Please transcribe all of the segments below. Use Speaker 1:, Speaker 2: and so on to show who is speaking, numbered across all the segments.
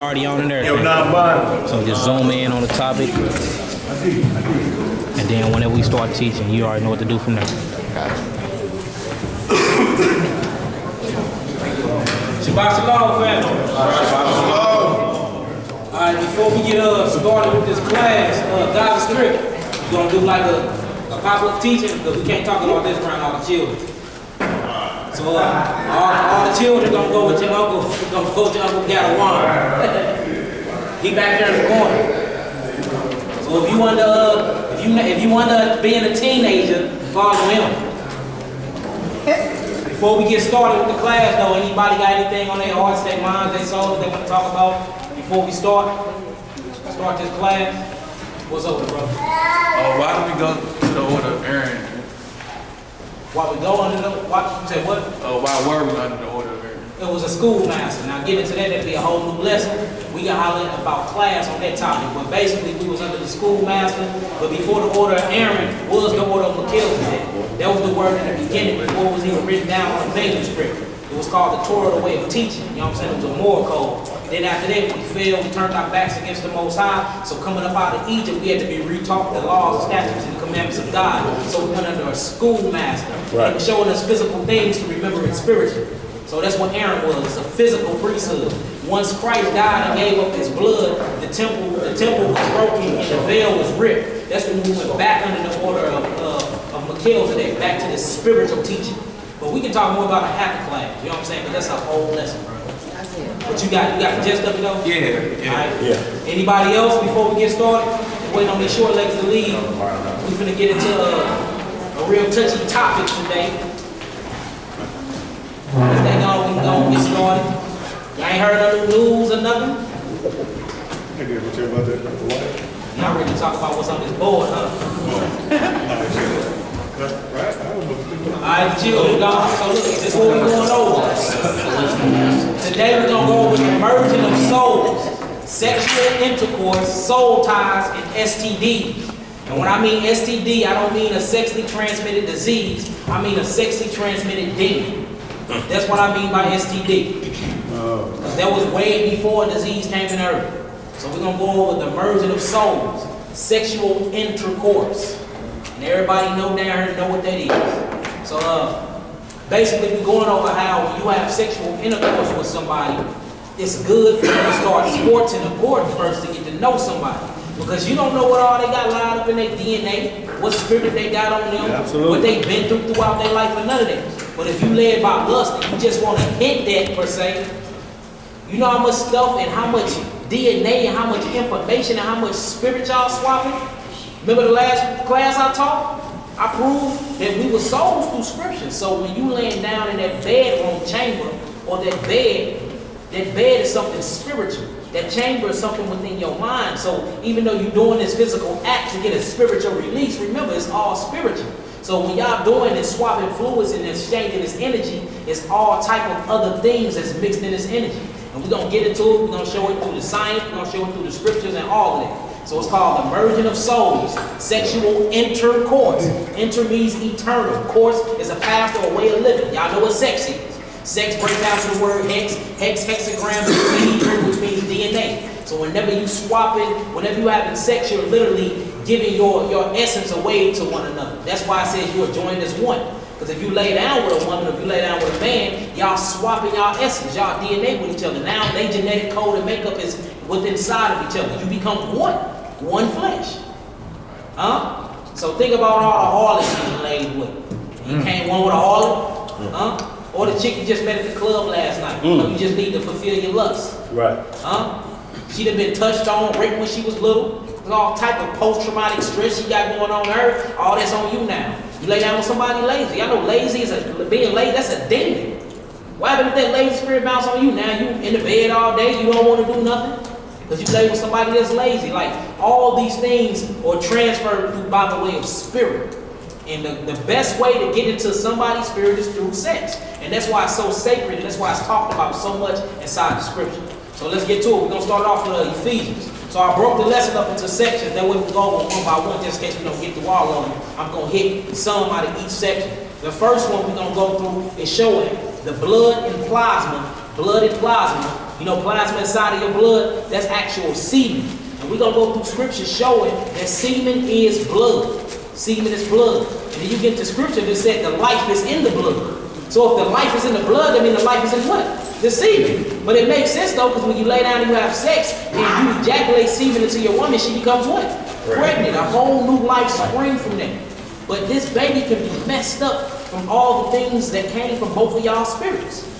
Speaker 1: Already on in there. So just zoom in on the topic. And then whenever we start teaching, you already know what to do from there. Shabbat shalom, family.
Speaker 2: Shabbat shalom.
Speaker 1: Alright, before we get started with this class, God's script, we're going to do like a pop-up teaching because we can't talk about this around all the children. So all the children gonna go with your uncle. Gonna go with your uncle Gadawan. He back there in the corner. So if you want to being a teenager, follow him. Before we get started with the class, though, anybody got anything on their hearts, their minds, their souls they want to talk about before we start this class? What's over, brother?
Speaker 2: Why do we go to the order of Aaron?
Speaker 1: Why we go under the, what, you said what?
Speaker 2: Why were we under the order of Aaron?
Speaker 1: It was a schoolmaster. Now get into that, that'd be a whole new lesson. We can holler about class on that topic, but basically we was under the schoolmaster, but before the order of Aaron was the order of Melchizedek. That was the word in the beginning before it was even written down on the manuscript. It was called the Torah, the way of teaching. You know what I'm saying? It was a moral code. Then after that, we failed, we turned our backs against the Most High. So coming up out of Egypt, we had to be retaught the laws, statutes, and the commandments of God. So we went under a schoolmaster. Right. He was showing us physical things to remember it spiritually. So that's what Aaron was. It's a physical priesthood. Once Christ died and gave up his blood, the temple was broken and the veil was ripped. That's when we went back under the order of Melchizedek, back to the spiritual teaching. But we can talk more about it after class. You know what I'm saying? But that's a whole lesson, bro. But you got the gist of it though?
Speaker 2: Yeah.
Speaker 1: Right. Yeah. Anybody else before we get started? Waiting on these short legs to leave. We're gonna get into a real touchy topic today. Is that all we gonna get started? Y'all ain't heard of the news or nothing? Y'all ready to talk about what's on this board, huh? Alright, children, God. So look, this is what we're going over. Today we're going to go over the merging of souls, sexual intercourse, soul ties, and STD. And when I mean STD, I don't mean a sexually transmitted disease. I mean a sexually transmitted demon. That's what I mean by STD. Because that was way before disease came to earth. So we're going to go over the merging of souls, sexual intercourse. And everybody down here know what that is. So basically we're going over how when you have sexual intercourse with somebody, it's good for you to start sports and according first to get to know somebody. Because you don't know what all they got lined up in their DNA, what spirit they got on them, what they've been through throughout their life, and none of that. But if you led by lust and you just want to hit that per se, you know how much stuff and how much DNA and how much information and how much spirit y'all swapping? Remember the last class I taught? I proved that we were souls through scripture. So when you laying down in that bedroom chamber or that bed is something spiritual. That chamber is something within your mind. So even though you're doing this physical act to get a spiritual release, remember it's all spiritual. So when y'all doing this, swapping fluids and exchanging this energy, it's all type of other things that's mixed in this energy. And we're going to get into it. We're going to show it through the science. We're going to show it through the scriptures and all of that. So it's called the merging of souls, sexual intercourse. Inter means eternal. Course is a path or a way of living. Y'all know what sex is. Sex breaks down to the word hex. Hexagram is Hebrew, which means DNA. So whenever you swapping, whenever you having sex, you're literally giving your essence away to one another. That's why I said you are joined as one. Because if you lay down with a woman, if you lay down with a man, y'all swapping y'all essence, y'all DNA with each other. Now they genetic code and makeup is within inside of each other. You become one flesh. So think about all the harlots you laid with. You came one with a harlot, or the chick you just met at the club last night. You know, you just need to fulfill your lust.
Speaker 3: Right.
Speaker 1: She done been touched on, raped when she was little. There's all type of post-traumatic stress she got going on her. All that's on you now. You lay down with somebody lazy. I know lazy is being lazy, that's a demon. What happened if that lazy spirit bounce on you? Now you in the bed all day, you don't want to do nothing? Because you play with somebody that's lazy. Like, all these things are transferred through by the way of spirit. And the best way to get into somebody's spirit is through sex. And that's why it's so sacred, and that's why it's talked about so much inside the scripture. So let's get to it. We're going to start off with Ephesians. So I broke the lesson up into sections. That way we go one by one, just in case we don't get through all of them. I'm going to hit some out of each section. The first one we're going to go through is showing the blood and plasma You know, plasma inside of your blood, that's actual semen. And we're going to go through scripture showing that semen is blood. Semen is blood. And then you get to scripture that said the life is in the blood. So if the life is in the blood, that means the life is in what? The semen. But it makes sense though, because when you lay down and you have sex, and you ejaculate semen into your woman, she becomes what? Pregnant. A whole new life springs from that. But this baby can be messed up from all the things that came from both of y'all spirits.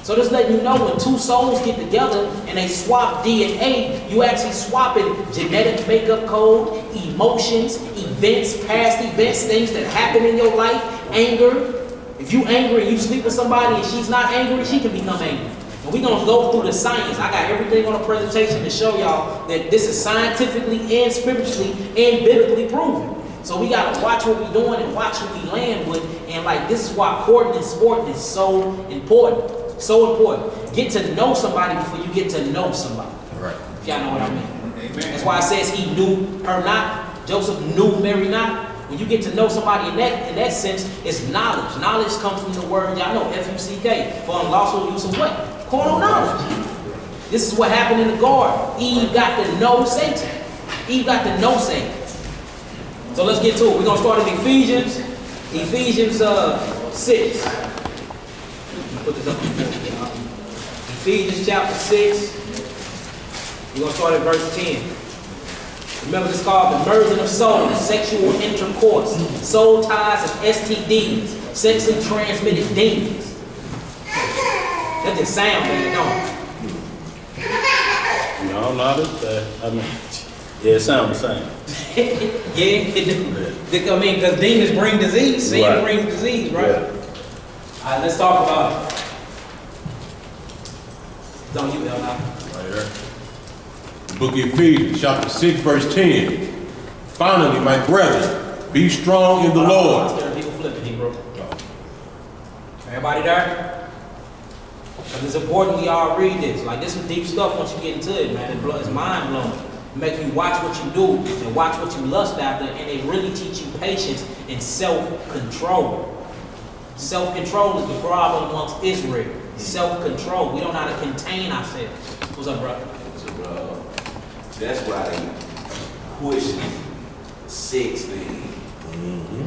Speaker 1: So just letting you know, when two souls get together and they swap DNA, you actually swapping genetic makeup code, emotions, events, past events, things that happen in your life, anger. If you angry and you sleep with somebody and she's not angry, she can become angry. And we're going to go through the science. I got everything on a presentation to show y'all that this is scientifically and spiritually and biblically proven. So we got to watch what we're doing and watch what we land with. And like, this is why courting and sporting is so important. So important. Get to know somebody before you get to know somebody.
Speaker 2: Right.
Speaker 1: If y'all know what I mean.
Speaker 2: Amen.
Speaker 1: That's why it says he knew her not. Joseph knew Mary not. When you get to know somebody in that sense, it's knowledge. Knowledge comes from the word, y'all know, F-U-C-K, for unlawful use of what? Carnal knowledge. This is what happened in the garden. Eve got to know Satan. Eve got to know Satan. So let's get to it. We're going to start in Ephesians. Ephesians 6. Put this up before. Ephesians chapter 6. We're going to start at verse 10. Remember, this is called the merging of souls, sexual intercourse, soul ties and STDs, sexually transmitted demons. That just sound bad, don't it?
Speaker 3: No, not as bad. I mean, yeah, it sounds the same.
Speaker 1: Yeah, it do. I mean, because demons bring disease, sin
Speaker 3: Right.
Speaker 1: brings disease, right?
Speaker 3: Yeah.
Speaker 1: All right, let's talk about it. Don't you, El?
Speaker 4: Right here. Book of Ephesians, chapter 6, verse 10. Finally, my brethren, be strong in the Lord.
Speaker 1: People flipping, Hebrew. Everybody there? Because it's important we all read this. Like, this is deep stuff once you get into it, man. It's mind blowing. It makes you watch what you do and watch what you lust after, and they really teach you patience and self-control. Self-control is the problem amongst Israel. Self-control. We don't know how to contain ourselves. What's up, brother?
Speaker 5: That's why they push sex thing.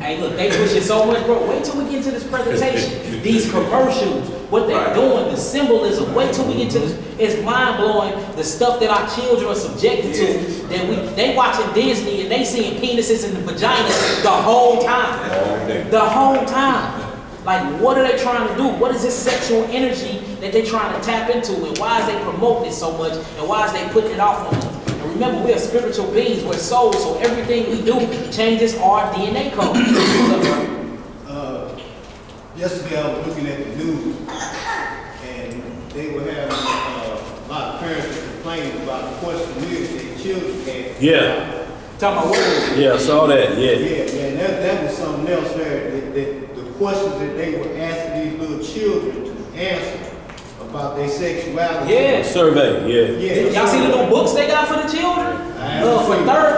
Speaker 1: Hey, look, they push it so much, bro. Wait till we get to this presentation. These commercials, what they're doing, the symbolism. Wait till we get to this. It's mind blowing the stuff that our children are subjected to. That they watching Disney and they seeing penises and the vaginas the whole time. The whole time. Like, what are they trying to do? What is this sexual energy that they're trying to tap into? And why is they promoting it so much? And why is they putting it off on us? And remember, we are spiritual beings. We're souls. So everything we do changes our DNA code.
Speaker 6: Yesterday I was looking at the news, and they were having a lot of parents complaining about the questionnaires their children had.
Speaker 3: Yeah.
Speaker 1: Talking about what?
Speaker 3: Yeah, I saw that. Yeah.
Speaker 6: And that was something else there. The questions that they were asking these little children to answer about their sexuality.
Speaker 1: Yeah.
Speaker 3: Survey. Yeah.
Speaker 6: Yeah.
Speaker 1: Y'all see the little books they got for the children?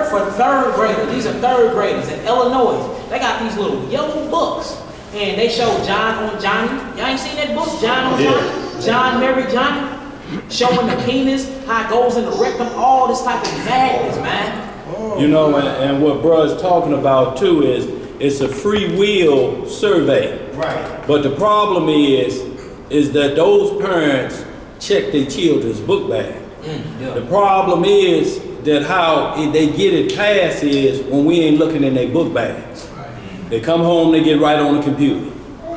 Speaker 1: For third graders. These are third graders in Illinois. They got these little yellow books. And they show John on Johnny. Y'all ain't seen that book? John on Johnny? John, Mary, Johnny? Showing the penis, how it goes in the rectum, all this type of madness, man.
Speaker 3: You know, and what bruh's talking about too is it's a free will survey.
Speaker 6: Right.
Speaker 3: But the problem is that those parents check their children's book bag.
Speaker 1: Yeah.
Speaker 3: The problem is that how they get it passed is when we ain't looking in their book bags. They come home, they get right on the computer.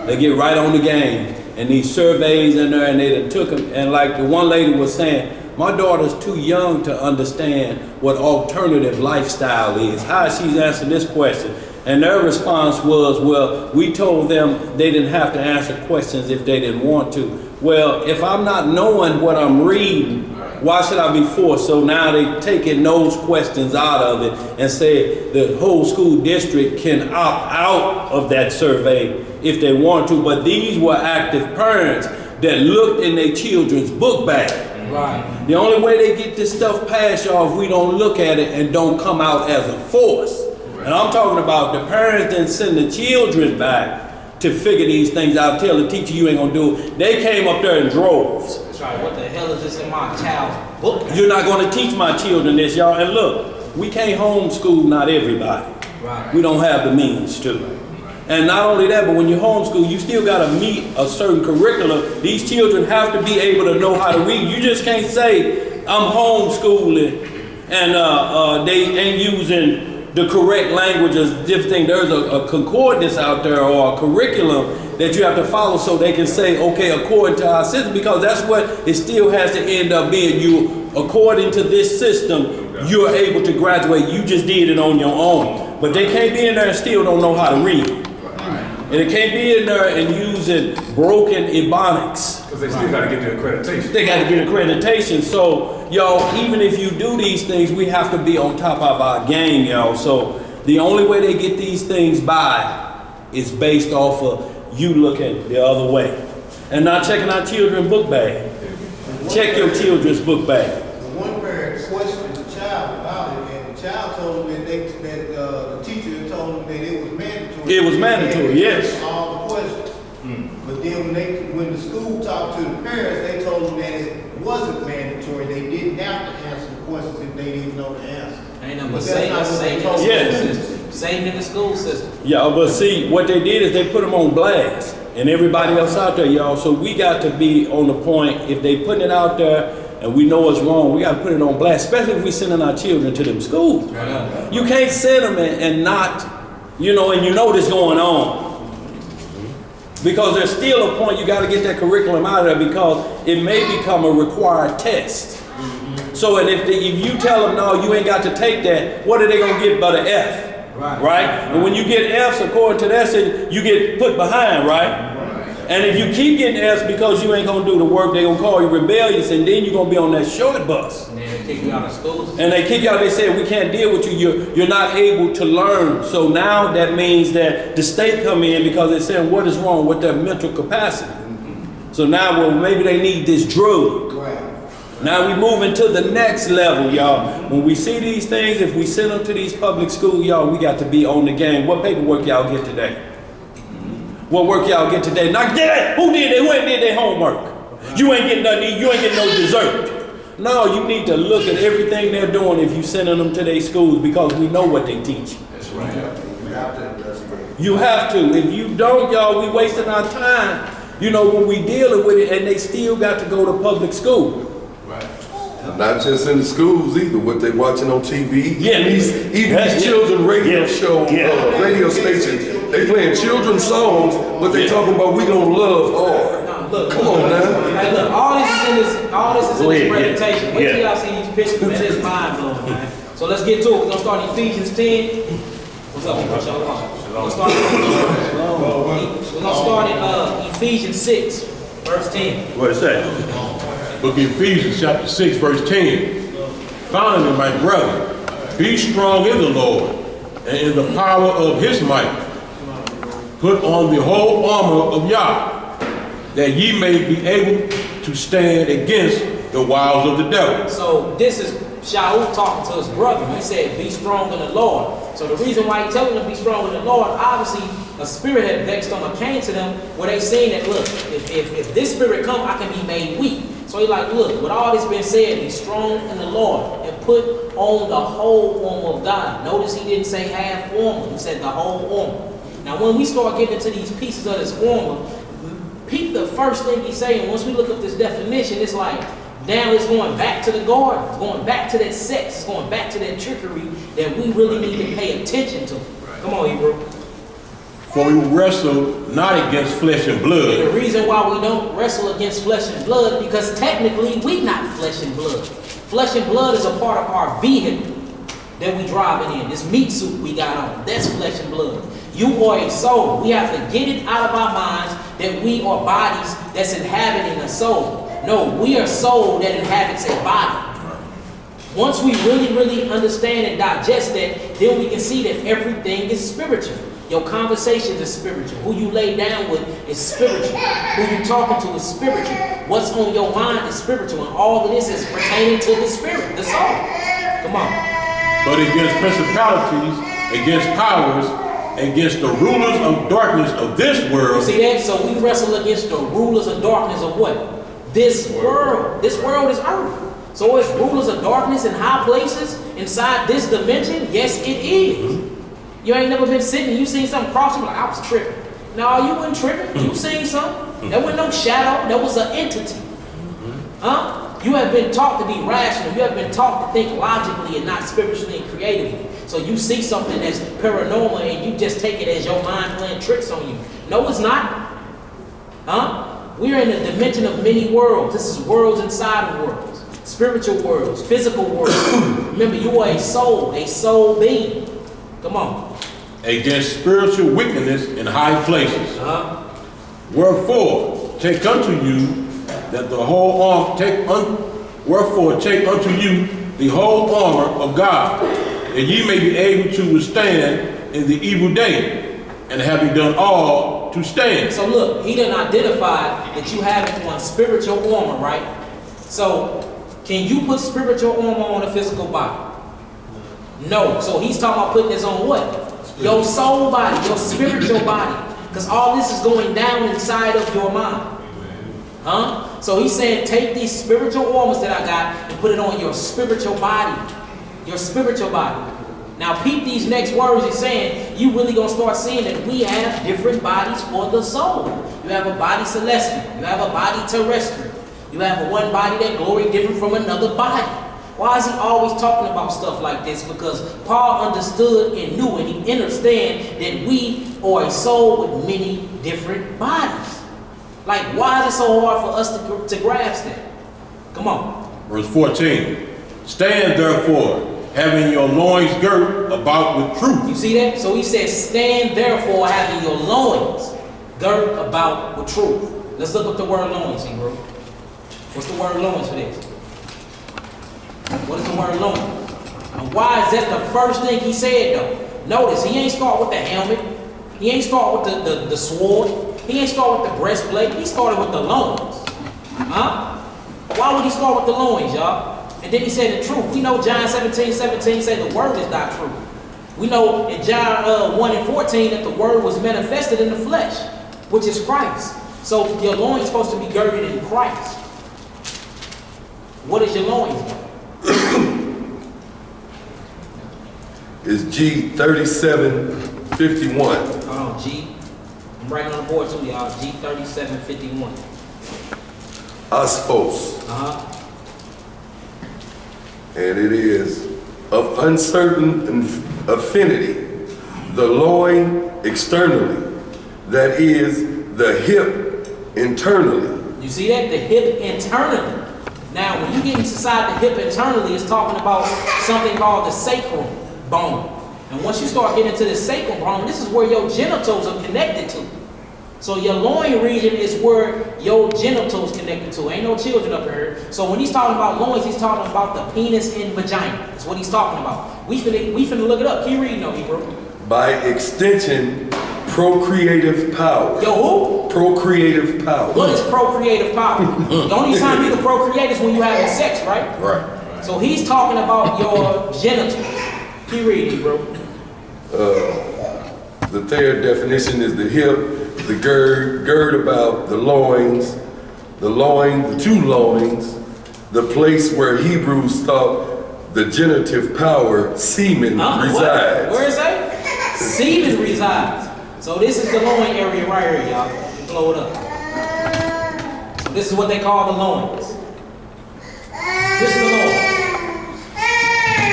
Speaker 3: They get right on the game. And these surveys in there, and they done took them. And like the one lady was saying, my daughter's too young to understand what alternative lifestyle is. How she's answering this question. And their response was, well, we told them they didn't have to answer questions if they didn't want to. Well, if I'm not knowing what I'm reading, why should I be forced? So now they taking those questions out of it and say the whole school district can opt out of that survey if they want to. But these were active parents that looked in their children's book bag.
Speaker 1: Right.
Speaker 3: The only way they get this stuff passed, y'all, if we don't look at it and don't come out as a force. And I'm talking about the parents didn't send the children back to figure these things out. Tell the teacher you ain't gonna do it. They came up there in droves.
Speaker 1: Try, what the hell is this in my child's book?
Speaker 3: You're not going to teach my children this, y'all. And look, we can't homeschool not everybody.
Speaker 1: Right.
Speaker 3: We don't have the means to. And not only that, but when you homeschool, you still got to meet a certain curriculum. These children have to be able to know how to read. You just can't say, I'm homeschooling and they ain't using the correct languages, different thing. There's a concordance out there or a curriculum that you have to follow so they can say, okay, according to our system, because that's what it still has to end up being. You, according to this system, you're able to graduate. You just did it on your own. But they can't be in there and still don't know how to read. And they can't be in there and using broken ebonics.
Speaker 7: Because they still got to get their accreditation.
Speaker 3: They got to get accreditation. So, y'all, even if you do these things, we have to be on top of our game, y'all. So the only way they get these things by is based off of you looking the other way. And not checking our children's book bag. Check your children's book bag.
Speaker 6: One parent questioned the child about it, and the child told him that the teacher told him that it was mandatory.
Speaker 3: It was mandatory, yes.
Speaker 6: All the questions. But then when the school talked to the parents, they told them that it wasn't mandatory. They didn't have to answer the questions if they didn't know the answer.
Speaker 1: Ain't nothing but
Speaker 6: But
Speaker 1: Satan
Speaker 6: that's not what they
Speaker 1: in the
Speaker 6: told
Speaker 1: school
Speaker 3: Yes.
Speaker 1: system. Satan in the school system.
Speaker 3: Yeah, but see, what they did is they put them on blast. And everybody else out there, y'all. So we got to be on the point. If they putting it out there and we know it's wrong, we got to put it on blast, especially if we sending our children to them schools. You can't send them and not, and you know this going on. Because there's still a point you got to get that curriculum out of there because it may become a required test. So and if you tell them, no, you ain't got to take that, what are they going to get but an F? Right? And when you get F's, according to that, you get put behind, right? And if you keep getting F's because you ain't going to do the work, they're going to call you rebellious, and then you're going to be on that short bus.
Speaker 1: And then they kick you out of school.
Speaker 3: And they kick you out, they say, we can't deal with you, you're not able to learn. So now that means that the state come in because they're saying what is wrong with their mental capacity. So now, well, maybe they need this drug.
Speaker 6: Right.
Speaker 3: Now we moving to the next level, y'all. When we see these things, if we send them to these public schools, y'all, we got to be on the game. What paperwork y'all get today? What work y'all get today? Now, who ain't did their homework? You ain't getting nothing, you ain't getting no dessert. No, you need to look at everything they're doing if you sending them to their schools because we know what they teach.
Speaker 5: That's right. You have to investigate.
Speaker 3: You have to. If you don't, y'all, we wasting our time. When we dealing with it and they still got to go to public school.
Speaker 8: Not just in the schools either, what they watching on TV.
Speaker 3: Yeah.
Speaker 8: Even these children radio show, radio stations, they playing children's songs, but they talking about we gonna love hard.
Speaker 1: Look,
Speaker 8: Come on now.
Speaker 1: Hey, look, all this is in this presentation. Wait till
Speaker 3: Yeah.
Speaker 1: y'all see these pictures, man. It's mind blowing, man. So let's get to it. We're gonna start in Ephesians 10. What's up, man? We're gonna start in Ephesians 6, verse 10.
Speaker 3: What it say?
Speaker 4: Book of Ephesians chapter 6 verse 10. Finally, my brethren, be strong in the Lord and in the power of his might. Put on the whole armor of Yah, that ye may be able to stand against the wiles of the devil.
Speaker 1: So this is Shaul talking to his brother. He said, be strong in the Lord. So the reason why he's telling them to be strong in the Lord, obviously a spirit had vexed them or came to them where they saying that, look, if this spirit come, I can be made weak. So he's like, look, with all this being said, be strong in the Lord and put on the whole armor of God. Notice he didn't say half armor. He said the whole armor. Now, when we start getting into these pieces of this armor, peep the first thing he's saying. Once we look up this definition, it's like, now it's going back to the garden. It's going back to that sex. It's going back to that trickery that we really need to pay attention to. Come on, Hebrew.
Speaker 4: For we wrestle not against flesh and blood.
Speaker 1: And the reason why we don't wrestle against flesh and blood, because technically we not flesh and blood. Flesh and blood is a part of our vehicle that we driving in. This meat suit we got on, that's flesh and blood. You are a soul. We have to get it out of our minds that we are bodies that's inhabiting a soul. No, we are soul that inhabits a body. Once we really understand and digest that, then we can see that everything is spiritual. Your conversations is spiritual. Who you lay down with is spiritual. Who you talking to is spiritual. What's on your mind is spiritual. And all of this is pertaining to the spirit, the soul. Come on.
Speaker 4: But against principalities, against powers, against the rulers of darkness of this
Speaker 1: You
Speaker 4: world,
Speaker 1: see that? So we wrestle against the rulers of darkness of what? this world. This world is earth. So it's rulers of darkness in high places inside this dimension? Yes, it is. You ain't never been sitting, you seen something cross you, like, I was tripping. No, you wasn't tripping. You seen something. There was no shadow. There was an entity. Huh? You have been taught to be rational. You have been taught to think logically and not spiritually and creatively. So you see something that's paranormal and you just take it as your mind playing tricks on you. No, it's not. Huh? We are in a dimension of many worlds. This is worlds inside of worlds. Spiritual worlds, physical worlds. Remember, you are a soul being. Come on.
Speaker 4: Against spiritual wickedness in high places. Wherefore, take unto you that the whole arm, wherefore take unto you the whole armor of God, that ye may be able to withstand in the evil day, and having done all to stand.
Speaker 1: So look, he didn't identify that you have on spiritual armor, right? So, can you put spiritual armor on a physical body? No. So he's talking about putting this on what? Your soul body, your spiritual body. Because all this is going down inside of your mind. Huh? So he's saying take these spiritual armors that I got and put it on your spiritual body. Your spiritual body. Now peep these next words he's saying, you really gonna start seeing that we have different bodies for the soul. You have a body celestial, you have a body terrestrial, you have a one body that glory different from another body. Why is he always talking about stuff like this? Because Paul understood and knew and he understands that we are a soul with many different bodies. Like, why is it so hard for us to grasp that? Come on.
Speaker 4: Verse 14. Stand therefore, having your loins girt about with truth.
Speaker 1: You see that? So he says, stand therefore, having your loins girt about with truth. Let's look up the word loins, Hebrew. What's the word loins for this? What is the word loins? And why is that the first thing he said though? Notice, he ain't start with the helmet. He ain't start with the sword. He ain't start with the breastplate. He started with the loins. Huh? Why would he start with the loins, y'all? And then he said the truth. We know John 17:17 said the word is not true. We know in John 1:14 that the word was manifested in the flesh, which is Christ. So your loins is supposed to be girded in Christ. What is your loins?
Speaker 8: It's G 3751.
Speaker 1: Oh, G. I'm writing on the board too, y'all. G 3751.
Speaker 8: Ospos. And it is of uncertain affinity, the loin externally, that is the hip internally.
Speaker 1: You see that? The hip internally. Now, when you get inside the hip internally, it's talking about something called the sacral bone. And once you start getting into the sacral bone, this is where your genitals are connected to. So your loin region is where your genitals connected to. Ain't no children up here. So when he's talking about loins, he's talking about the penis and vagina. That's what he's talking about. We finna look it up. Keep reading though, Hebrew.
Speaker 8: By extension, procreative power.
Speaker 1: Yo, who?
Speaker 8: Procreative power.
Speaker 1: What is procreative power? The only time you can procreate is when you having sex, right?
Speaker 8: Right.
Speaker 1: So he's talking about your genitals. Keep reading, Hebrew.
Speaker 8: The third definition is the hip, the gird about the loins, the two loins, the place where Hebrews thought the genitive power, semen, resides.
Speaker 1: Where is that? Semen resides. So this is the loin area right here, y'all. Blow it up. So this is what they call the loins. This is the loins.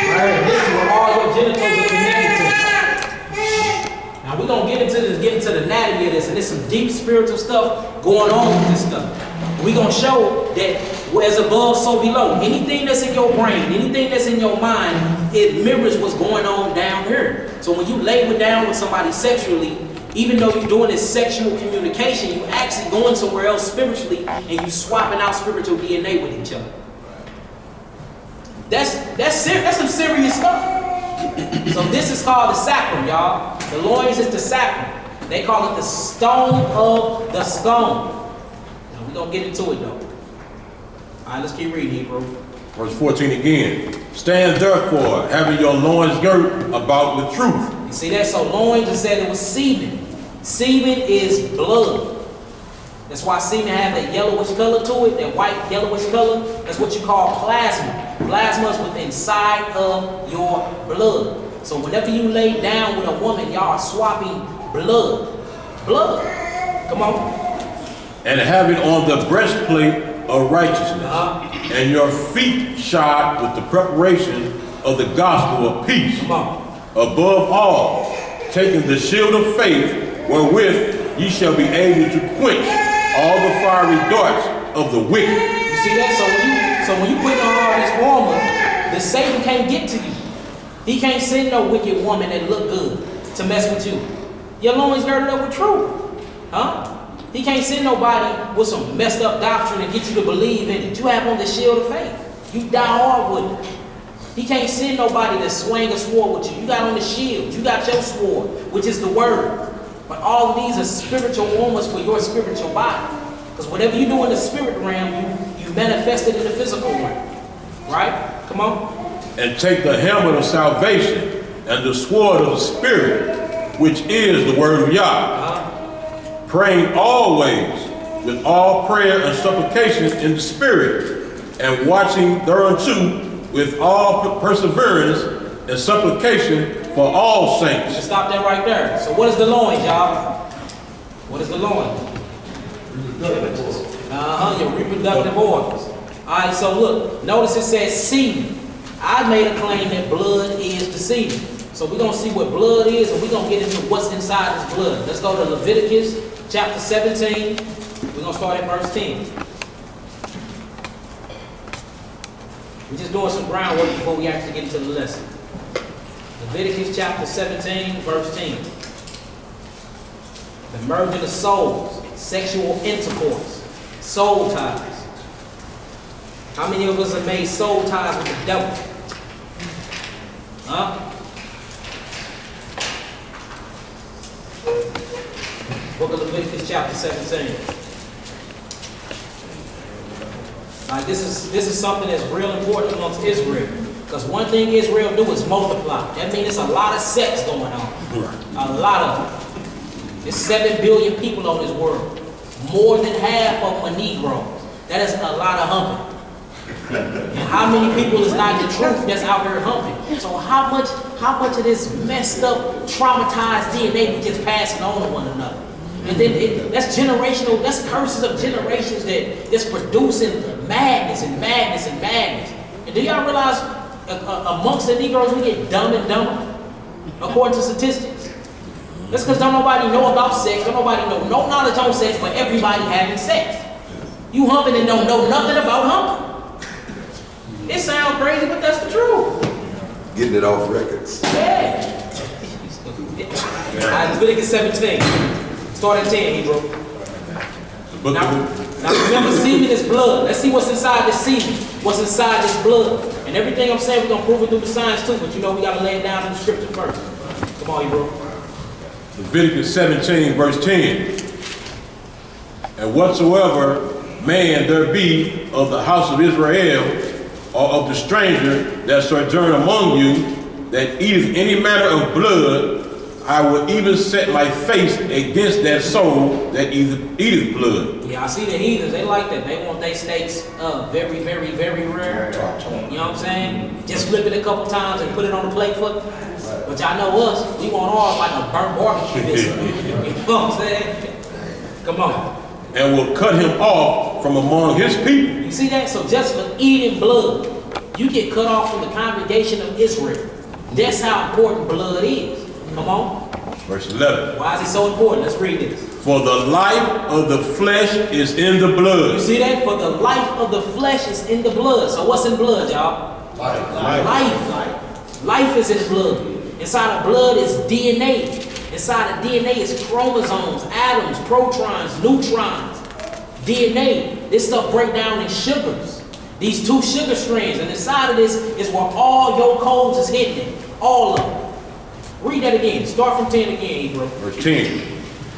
Speaker 1: Right here. This is where all your genitals are connected to. Now we're gonna get into the anatomy of this, and there's some deep spiritual stuff going on with this stuff. We're gonna show that as above, so below. Anything that's in your brain, anything that's in your mind, it mirrors what's going on down here. So when you lay down with somebody sexually, even though you're doing this sexual communication, you actually going somewhere else spiritually, and you swapping out spiritual DNA with each other. That's some serious stuff. So this is called the sacrum, y'all. The loins is the sacrum. They call it the stone of the stone. Now we're gonna get into it though. All right, let's keep reading, Hebrew.
Speaker 4: Verse 14 again. Stand therefore, having your loins girt about with truth.
Speaker 1: You see that? So loins, it said it was semen. Semen is blood. That's why semen have that yellowish color to it, that white yellowish color. That's what you call plasma. Plasma is within inside of your blood. So whenever you lay down with a woman, y'all are swapping blood. Blood. Come on.
Speaker 4: And having on the breastplate of righteousness, and your feet shod with the preparation of the gospel of peace.
Speaker 1: Come on.
Speaker 4: Above all, taking the shield of faith, wherewith ye shall be able to quench all the fiery darts of the wicked.
Speaker 1: You see that? So when you put on all these armor, the Satan can't get to you. He can't send no wicked woman that look good to mess with you. Your loins girded up with truth. Huh? He can't send nobody with some messed up doctrine and get you to believe in it. You have on the shield of faith. You die hard with it. He can't send nobody to swing a sword with you. You got on the shield. You got your sword, which is the word. But all of these are spiritual armors for your spiritual body. Because whatever you do in the spirit realm, you manifest it in the physical realm. Right? Come on.
Speaker 4: And take the helmet of salvation and the sword of the Spirit, which is the word of Yah. Praying always with all prayer and supplication in the Spirit, and watching thereunto with all perseverance and supplication for all saints.
Speaker 1: Let's stop that right there. So what is the loins, y'all? What is the loins? Your reproductive organs. All right, so look, notice it says semen. I made a claim that blood is the semen. So we're going to see what blood is, and we're going to get into what's inside this blood. Let's go to Leviticus chapter 17. We're going to start at verse 10. We're just doing some groundwork before we actually get into the lesson. Leviticus chapter 17, verse 10. The merging of souls, sexual intercourse, soul ties. How many of us have made soul ties with the devil? Huh? Book of Leviticus chapter 17. Like this is something that's real important amongst Israel. Because one thing Israel do is multiply. That means there's a lot of sex going on. A lot of it. There's 7 billion people on this world. More than half of them are Negroes. That is a lot of humping. And how many people is not the truth that's out here humping? So how much of this messed up, traumatized DNA we just passing on to one another? And then that's generational, that's curses of generations that's producing madness and madness and madness. And do y'all realize amongst the Negroes we get dumb and dumber? According to statistics. That's because don't nobody know about sex, don't nobody know no knowledge on sex, but everybody having sex. You humping and don't know nothing about humping. It sounds crazy, but that's the truth.
Speaker 8: Getting it off records.
Speaker 1: Yeah. Leviticus 17. Start at 10, Hebrew. Now remember, semen is blood. Let's see what's inside this semen. What's inside this blood. And everything I'm saying, we're going to prove it through the science too, but you know we got to lay it down in the scripture first. Come on, Hebrew.
Speaker 4: Leviticus 17, verse 10. And whatsoever man there be of the house of Israel, or of the stranger that sojourn among you, that eateth any manner of blood, I will even set my face against that soul that eateth blood.
Speaker 1: Yeah, I see the heathens, they like that. They want their steaks very, very, very rare. You know what I'm saying? Just flip it a couple times and put it on the plate for them. But y'all know us, we want ours like a burnt barbecue biscuit. You know what I'm saying? Come on.
Speaker 4: And will cut him off from among his people.
Speaker 1: You see that? So just for eating blood, you get cut off from the congregation of Israel. That's how important blood is. Come on.
Speaker 4: Verse 11.
Speaker 1: Why is it so important? Let's read this.
Speaker 4: For the life of the flesh is in the blood.
Speaker 1: You see that? For the life of the flesh is in the blood. So what's in blood, y'all? Life. Life is in blood. Inside of blood is DNA. Inside of DNA is chromosomes, atoms, protons, neutrons, DNA. This stuff breaks down in sugars. These 2 sugar strands, and inside of this is where all your codes is hidden. All of them. Read that again. Start from 10 again, Hebrew.
Speaker 4: Verse 10.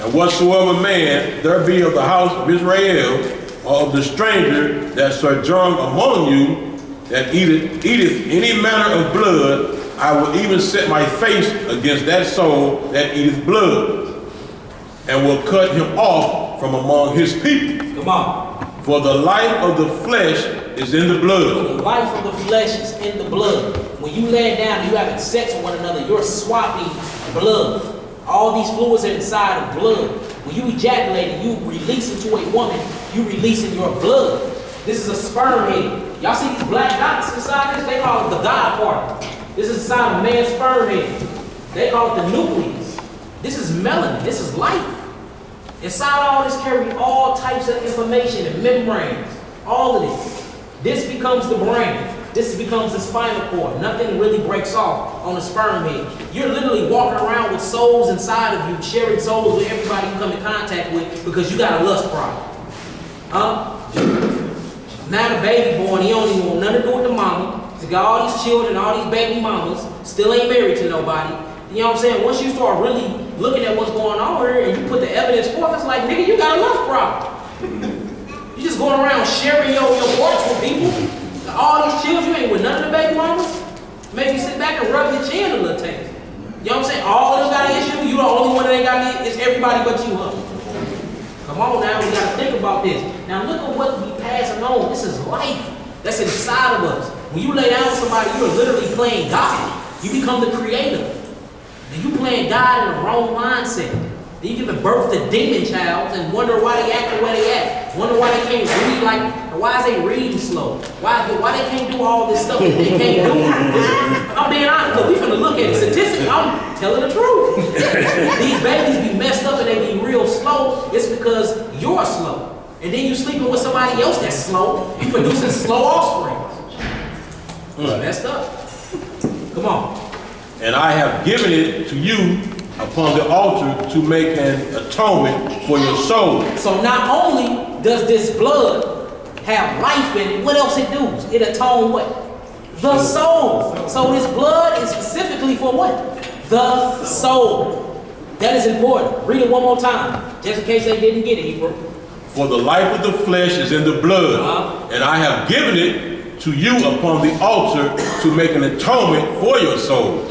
Speaker 4: And whatsoever man there be of the house of Israel, or of the stranger that sojourn among you, that eateth any manner of blood, I will even set my face against that soul that eateth blood, and will cut him off from among his people.
Speaker 1: Come on.
Speaker 4: For the life of the flesh is in the
Speaker 1: For
Speaker 4: blood.
Speaker 1: the life of the flesh is in the blood. When you lay down and you having sex with one another, you're swapping blood. All these fluids are inside of blood. When you ejaculate and you release into a woman, you releasing your blood. This is a sperm head. Y'all see these black dots inside this? They call it the God part. This is inside of a man's sperm head. They call it the nucleus. This is melanin. This is life. Inside all this carry all types of information and membranes. All of this. This becomes the brain. This becomes the spinal cord. Nothing really breaks off on the sperm head. You're literally walking around with souls inside of you, sharing souls with everybody you come in contact with because you got a lust problem. Now the baby born, he don't even want nothing to do with the mama. He's got all these children, all these baby mamas, still ain't married to nobody. You know what I'm saying? Once you start really looking at what's going on here and you put the evidence forth, it's like, nigga, you got a lust problem. You just going around sharing your parts with people. All these children, you ain't with none of the baby mamas. Maybe sit back and rub your chin a little taste. You know what I'm saying? All of them got an issue. You the only one that ain't got it. It's everybody but you, huh? Come on now, we gotta think about this. Now look at what we passing on. This is life. That's inside of us. When you lay down with somebody, you're literally playing God. You become the creator. And you playing God in the wrong mindset. Then you give birth to demon child and wonder why they act the way they act. Wonder why they can't read why is they reading slow? Why they can't do all this stuff that they can't do? I'm being honest, look, we finna look at it. Statistically, I'm telling the truth. These babies be messed up and they be real slow. It's because you're slow. And then you sleeping with somebody else that's slow. You producing slow offspring. It's messed up. Come on.
Speaker 4: And I have given it to you upon the altar to make an atonement for your soul.
Speaker 1: So not only does this blood have life in it, what else it do? It atone what? The soul. So this blood is specifically for what? The soul. That is important. Read it one more time, just in case they didn't get it, Hebrew.
Speaker 4: For the life of the flesh is in the blood, and I have given it to you upon the altar to make an atonement for your soul.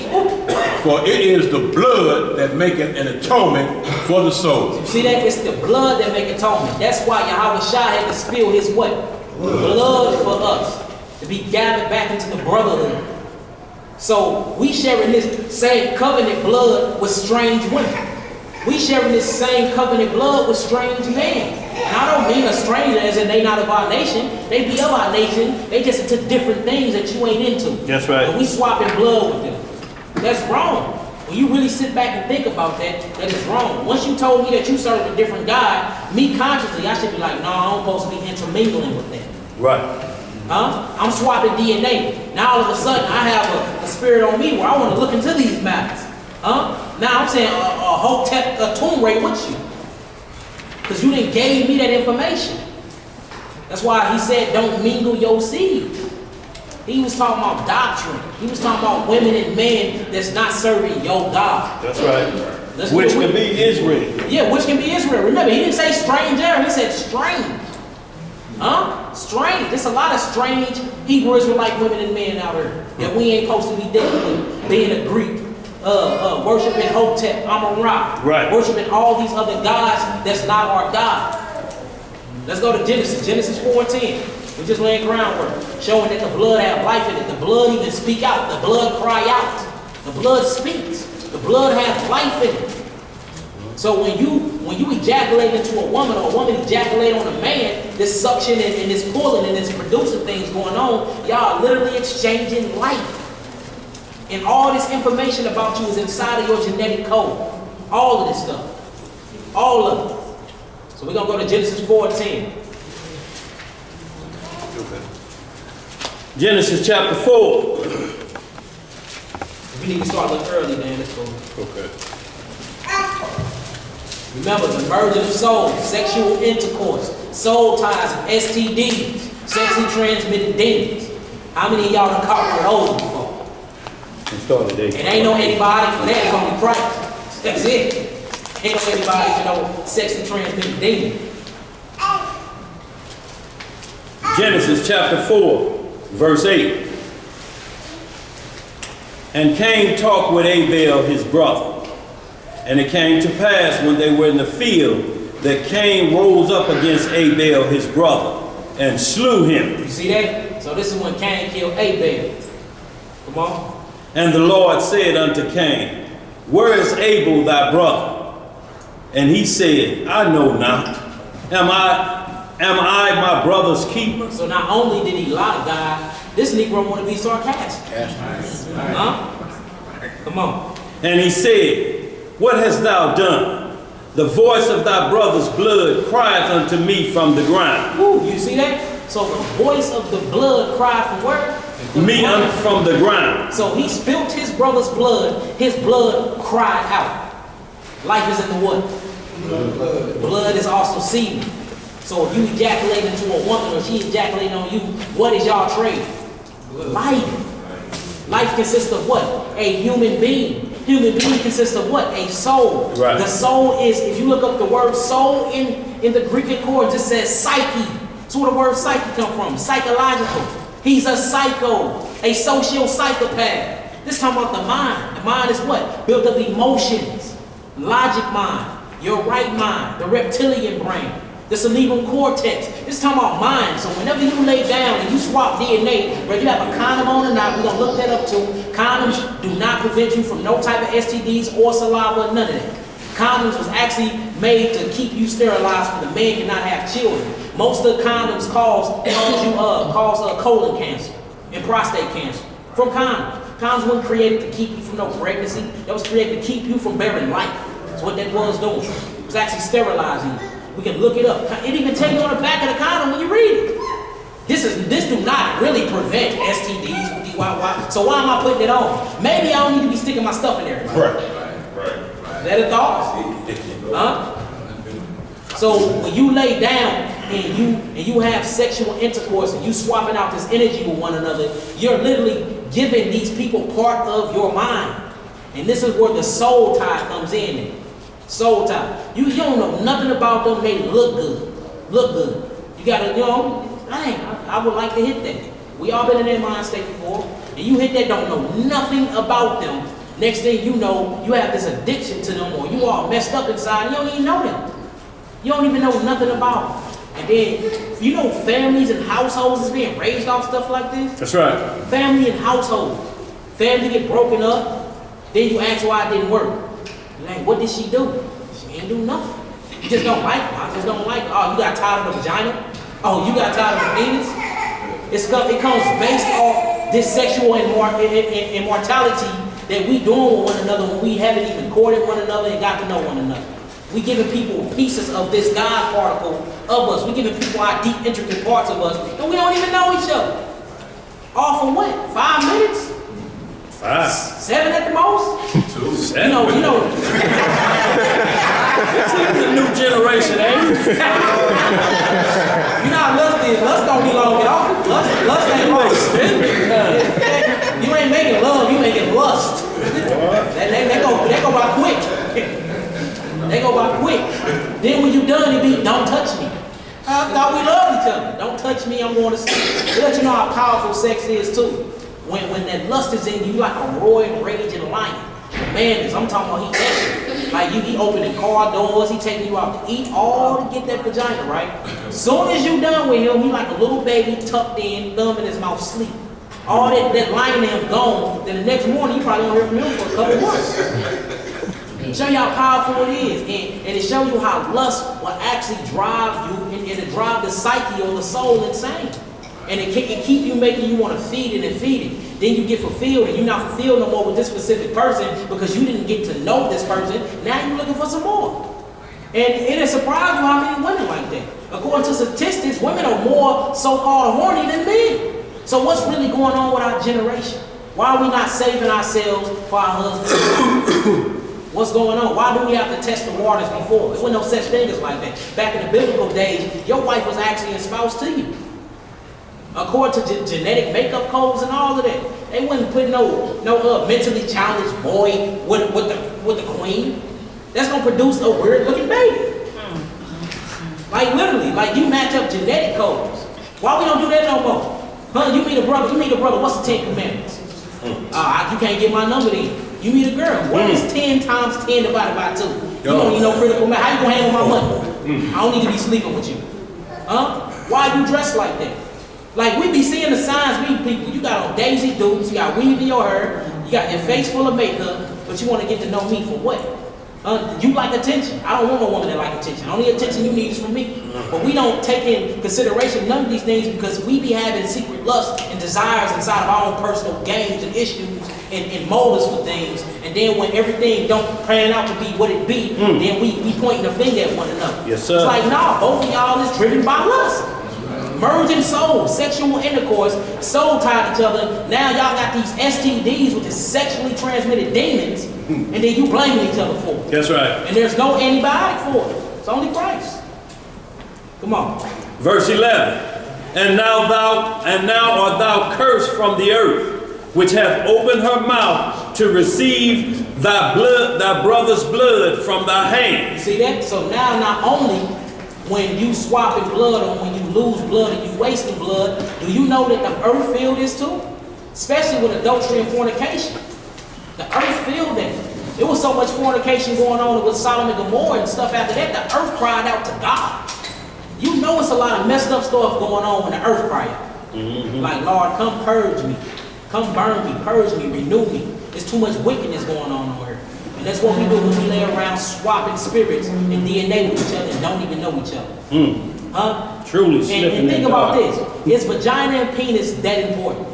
Speaker 4: For it is the blood that maketh an atonement for the soul.
Speaker 1: See that? It's the blood that make atonement. That's why Yahweh Shah had to spill his what? Blood for us. To be gathered back into the brotherhood. So we sharing this same covenant blood with strange women. We sharing this same covenant blood with strange men. And I don't mean a stranger as in they not of our nation. They be of our nation. They just into different things that you ain't into.
Speaker 3: That's right.
Speaker 1: And we swapping blood with them. That's wrong. When you really sit back and think about that, that is wrong. Once you told me that you serve a different God, me consciously, I should be like, no, I'm supposed to be intermingling with them.
Speaker 3: Right.
Speaker 1: I'm swapping DNA. Now all of a sudden, I have a spirit on me where I want to look into these matters. Now I'm saying a tomb ray with you. Because you didn't gave me that information. That's why he said, don't mingle your seed. He was talking about doctrine. He was talking about women and men that's not serving your God.
Speaker 3: That's right. Which can be Israel.
Speaker 1: Yeah, which can be Israel. Remember, he didn't say stranger, he said strange. Strange. There's a lot of strange Hebrew Israelite women and men out here that we ain't supposed to be dealing with. Being a Greek, worshiping Hotep, Amun-Ra,
Speaker 3: right.
Speaker 1: Worshiping all these other gods that's not our God. Let's go to Genesis 4:10. We just laying groundwork, showing that the blood have life in it. The blood even speak out. The blood cry out. The blood speaks. The blood has life in it. So when you ejaculate into a woman or a woman ejaculate on a man, this suction and this pulling and this producing things going on, y'all literally exchanging life. And all this information about you is inside of your genetic code. All of this stuff. All of it. So we're going to go to Genesis 4:10.
Speaker 3: Genesis chapter 4.
Speaker 1: We need to start a little early, man. Let's go.
Speaker 3: Okay.
Speaker 1: Remember, the merging of souls, sexual intercourse, soul ties, and STDs, sexually transmitted demons. How many of y'all done caught your hoes before? It ain't no antibiotic for that. It's only Christ. That's it. Ain't no antibiotic for no sexually transmitted demons.
Speaker 3: Genesis chapter 4. Verse 8. And Cain talked with Abel his brother. And it came to pass when they were in the field that Cain rose up against Abel his brother and slew him.
Speaker 1: You see that? So this is when Cain killed Abel. Come on.
Speaker 3: And the Lord said unto Cain, where is Abel thy brother? And he said, I know not. Am I my brother's keeper?
Speaker 1: So not only did he lie to God, this Negro want to be sarcastic. Huh? Come on.
Speaker 3: And he said, what hast thou done? The voice of thy brother's blood crieth unto me from the ground.
Speaker 1: Ooh, you see that? So the voice of the blood cried from where?
Speaker 3: Me from the ground.
Speaker 1: So he spilt his brother's blood cried out. Life is in the what? Blood is also semen. So if you ejaculate into a woman or she ejaculating on you, what is y'all trade? Life. Life consists of what? A human being. Human being consists of what? A soul.
Speaker 3: Right.
Speaker 1: The soul is, if you look up the word soul in the Greek Accords, it says psyche. That's where the word psyche come from. Psychological. He's a psycho, a socio-psychopath. This is talking about the mind. The mind is what? Built of emotions, logic mind, your right mind, the reptilian brain, the cerebral cortex. This is talking about mind. So whenever you lay down and you swap DNA, whether you have a condom on or not, we're going to look that up too. Condoms do not prevent you from no type of STDs or saliva, none of that. Condoms was actually made to keep you sterilized for the man cannot have children. Most of the condoms cause colon cancer and prostate cancer from condoms. Condoms weren't created to keep you from no pregnancy. That was created to keep you from bearing life. That's what that was doing. It was actually sterilizing you. We can look it up. It even tell you on the back of the condom when you read it. This do not really prevent STDs, DIY. So why am I putting it on? Maybe I don't need to be sticking my stuff in there.
Speaker 4: Right.
Speaker 1: Is that a thought? Huh? So when you lay down and you have sexual intercourse and you swapping out this energy with one another, you're literally giving these people part of your mind. And this is where the soul tie comes in. Soul tie. You don't know nothing about them, they look good. Look good. You gotta, I would like to hit that. We all been in that mind state before. And you hit that, don't know nothing about them. Next thing you know, you have this addiction to them, or you all messed up inside, and you don't even know them. You don't even know nothing about them. And then, you know, families and households is being raised off stuff like this?
Speaker 3: That's right.
Speaker 1: Family and household. Family get broken up, then you ask why it didn't work. Like, what did she do? She ain't do nothing. You just don't like her. I just don't like her. Oh, you got tired of the vagina? Oh, you got tired of the penis? It comes based off this sexual immortality that we doing with one another when we haven't even courted one another and got to know one another. We giving people pieces of this God particle of us. We giving people our deep, intricate parts of us, and we don't even know each other. All for what? 5 minutes?
Speaker 3: 5.
Speaker 1: 7 at the most?
Speaker 3: 2. 7.
Speaker 1: You know.
Speaker 3: This is the new generation, ain't it?
Speaker 1: You know how lust is. Lust don't be long at all. Lust ain't long. You ain't making love, you making lust. They go by quick. They go by quick. Then when you done, it be, don't touch me. I thought we loved each other. Don't touch me, I'm going to sleep. They let you know how powerful sex is too. When that lust is in you, like a roaring, raging lion. The man is, I'm talking about he extra. Like he opening car doors, he taking you out to eat, all to get that vagina, right? Soon as you done with him, he like a little baby tucked in, thumb in his mouth, sleep. All that lion in him gone, then the next morning you probably won't hear from him for a couple months. Show you how powerful it is, and it show you how lust will actually drive you, and it drive the psyche or the soul insane. And it can keep you making you want to feed it and feed it. Then you get fulfilled, and you're not fulfilled no more with this specific person because you didn't get to know this person. Now you're looking for some more. And it surprised you how many women like that. According to statistics, women are more so-called horny than men. So what's really going on with our generation? Why are we not saving ourselves for our husbands? What's going on? Why do we have to test the waters before? There was no such thing as like that. Back in the biblical days, your wife was actually espoused to you. According to genetic makeup codes and all of that, they wouldn't put no mentally challenged boy with the queen. That's gonna produce a weird looking baby. Like literally, like you match up genetic codes. Why we don't do that no more? Huh? You meet a brother. What's the 10 Commandments? You can't get my number then. You meet a girl. What is 10 times 10 divided by 2? You don't need no critical math. How you gonna handle my money? I don't need to be sleeping with you. Huh? Why you dressed like that? Like, we be seeing the signs, we people, you got on Daisy Dukes, you got weave in your hair, you got your face full of makeup, but you want to get to know me for what? You like attention. I don't want no woman that like attention. The only attention you need is from me. But we don't take in consideration none of these things because we be having secret lusts and desires inside of our own personal games and issues and motives for things. And then when everything don't pan out to be what it be, then we pointing the finger at one another.
Speaker 3: Yes, sir.
Speaker 1: It's like, nah, both of y'all is driven by lust. Merging souls, sexual intercourse, soul tied to each other. Now y'all got these STDs, which is sexually transmitted demons, and then you blaming each other for it.
Speaker 3: That's right.
Speaker 1: And there's no antibiotic for it. It's only Christ. Come on.
Speaker 3: Verse 11. And now art thou cursed from the earth, which hath opened her mouth to receive thy blood, thy brother's blood from thy hand.
Speaker 1: You see that? So now not only when you swapping blood or when you lose blood and you wasting blood, do you know that the earth feel this too? Especially with adultery and fornication. The earth feel that. There was so much fornication going on with Sodom and Gomorrah and stuff after that, the earth cried out to God. You know it's a lot of messed up stuff going on when the earth cried out. Like, Lord, come purge me. Come burn me, purge me, renew me. There's too much wickedness going on over here. And that's what we do when we lay around swapping spirits and DNA with each other and don't even know each other. Huh?
Speaker 3: Truly slipping
Speaker 1: and think
Speaker 3: in
Speaker 1: about
Speaker 3: dark.
Speaker 1: this. Is vagina and penis that important?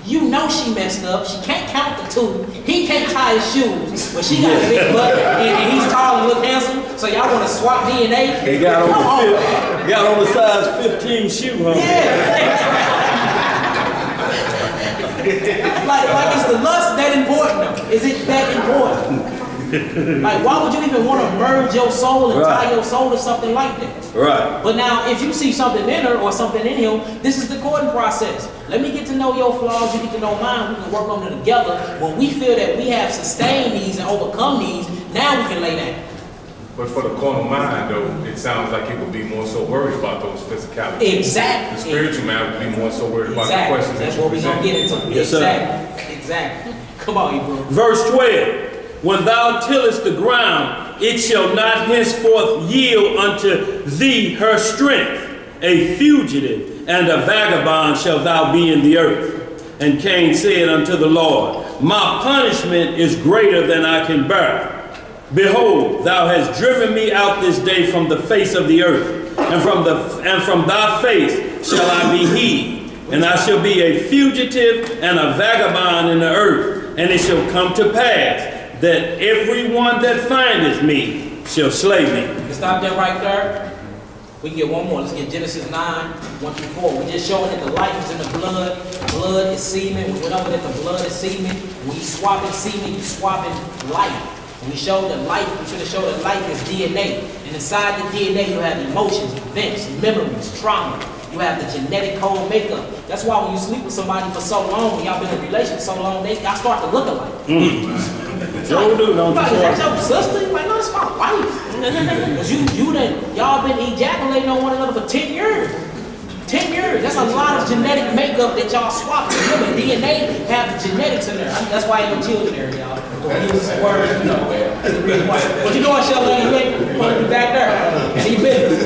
Speaker 1: You know she messed up. She can't count the two. He can't tie his shoes, but she got a big butt and he's tall and look handsome. So y'all want to swap DNA?
Speaker 3: He got on the size 15 shoe, huh?
Speaker 1: like is the lust that important though? Is it that important? Like, why would you even want to merge your soul and tie your soul to something like that?
Speaker 3: Right.
Speaker 1: But now, if you see something in her or something in him, this is the courting process. Let me get to know your flaws, you get to know mine, we can work on them together. When we feel that we have sustained these and overcome these, now we can lay down.
Speaker 7: But for the carnal mind, though, it sounds like it would be more so worried about those physicalities.
Speaker 1: Exactly.
Speaker 7: The spiritual man would be more so worried about the questions
Speaker 1: That's
Speaker 7: that
Speaker 1: what
Speaker 7: you
Speaker 1: we're going to
Speaker 7: present.
Speaker 1: get into.
Speaker 3: Yes, sir.
Speaker 1: Exactly. Come on, Hebrew.
Speaker 3: Verse 12. When thou tillest the ground, it shall not henceforth yield unto thee her strength. A fugitive and a vagabond shalt thou be in the earth. And Cain said unto the Lord, my punishment is greater than I can bear. Behold, thou hast driven me out this day from the face of the earth, and from thy face shall I be hid. And I shall be a fugitive and a vagabond in the earth. And it shall come to pass that everyone that findeth me shall slay me.
Speaker 1: You can stop there right there. We can get one more. Let's get Genesis 9, 1-4. We're just showing that the life is in the blood. Blood is semen. We went over that the blood is semen. When you swapping semen, you swapping life. When we show that life, we're going to show that life is DNA. And inside the DNA, you have emotions, events, memories, trauma. You have the genetic code makeup. That's why when you sleep with somebody for so long, when y'all been in a relationship so long, y'all start to look alike.
Speaker 3: Sure do, don't you?
Speaker 1: Like, is that your sister? You're like, no, it's my wife. Because y'all been ejaculating on one another for 10 years. 10 years. That's a lot of genetic makeup that y'all swap. Remember, DNA have the genetics in there. That's why ain't no children there, y'all. Use this word, you know. That's the reason why. What you doing, Sheldon? You ain't want to be back there. And he business.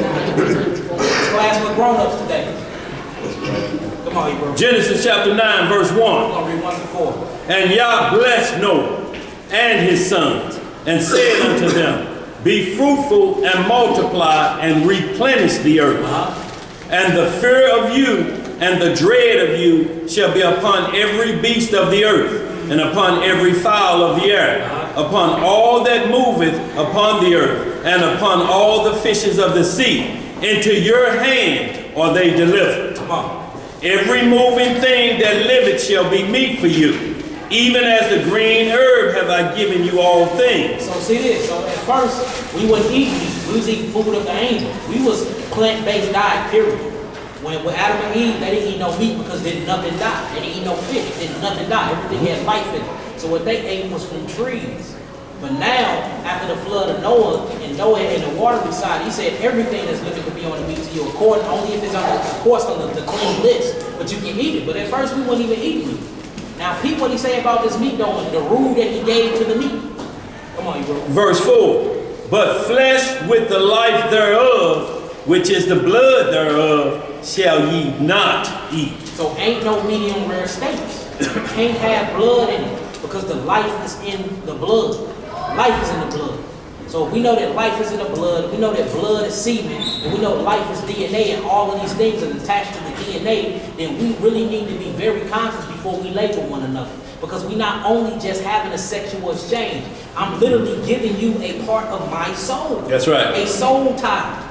Speaker 1: Class for grown-ups today. Come on, bro.
Speaker 3: Genesis chapter 9, verse 1.
Speaker 1: I'm going to read 1-4.
Speaker 3: And Yah blessed Noah and his sons, and said unto them, be fruitful and multiply and replenish the earth. And the fear of you and the dread of you shall be upon every beast of the earth, and upon every fowl of the air, upon all that moveth upon the earth, and upon all the fishes of the sea. Into your hand are they delivered. Every moving thing that liveth shall be meat for you. Even as the green herb have I given you all things.
Speaker 1: So see this. So at first, we wasn't eating meat. We was eating food of the angels. We was plant-based diet, period. When Adam and Eve, they didn't eat no meat because then nothing died. They didn't eat no fish, then nothing died. Everything had life in it. So what they ate was from trees. But now, after the flood of Noah, and Noah in the watery side, he said everything that's living could be on the meat to you, according only if it's on the clean list. But you can eat it. But at first, we wouldn't even eat meat. Now, peep what he say about this meat, though, the rule that he gave to the meat. Come on, you bro.
Speaker 3: Verse 4. But flesh with the life thereof, which is the blood thereof, shall ye not eat.
Speaker 1: So ain't no medium rare states. Can't have blood in it because the life is in the blood. Life is in the blood. So if we know that life is in the blood, we know that blood is semen, and we know life is DNA, and all of these things are attached to the DNA, then we really need to be very conscious before we label one another. Because we're not only just having a sexual exchange, I'm literally giving you a part of my soul.
Speaker 3: That's right.
Speaker 1: A soul tie.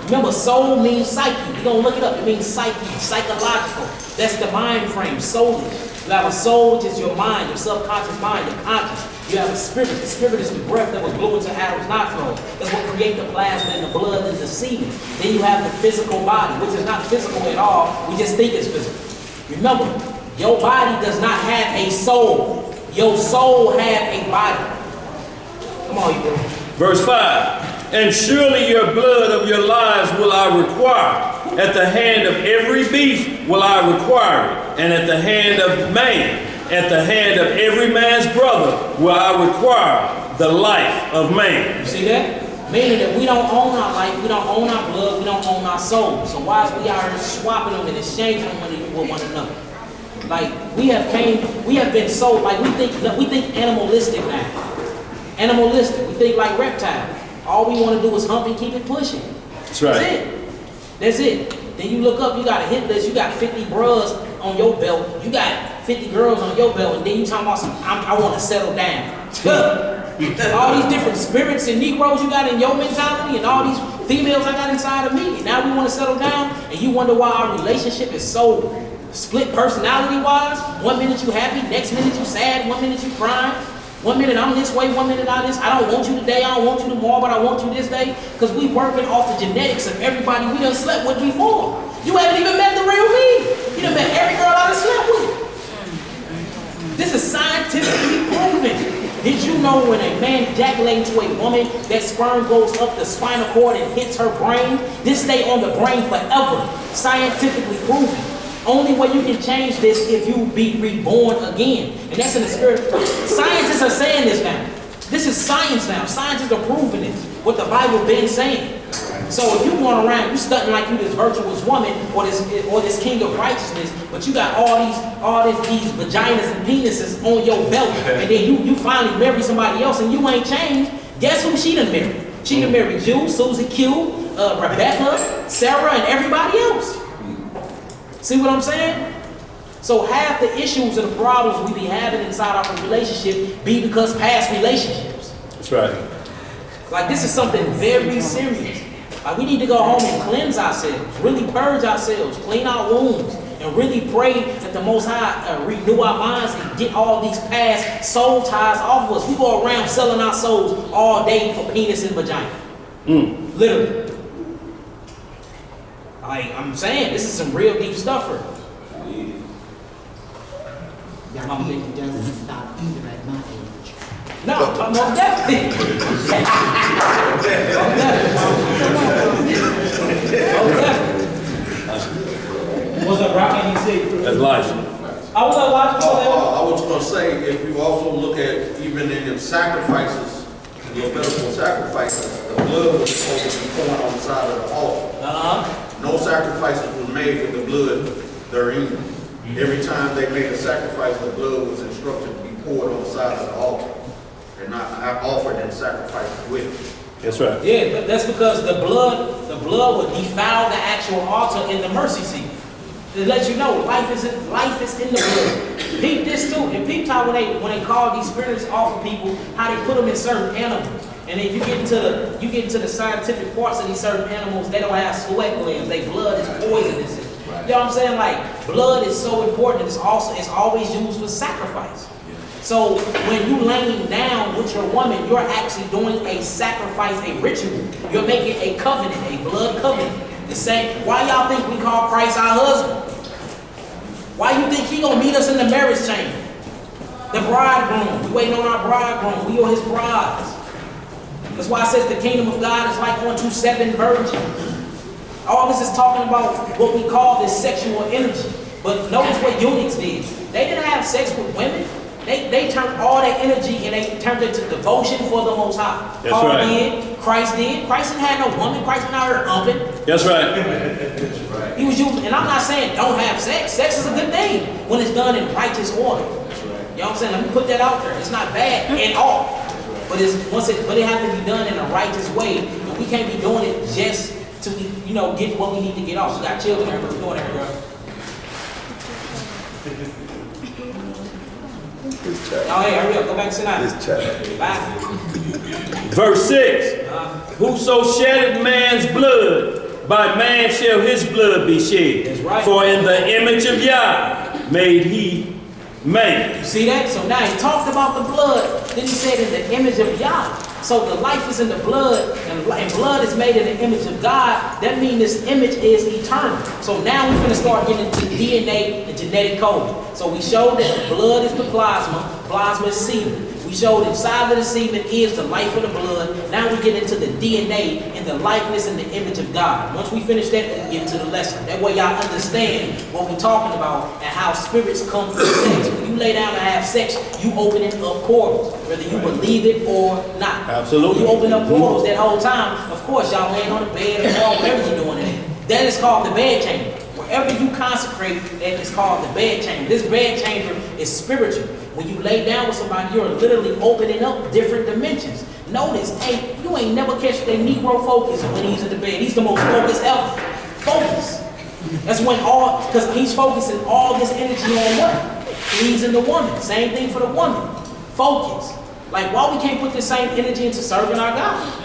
Speaker 1: Remember, soul means psyche. You're going to look it up. It means psyche, psychological. That's the mind frame, soulish. You have a soul, which is your mind, your subconscious mind, your conscious. You have a spirit. The spirit is the breath that was blew into Adam's nostril. That's what creates the plasma and the blood and the semen. Then you have the physical body, which is not physical at all. We just think it's physical. Remember, your body does not have a soul. Your soul have a body. Come on, you bro.
Speaker 3: Verse 5, and surely your blood of your lives will I require. At the hand of every beast will I require it. And at the hand of man, at the hand of every man's brother will I require the life of man.
Speaker 1: You see that? Meaning that we don't own our life, we don't own our blood, we don't own our soul. So why is we are swapping them and exchanging them with one another? Like we have been so like we think animalistic now. Animalistic. We think like reptile. All we want to do is hump and keep it pushing.
Speaker 3: That's right.
Speaker 1: That's it. That's it. Then you look up, you got a hit list, you got 50 bros on your belt, you got 50 girls on your belt, and then you talking about I want to settle down. All these different spirits and Negroes you got in your mentality, and all these females I got inside of me, and now we want to settle down, and you wonder why our relationship is so split personality-wise. 1 minute you happy, next minute you sad, 1 minute you crying. 1 minute I'm this way, 1 minute I'm this. I don't want you today, I don't want you tomorrow, but I want you this day. Because we working off the genetics of everybody we done slept with before. You haven't even met the real me. You done met every girl I done slept with. This is scientifically proven. Did you know when a man ejaculates into a woman, that sperm goes up the spinal cord and hits her brain? This stay on the brain forever. Scientifically proven. Only way you can change this if you be reborn again. And that's in the spirit. Scientists are saying this now. This is science now. Scientists are proving this. What the Bible been saying. So if you going around, you stunting like you this virtuous woman or this king of righteousness, but you got all these vaginas and penises on your belt, and then you finally marry somebody else and you ain't changed, guess who she done married? She done married you, Susie Q, Rebecca, Sarah, and everybody else. See what I'm saying? So half the issues and the problems we be having inside our relationship be because past relationships.
Speaker 3: That's right.
Speaker 1: Like this is something very serious. Like we need to go home and cleanse ourselves, really purge ourselves, clean our wounds, and really pray that the Most High renew our minds and get all these past soul ties off of us. We go around selling our souls all day for penis and vagina. Literally. Like I'm saying, this is some real deep stuff for us.
Speaker 9: Y'all need to stop either at my age.
Speaker 1: No, I'm most definitely. Most definitely. What's up, Rocky?
Speaker 3: That's life.
Speaker 1: I was up watching.
Speaker 5: I was going to say, if you also look at even in the sacrifices, the Levitical sacrifices, the blood was supposed to be poured on the side of the altar. No sacrifices were made with the blood therein. Every time they made a sacrifice, the blood was instructed to be poured on the side of the altar and not offered and sacrificed with it.
Speaker 3: That's right.
Speaker 1: Yeah, but that's because the blood would defile the actual altar in the mercy seat. It lets you know life is in the blood. Peep this too, and peep how when they call these spirits off of people, how they put them in certain animals. And if you get into the scientific parts of these certain animals, they don't have sweat glands. Their blood is poisonous. You know what I'm saying? Like blood is so important. It's always used for sacrifice. So when you laying down with your woman, you're actually doing a sacrifice, a ritual. You're making a covenant, a blood covenant. The same. Why y'all think we call Christ our husband? Why you think he gonna meet us in the marriage chamber? The bridegroom. We waiting on our bridegroom. We are his brides. That's why it says the kingdom of God is like unto 7 virgins. All this is talking about what we call this sexual energy. But notice what eunuchs did. They didn't have sex with women. They They turned all their energy and they turned it to devotion for the Most High.
Speaker 3: That's
Speaker 1: Paul
Speaker 3: right.
Speaker 1: did, Christ did. Christ didn't have no woman. Christ went out here humping.
Speaker 3: That's right.
Speaker 1: He was using, and I'm not saying don't have sex. Sex is a good thing when it's done in righteous order. You know what I'm saying? Let me put that out there. It's not bad at all. But it has to be done in a righteous way. And we can't be doing it just to get what we need to get off. We got children here, what's going on, girl? Oh, hey, hurry up, go back and sit down. Bye.
Speaker 3: Verse 6. Whoso sheddeth man's blood, by man shall his blood be shed.
Speaker 1: That's right.
Speaker 3: For in the image of Yah made he man.
Speaker 1: You see that? So now he talked about the blood, then he said in the image of Yah. So the life is in the blood, and blood is made in the image of God. That means this image is eternal. So now we're going to start getting into DNA and genetic coding. So we showed that the blood is the plasma is semen. We showed inside of the semen is the life of the blood. Now we get into the DNA and the likeness and the image of God. Once we finish that, we get into the lesson. That way y'all understand what we're talking about and how spirits come through sex. When you lay down and have sex, you opening up portals, whether you believe it or not.
Speaker 3: Absolutely.
Speaker 1: You open up portals that whole time. Of course, y'all laying on the bed or whatever you're doing in it. That is called the bed chamber. Wherever you consecrate, that is called the bed chamber. This bed chamber is spiritual. When you lay down with somebody, you're literally opening up different dimensions. Notice, hey, you ain't never catch that Negro focus when he's in the bed. He's the most focused ever. Focus. That's when because he's focusing all this energy on what? He's in the woman. Same thing for the woman. Focus. Like, why we can't put the same energy into serving our God?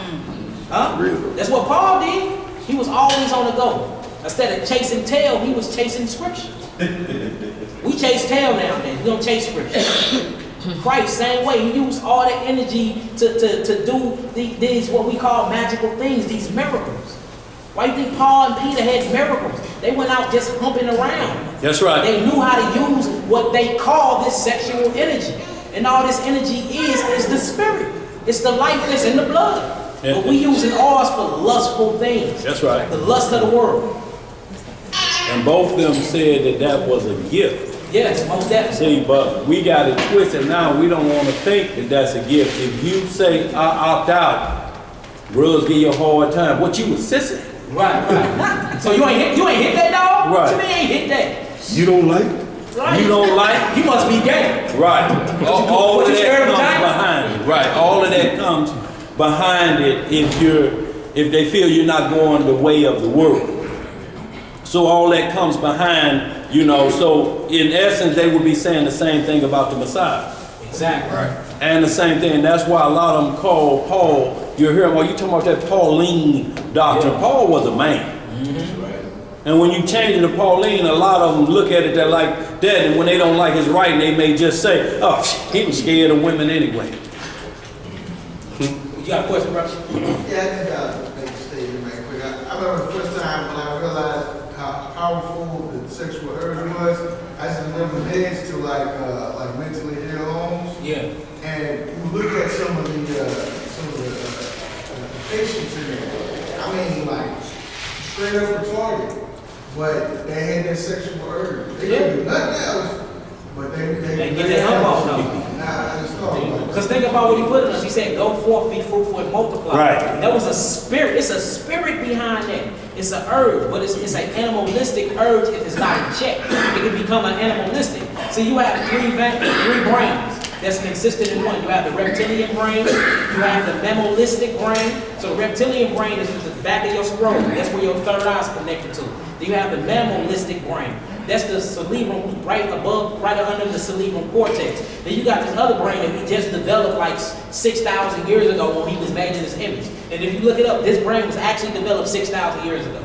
Speaker 1: Huh? That's what Paul did. He was always on the go. Instead of chasing tail, he was chasing scripture. We chase tail nowadays. We don't chase scripture. Christ, same way. He used all that energy to do these what we call magical things, these miracles. Why do you think Paul and Peter had miracles? They went out just humping around.
Speaker 3: That's right.
Speaker 1: They knew how to use what they call this sexual energy. And all this energy is the spirit. It's the life that's in the blood.
Speaker 3: Yeah.
Speaker 1: But we using ours for lustful things.
Speaker 3: That's right.
Speaker 1: The lust of the world.
Speaker 3: And both of them said that was a gift.
Speaker 1: Yes, most definitely.
Speaker 3: See, but we got it twisted now. We don't want to think that that's a gift. If you say, I opt out, brothers give you a hard time. What, you was sissing?
Speaker 1: Right. So you ain't hit that dog?
Speaker 3: Right.
Speaker 1: What you mean ain't hit that?
Speaker 8: You don't like?
Speaker 1: Right.
Speaker 3: You don't like?
Speaker 1: You must be gay.
Speaker 3: Right. All of
Speaker 1: you
Speaker 3: that
Speaker 1: scared of
Speaker 3: comes
Speaker 1: vagina?
Speaker 3: behind it. Right. All of that comes behind it if they feel you're not going the way of the world. So all that comes behind, so in essence, they would be saying the same thing about the Messiah.
Speaker 1: Exactly.
Speaker 3: Right. And the same thing, that's why a lot of them call Paul, you hear him, you talking about that Pauline doctrine. Yeah. Paul was a man. Mm-hmm. Right. And when you change it to Pauline, a lot of them look at it like that, and when they don't like his writing, they may just say, oh, he was scared of women anyway.
Speaker 1: You got a question, bro?
Speaker 10: Yeah, I just got to make a statement right quick. I remember the first time when I realized how powerful the sexual urge was. I used to live in beds to like mentally ill homes.
Speaker 1: Yeah.
Speaker 10: And you look at some of the patients in there. I mean, like straight up retarded, but they had that sexual urge. They couldn't do nothing else, but they
Speaker 1: get their hump off now.
Speaker 10: Nah, I just thought about it.
Speaker 1: Because think about what he put in us. He said, go forth, be fruitful, and multiply.
Speaker 3: Right.
Speaker 1: That was a spirit. It's a spirit behind that. It's an urge, but it's an animalistic urge if it's not in check. It can become an animalistic. So you have three brains that's consistent in one. You have the reptilian brain, you have the mammalistic brain. So the reptilian brain is at the back of your scrotum. That's where your third eye is connected to. Then you have the mammalistic brain. That's the cerebrum right under the cerebral cortex. Then you got this other brain that we just developed like 6,000 years ago when he was made in his image. And if you look it up, this brain was actually developed 6,000 years ago.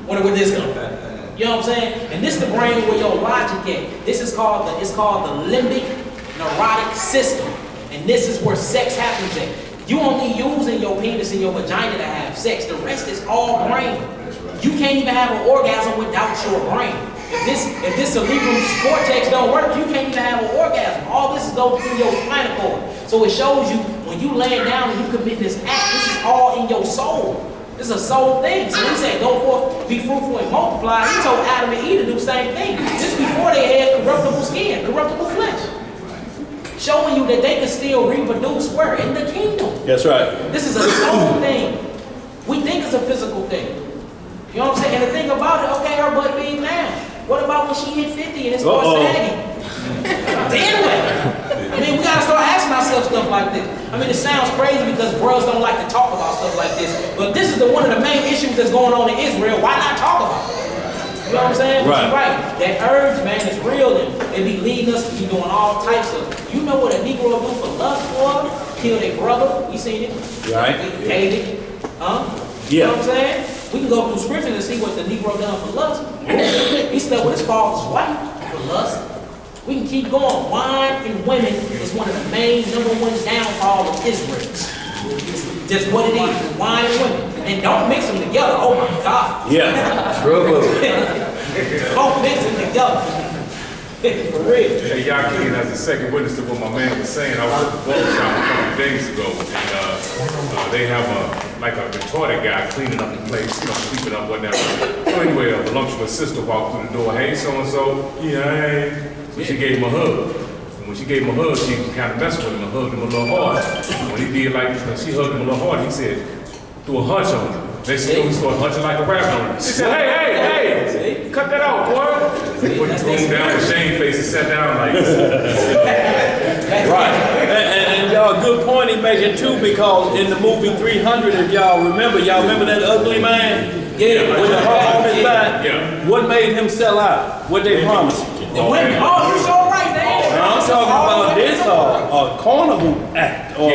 Speaker 1: Wonder where this comes from. You know what I'm saying? And this is the brain where your logic at. This is called the limbic neurotic system. And this is where sex happens at. You only using your penis and your vagina to have sex. The rest is all brain. You can't even have an orgasm without your brain. If this cerebral cortex don't work, you can't even have an orgasm. All this is going through your spinal cord. So it shows you when you laying down and you commit this act, this is all in your soul. This is a soul thing. So he said, go forth, be fruitful and multiply. He told Adam and Eve to do the same thing. This before they had corruptible skin, corruptible flesh. showing you that they can still reproduce where? In the kingdom.
Speaker 3: That's right.
Speaker 1: This is a soul thing. We think it's a physical thing. You know what I'm saying? And the thing about it, okay, her butt big now. What about when she hit 50 and it starts sagging? Anyway, I mean, we gotta start asking ourselves stuff like this. I mean, it sounds crazy because bros don't like to talk about stuff like this, but this is one of the main issues that's going on in Israel. Why not talk about it? You know what I'm saying?
Speaker 3: Right.
Speaker 1: You're right. That urge, man, is real, and it be leading us to be doing all types of. You know what a Negro do for lust for? Kill their brother. You seen it?
Speaker 3: Right.
Speaker 1: Hated. Huh? You
Speaker 3: Yeah.
Speaker 1: know what I'm saying? We can go through scripture and see what the Negro done for lust. He slept with his father's wife for lust. We can keep going. Wine and women is one of the main #1 downfall of Israel. It's just what it is. Wine and women. And don't mix them together. Oh my God.
Speaker 3: Yeah.
Speaker 8: Trouble.
Speaker 1: Don't mix them together. For real.
Speaker 7: Hey, Yakin, as a second witness to what my man was saying, I was at the ball shop a couple of days ago, and they have like a retarded guy cleaning up the place, sweeping up, whatever. So anyway, a voluptuous sister walked through the door, hey, so-and-so, yeah, hey. So she gave him a hug. And when she gave him a hug, she was kind of messing with him and hugged him a little hard. When he did she hugged him a little hard, he said, threw a hunch on him. Next thing he started hunching like a rabbit on her. She said, hey, cut that out, boy. He put his room down with shame face and sat down like
Speaker 3: Right. And y'all, good point he making too, because in the movie 300, if y'all remember that ugly man?
Speaker 1: Yeah.
Speaker 3: With the heart on his back?
Speaker 7: Yeah.
Speaker 3: What made him sell out? What they promised?
Speaker 1: The women, oh, you so right, man.
Speaker 3: Now, I'm talking about this a carnival act, or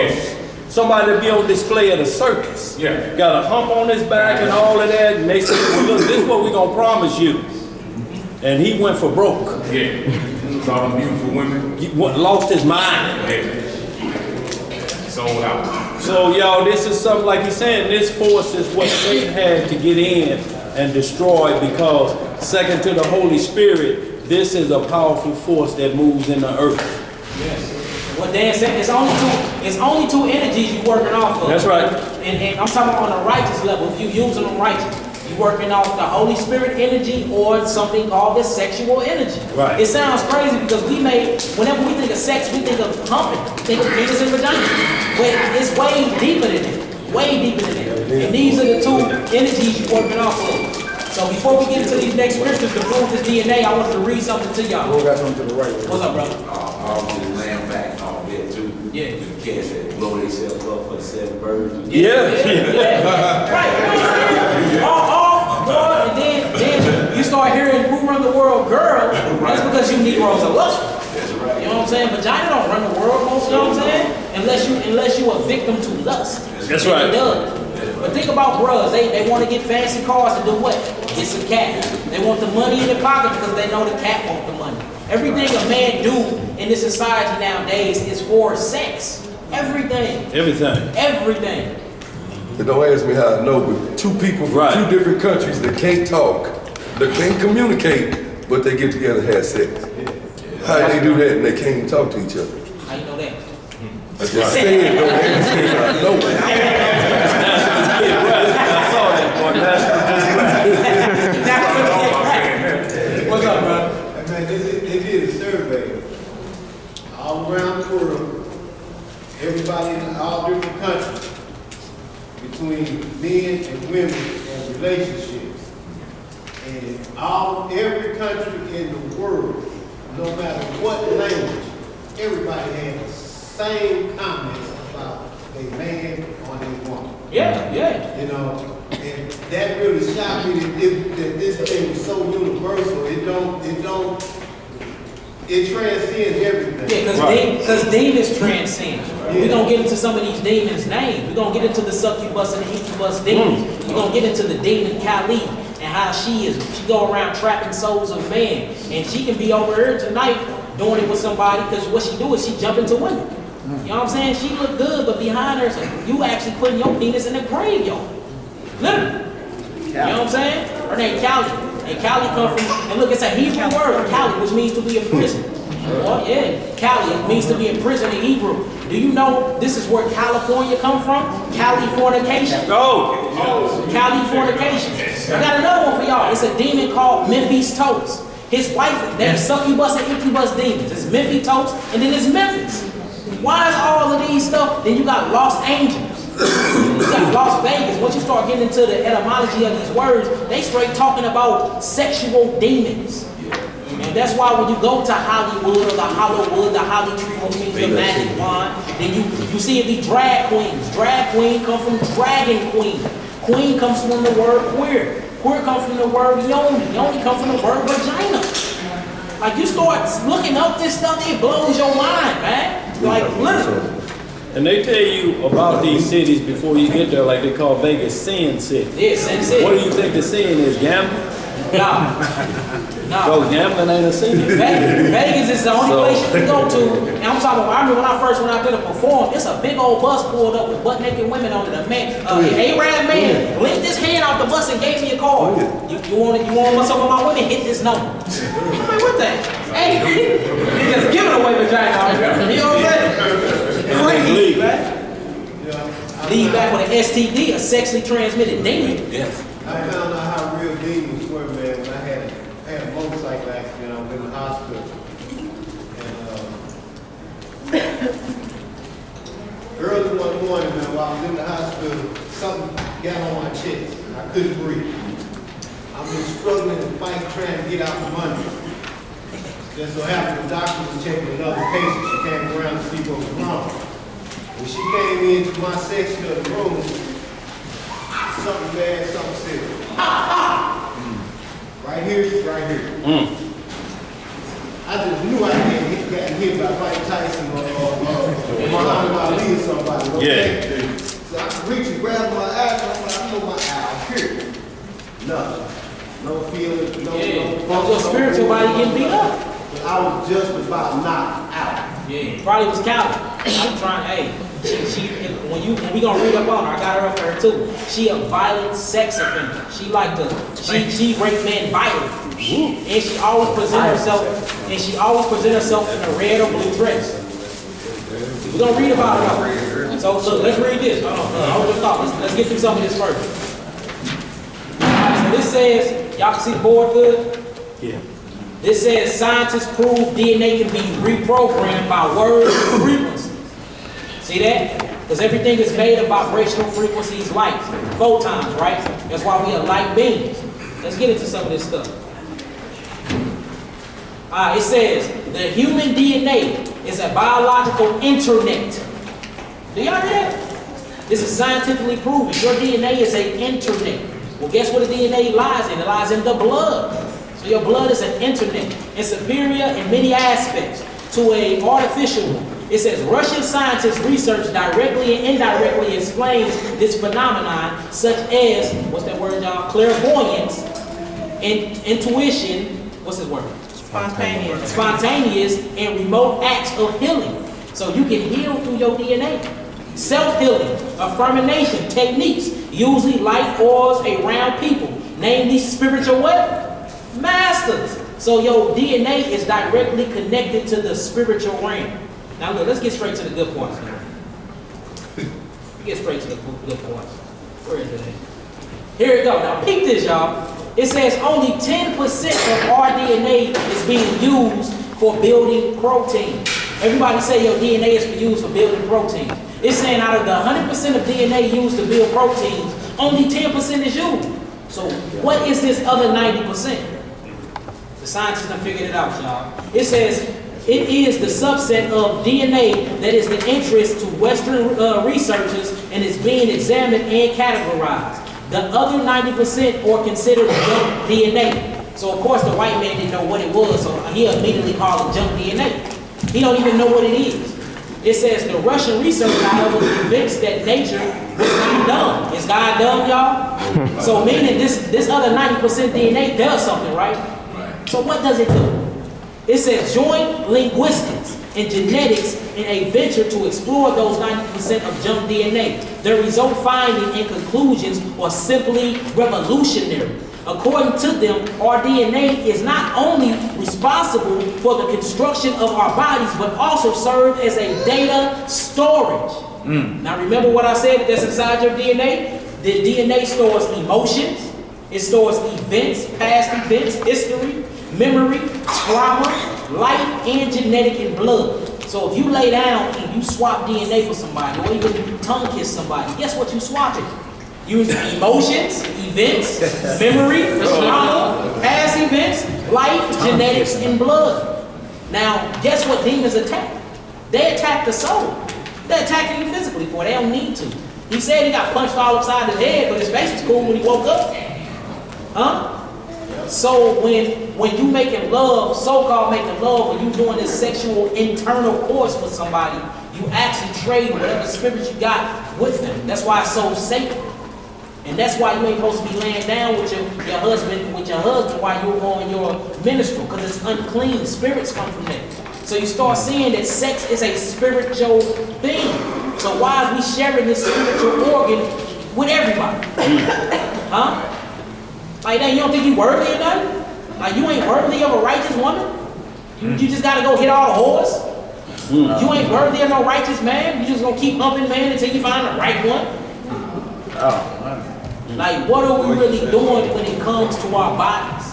Speaker 3: somebody that be on display at a circus.
Speaker 7: Yeah.
Speaker 3: Got a hump on his back and all of that, and they said, well, look, this is what we gonna promise you. And he went for broke.
Speaker 7: Yeah. Saw them beautiful women.
Speaker 3: He lost his mind.
Speaker 7: Yeah. Sold out.
Speaker 3: So y'all, this is something like he's saying, this force is what Satan had to get in and destroy, because second to the Holy Spirit, this is a powerful force that moves in the earth.
Speaker 1: Yes. Well, Dan said it's only two energies you working off of.
Speaker 3: That's right.
Speaker 1: And I'm talking about on a righteous level. If you using them righteous, you working off the Holy Spirit energy or something called the sexual energy.
Speaker 3: Right.
Speaker 1: It sounds crazy because whenever we think of sex, we think of humping, we think of penis and vagina. But it's way deeper than that. Way deeper than that. And these are the two energies you working off of. So before we get into these next scriptures to prove this DNA, I want to read something to y'all.
Speaker 10: We got something to the right.
Speaker 1: What's up, brother?
Speaker 11: All this lamb back all that too.
Speaker 1: Yeah.
Speaker 11: The cats that blow themselves up for the 7 birds.
Speaker 3: Yeah.
Speaker 1: Right. All, boy, and then you start hearing who run the world, girl. That's because you Negroes are lustful.
Speaker 11: That's right.
Speaker 1: You know what I'm saying? Vagina don't run the world, most, you know what I'm saying? Unless you a victim to lust.
Speaker 3: That's right.
Speaker 1: It does. But think about bros. They want to get fancy cars to do what? Get some cat. They want the money in their pocket because they know the cat want the money. Everything a man do in this society nowadays is for sex. Everything. Everything.
Speaker 8: And don't ask me how I know, but two people from two different countries that can't talk, that can't communicate, but they get together and have sex. How do they do that and they can't even talk to each other?
Speaker 1: How you know that?
Speaker 8: I just saying, don't ask me how I know.
Speaker 1: What's up, bro?
Speaker 6: Man, they did a survey all around the world, everybody in all different countries, between men and women and relationships. And every country in the world, no matter what language, everybody had the same comments about a man or a woman.
Speaker 1: Yeah.
Speaker 6: You know, and that really shocked me that this thing was so universal. It transcends everything.
Speaker 1: Yeah, because demons transcend. We're going to get into some of these demons' names. We're going to get into the succubus and the incubus demons. We're going to get into the demon Kali and how she go around trapping souls of men. And she can be over here tonight doing it with somebody, because what she do is she jump into women. You know what I'm saying? She look good, but behind her, you actually putting your penis in the graveyard. Literally. You know what I'm saying? Her name Kali. And Kali come from, and look, it's a Hebrew word, Kali, which means to be in prison. Oh yeah, Kali means to be in prison in Hebrew. Do you know this is where California come from? Californication. Californication. I got another one for y'all. It's a demon called Memphis Toast. His wife, there's succubus and incubus demons. It's Memphis Toast, and then it's Memphis. stuff, then you got lost angels. You got Las Vegas. Once you start getting into the etymology of these words, they straight talking about sexual demons. And that's why when you go to Hollywood or the Hollywood, the Holly Tree, which means the magic wand, then you see it be drag queens. Drag queen comes from dragon queen. Queen comes from the word queer. Queer comes from the word yoni. Yoni comes from the word vagina. Like you start looking up this stuff, it blows your mind, man. Like literally.
Speaker 3: And they tell you about these cities before you get there, like they call Vegas Sin City.
Speaker 1: Yeah, Sin City.
Speaker 3: What do you think the sin is? Gambling?
Speaker 1: Nah.
Speaker 3: So gambling ain't a sin.
Speaker 1: Vegas is the only place you can go to. And I'm talking about, I remember when I first went out there to perform, it's a big old bus pulled up with butt naked women on it. A man, A-Rab man, linked his hand off the bus and gave me a card. You want what's up with my women? Hit this number. I'm like, what the? Hey, he just giving away vagina. You know what I'm saying? Lead back with an STD, a sexually transmitted demon.
Speaker 3: Yes.
Speaker 6: I found out how real demons were, man, when I had a motorcycle accident. I was in the hospital. And early one morning, man, while I was in the hospital, something got on my chest. And I couldn't breathe. I've been struggling and fighting, trying to get out from under it. Just so happened the doctor was checking another patient. She came around to see what was wrong. When she came into my section of the room, something bad, something serious. Right here, right here. I just knew I had gotten hit by Mike Tyson or Muhammad Ali or somebody. Okay? Yeah. So I reach and grab my eye, and I'm like, I know my eye here. Nothing. No feeling, no
Speaker 1: your spiritual body getting beat up.
Speaker 6: I was just about knocked out.
Speaker 1: Yeah, probably was Calvin. I'm trying, hey, when we gonna read up on her, I got her up there too. She a violent sex offender. She like to, she raped men violently. And she always present herself, in a red or blue dress. We're gonna read about her. So look, let's read this. Hold your thought. Let's get through some of this first. Alright, so this says, y'all can see the board good?
Speaker 3: Yeah.
Speaker 1: This says scientists prove DNA can be reprogrammed by words and frequencies. See that? Because everything is made of vibrational frequencies, light, photons, right? That's why we are light beings. Let's get into some of this stuff. It says the human DNA is a biological internet. Do y'all hear that? This is scientifically proven. Your DNA is an internet. Well, guess what the DNA lies in? It lies in the blood. So your blood is an internet. It's superior in many aspects to an artificial one. It says Russian scientists research directly and indirectly explains this phenomenon, such as, what's that word, y'all? Clairvoyance, intuition, what's this word? Spontaneous and remote acts of healing. So you can heal through your DNA. Self-healing, affirmation techniques, usually light oils around people, namely spiritual what? Masters. So your DNA is directly connected to the spiritual realm. Now look, let's get straight to the good points now. Get straight to the good points. Where is it at? Here we go. Now peep this, y'all. It says only 10% of our DNA is being used for building protein. Everybody say your DNA is used for building protein. It's saying out of the 100% of DNA used to build proteins, only 10% is used. So what is this other 90%? The scientists have figured it out, y'all. It says it is the subset of DNA that is the interest to Western researchers and is being examined and categorized. The other 90% are considered junk DNA. So of course the white man didn't know what it was, so he immediately called it junk DNA. He don't even know what it is. It says the Russian researcher, however, was convinced that nature was not dumb. Is God dumb, y'all? So meaning this other 90% DNA does something, right? So what does it do? It says joint linguistics and genetics in a venture to explore those 90% of junk DNA. The result finding and conclusions are simply revolutionary. According to them, our DNA is not only responsible for the construction of our bodies, but also serve as a data storage. Now remember what I said that's inside your DNA? The DNA stores emotions, it stores events, past events, history, memory, trauma, life, and genetic and blood. So if you lay down and you swap DNA for somebody, or even tongue kiss somebody, guess what you swapping? You emotions, events, memory, trauma, past events, life, genetics, and blood. Now, guess what demons attack? They attack the soul. They're attacking you physically for it. They don't need to. He said he got punched all upside his head, but his face was cool when he woke up. Huh? So when you making love, so-called making love, when you doing this sexual internal course with somebody, you actually trade whatever spirit you got with them. That's why it's so sacred. And that's why you ain't supposed to be laying down with your husband while you're on your menstrual, because it's unclean. Spirits come from that. So you start seeing that sex is a spiritual thing. So why are we sharing this spiritual organ with everybody? Huh? Like that, you don't think you worthy of nothing? Like you ain't worthy of a righteous woman? You just gotta go hit all the whores? You ain't worthy of no righteous man? You just gonna keep humping man until you find the right one? Like what are we really doing when it comes to our bodies?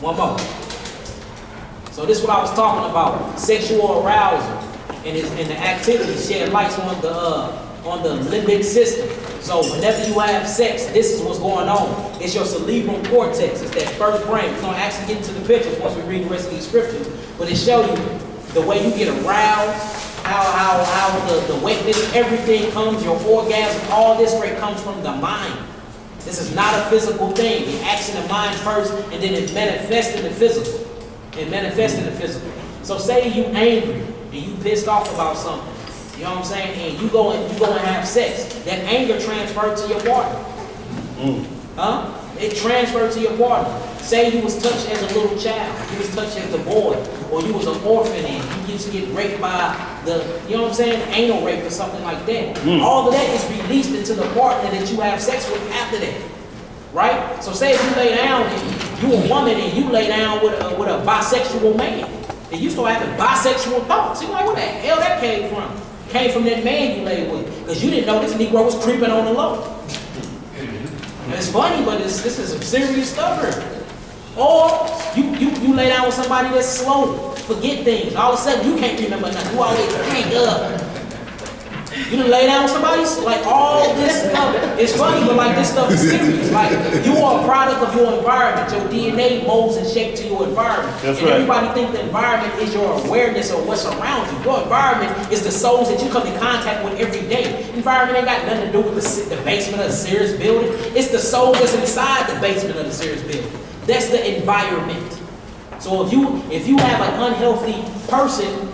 Speaker 1: One more. So this is what I was talking about. Sexual arousal and the activities shed lights on the limbic system. So whenever you have sex, this is what's going on. It's your cerebral cortex. It's that first brain. We're going to actually get into the pictures once we read the rest of these scriptures. But it shows you the way you get aroused, how the wetness, everything comes, your orgasm, all this rate comes from the mind. This is not a physical thing. It acts in the mind first, and then it manifests in the physical. So say you angry and you pissed off about something. You know what I'm saying? And you go and have sex. That anger transferred to your partner. Huh? It transferred to your partner. Say you was touched as a little child. You was touched as a boy. Or you was an orphan and you used to get raped by you know what I'm saying? Anal rape or something like that. All of that is released into the partner that you have sex with after that. Right? So say if you lay down and you a woman and you lay down with a bisexual man. And you start having bisexual thoughts. You're like, where the hell that came from? Came from that man you lay with. Because you didn't know this Negro was creeping on the low. And it's funny, but this is some serious stuff here. Or you lay down with somebody that's slow, forget things. All of a sudden you can't remember nothing. You always hang up. You done lay down with somebody, like all this stuff. It's funny, but like this stuff is serious. Like you are a product of your environment. Your DNA molds and shaped to your environment.
Speaker 3: That's
Speaker 1: and
Speaker 3: right.
Speaker 1: Everybody think the environment is your awareness of what's around you. Your environment is the souls that you come in contact with every day. Environment ain't got nothing to do with the basement of the Sears building. It's the souls that's inside the basement of the Sears building. That's the environment. So if you have an unhealthy person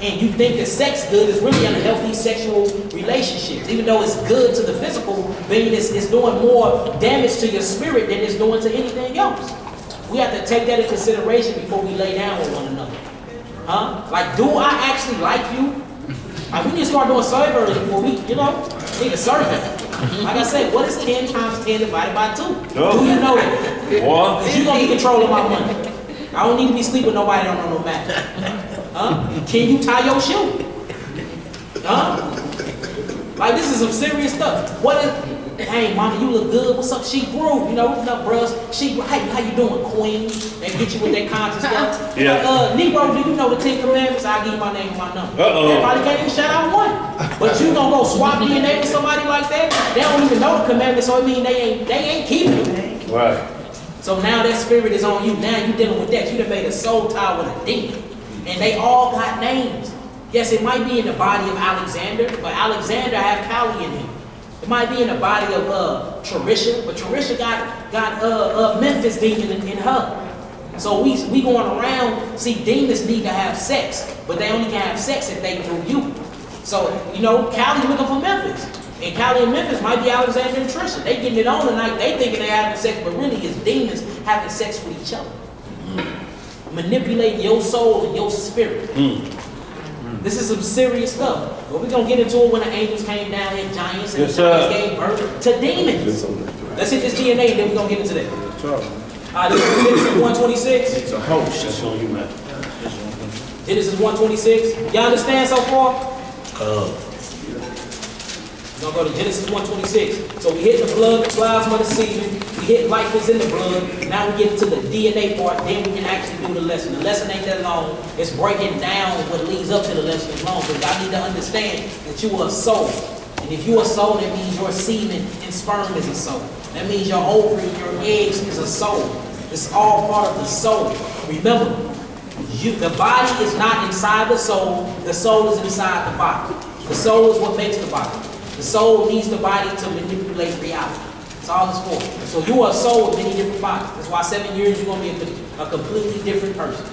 Speaker 1: and you think that sex good, is really unhealthy sexual relationships. Even though it's good to the physical being, it's doing more damage to your spirit than it's doing to anything else. We have to take that in consideration before we lay down with one another. Huh? Like, do I actually like you? Like, we need to start doing surveys before we, need a survey. Like I said, what is 10 times 10 divided by 2? Do you know that? Because you're going to be controlling my money. I don't need to be sleeping with nobody that don't know no matter. Huh? Can you tie your shoe? Huh? Like, this is some serious stuff. What if, hey, mama, you look good. What's up? She grew. What's up, bros? How you doing, queen? They get you with that conscious stuff.
Speaker 3: Yeah.
Speaker 1: Negro, do you know the 10 commandments? I'll give you my name and my number. They probably can't even shout out one. But you gonna go swap DNA with somebody like that? They don't even know the commandments, so it means they ain't keeping it.
Speaker 3: Right.
Speaker 1: So now that spirit is on you. Now you dealing with that. You done made a soul tie with a demon. And they all got names. Yes, it might be in the body of Alexander, but Alexander have Kali in him. It might be in the body of Trisha, but Trisha got Memphis demon in her. So we going around, see, demons need to have sex, but they only can have sex if they through you. So, Kali looking for Memphis. And Kali and Memphis might be Alexander and Trisha. They getting it on tonight, they thinking they're having sex, but really it's demons having sex with each other. Manipulating your soul and your spirit. This is some serious stuff. But we're going to get into it when the angels came down and giants and giants gave birth to demons. Let's hit this DNA and then we're going to get into that. This is Genesis 126.
Speaker 3: It's a host. That's on you, man.
Speaker 1: Genesis 126. Y'all understand so far? We're gonna go to Genesis 1:26. So we hit the blood, the plasma, the semen. We hit life that's in the blood. Now we get to the DNA part. Then we can actually do the lesson. The lesson ain't that long. It's breaking down what leads up to the lesson is long. Because I need to understand that you are a soul. And if you're a soul, that means your semen and sperm is a soul. That means your ovary, your eggs is a soul. It's all part of the soul. Remember, the body is not inside the soul is inside the body. The soul is what makes the body. The soul needs the body to manipulate reality. That's all it's for. So you are a soul with many different bodies. That's why 7 years you're going to be a completely different person.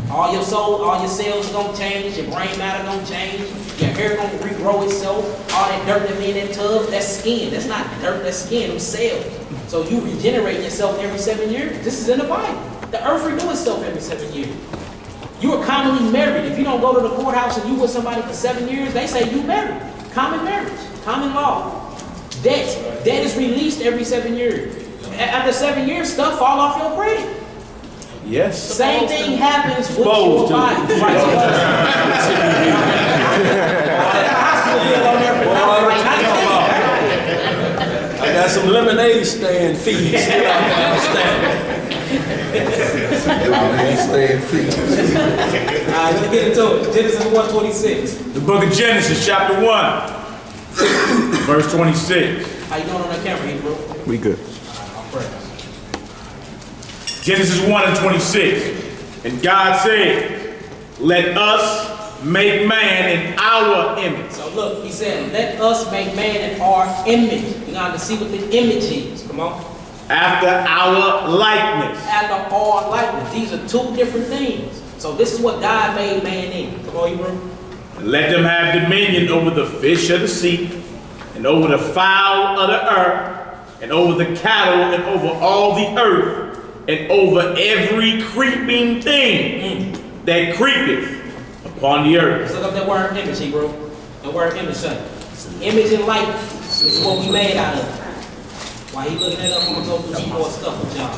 Speaker 1: All your soul, all your cells are going to change. Your brain matter going to change. Your hair going to regrow itself. All that dirt that be in that tub, that's skin. That's not dirt, that's skin, them cells. So you regenerate yourself every 7 years. This is in the Bible. The earth renews itself every 7 years. You are commonly married. If you don't go to the courthouse and you with somebody for 7 years, they say you married. Common marriage, common law. Debt is released every 7 years. After 7 years, stuff fall off your credit.
Speaker 3: Yes.
Speaker 1: Same thing happens with your body.
Speaker 3: I got some lemonade stand fees. Still outstanding.
Speaker 8: Lemonade stand fees.
Speaker 1: All right, let's get into it. Genesis 1:26.
Speaker 7: The book of Genesis, chapter 1, verse 26.
Speaker 1: How you doing on that camera, Hebrew?
Speaker 2: We good.
Speaker 7: Genesis 1:26. And God said, let us make man in our image.
Speaker 1: So look, he said, let us make man in our image. We're going to see what the image is. Come on.
Speaker 7: After our likeness.
Speaker 1: After our likeness. These are two different things. So this is what God made man in. Come on, Hebrew.
Speaker 7: And let them have dominion over the fish of the sea, and over the fowl of the earth, and over the cattle, and over all the earth, and over every creeping thing that creepeth upon the earth.
Speaker 1: Let's look up that word image, Hebrew. That word image, son. Image and likeness. This is what we made out of. While he looking it up, I'm going to go through some more stuff with y'all.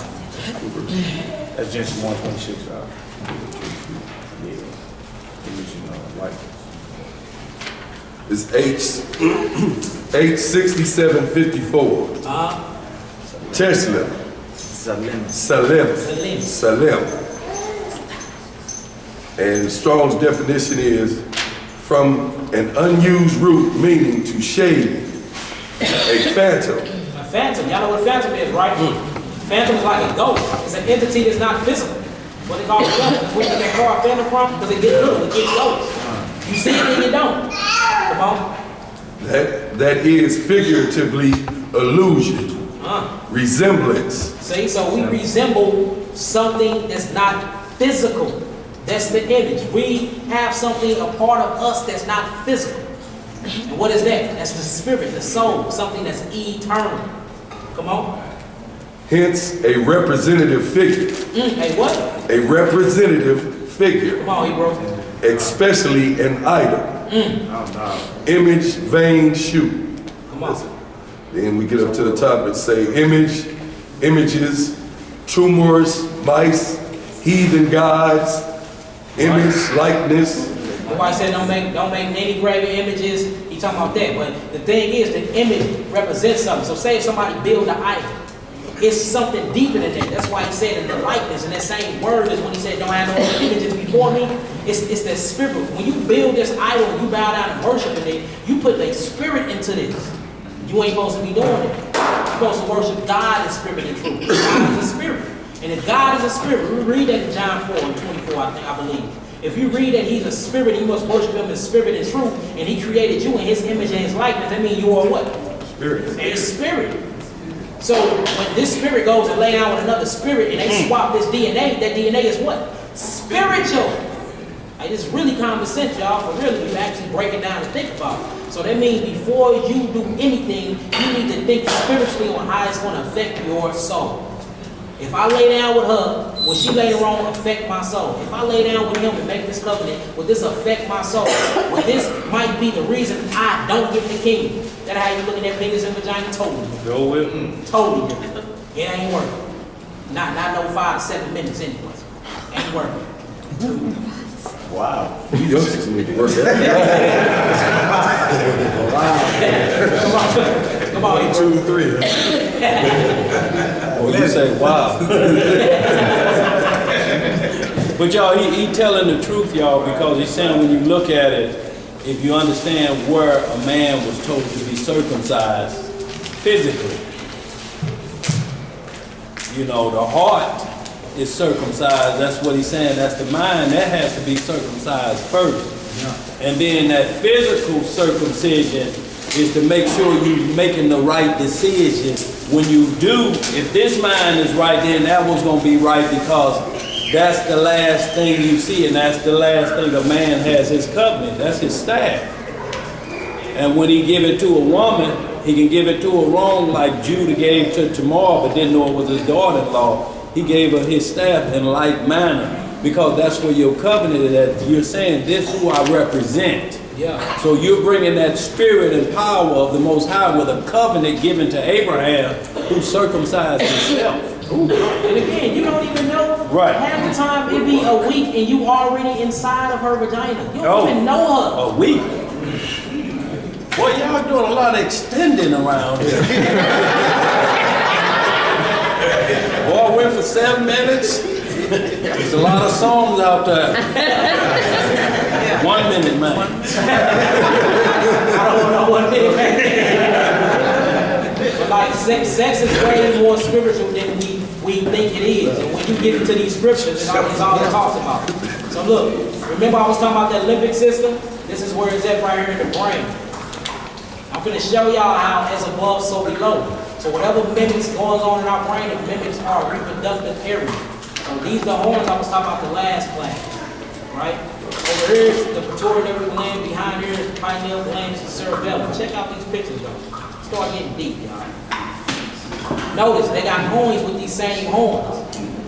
Speaker 7: That's Genesis 1:26.
Speaker 8: It's H6754. Tesla. Salem. And Strong's definition is from an unused root meaning to shade, a phantom.
Speaker 1: A phantom, y'all know what a phantom is, right? Phantom is like a ghost. It's an entity that's not physical. What they call a phantom. That's where you get car phantom from, because it gets little, it gets ghosts. You see it and you don't. Come on.
Speaker 8: That is figuratively illusion, resemblance.
Speaker 1: See, so we resemble something that's not physical. That's the image. We have something, a part of us that's not physical. And what is that? That's the spirit, the soul, something that's eternal. Come on.
Speaker 8: Hence, a representative figure.
Speaker 1: Hey, what?
Speaker 8: A representative figure.
Speaker 1: Come on, Hebrew.
Speaker 8: Especially an idol. Image, vein, shoe.
Speaker 1: Come on.
Speaker 8: Then we get up to the top and say image, images, tumors, mice, heathen gods, image, likeness.
Speaker 1: That's why I said don't make any graven images. He talking about that. But the thing is, the image represents something. So say if somebody build an idol, it's something deeper than that. That's why he said in the likeness, and that same word is when he said don't have no other images before me. It's that spirit. When you build this idol and you bow down and worship it, you put a spirit into this. You ain't supposed to be doing it. You're supposed to worship God in spirit and truth. God is a spirit. And if God is a spirit, we read that in John 4:24, I believe. If you read that he's a spirit, you must worship him in spirit and truth, and he created you in his image and his likeness, that means you are what? Spirit. A spirit. So when this spirit goes and lay down with another spirit and they swap this DNA, that DNA is what? Spiritual. Like, it's really common sense, y'all, for really you actually break it down and think about it. So that means before you do anything, you need to think spiritually on how it's going to affect your soul. If I lay down with her, will she later on affect my soul? If I lay down with him and make this covenant, will this affect my soul? Well, this might be the reason I don't get the kingdom. That's how you look at that penis and vagina totally.
Speaker 3: Go with
Speaker 1: Totally different. It ain't working. Not no 5 to 7 minutes anyway. Ain't working.
Speaker 8: Wow. You youngsters need to work that.
Speaker 1: Come on,
Speaker 8: 1, 2, 3.
Speaker 3: Well, you say, wow. But y'all, he telling the truth, y'all, because he's saying when you look at it, if you understand where a man was told to be circumcised physically, you know, the heart is circumcised. That's what he's saying. That's the mind. That has to be circumcised first. Yeah. And then that physical circumcision is to make sure you're making the right decision. When you do, if this mind is right, then that was going to be right, because that's the last thing you see, and that's the last thing a man has, his covenant. That's his staff. And when he give it to a woman, he can give it to her wrong, like Judah gave to Tamar, but didn't know it was his daughter-in-law. He gave her his staff in like manner, because that's where your covenant is at. You're saying, this is who I represent.
Speaker 1: Yeah.
Speaker 3: So you're bringing that spirit and power of the Most High with a covenant given to Abraham, who circumcised himself.
Speaker 1: And again, you don't even know.
Speaker 3: Right.
Speaker 1: Half the time it be a week and you already inside of her vagina. You don't even know her.
Speaker 3: A week? Boy, y'all doing a lot of extending around here. Boy, I went for 7 minutes. There's a lot of songs out there. 1 minute, man.
Speaker 1: I don't know 1 minute, man. But like sex is way more spiritual than we think it is. And when you get into these scriptures, it's all it talks about. So look, remember I was talking about that limbic system? This is where it's at right here in the brain. I'm going to show y'all how as above, so below. So whatever mimics goes on in our brain, the mimics are reproductive areas. So these are the horns I was talking about the last class, right? Over here is the pituitary gland, behind here is the pineal gland, is the cerebellum. Check out these pictures, y'all. Start getting deep, y'all. Notice they got coins with these same horns.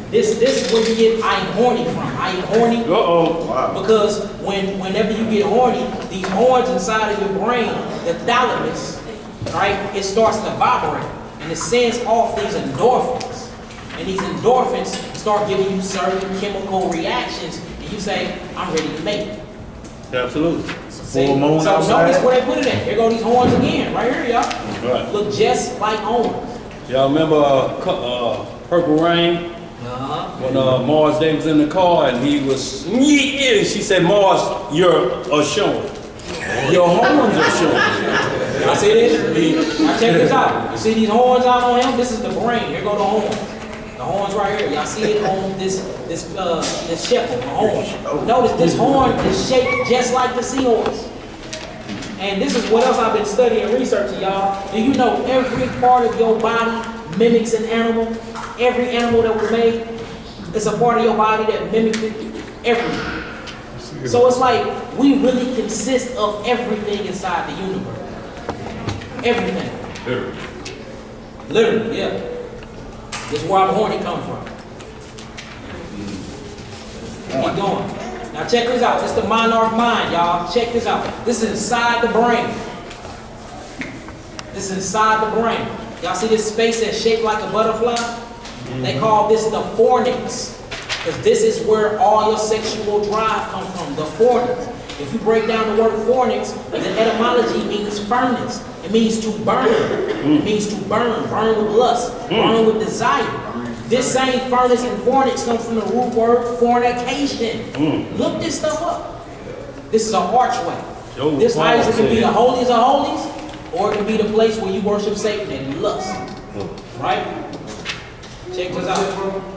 Speaker 1: This is where you get I'm horny from. I'm horny.
Speaker 3: Wow.
Speaker 1: Because whenever you get horny, these horns inside of your brain, the thalamus, right, it starts to vibrate and it sends off these endorphins. And these endorphins start giving you certain chemical reactions, and you say, I'm ready to make it.
Speaker 3: Absolutely.
Speaker 1: See? So notice where they put it at. Here go these horns again, right here, y'all.
Speaker 3: Right.
Speaker 1: Look just like horns.
Speaker 3: Y'all remember Purple Rain? When Mars Day was in the car and he was, and she said, Mars, you're showing. Your horns are showing.
Speaker 1: Y'all see this? Now check this out. You see these horns out on him? This is the brain. Here go the horns. The horns right here. Y'all see it on this shepherd, the horn. Notice this horn is shaped just like the seahorse. And this is what else I've been studying and researching, y'all. Do you know every part of your body mimics an animal? Every animal that was made is a part of your body that mimics it. Everything. So it's like we really consist of everything inside the universe. Everything. Literally, yeah. This is where I'm horny come from. Keep going. Now check this out. It's the monarch mind, y'all. Check this out. This is inside the brain. This is inside the brain. Y'all see this space that's shaped like a butterfly? They call this the fornix. Because this is where all your sexual drive comes from, the fornix. If you break down the word fornix, the etymology means furnace. It means to burn. It means to burn. Burn with lust. Burn with desire. This same furnace and fornix comes from the root word fornication. Look this stuff up. This is an archway. This either can be the holies of holies, or it can be the place where you worship Satan and lust. Right? Check this out.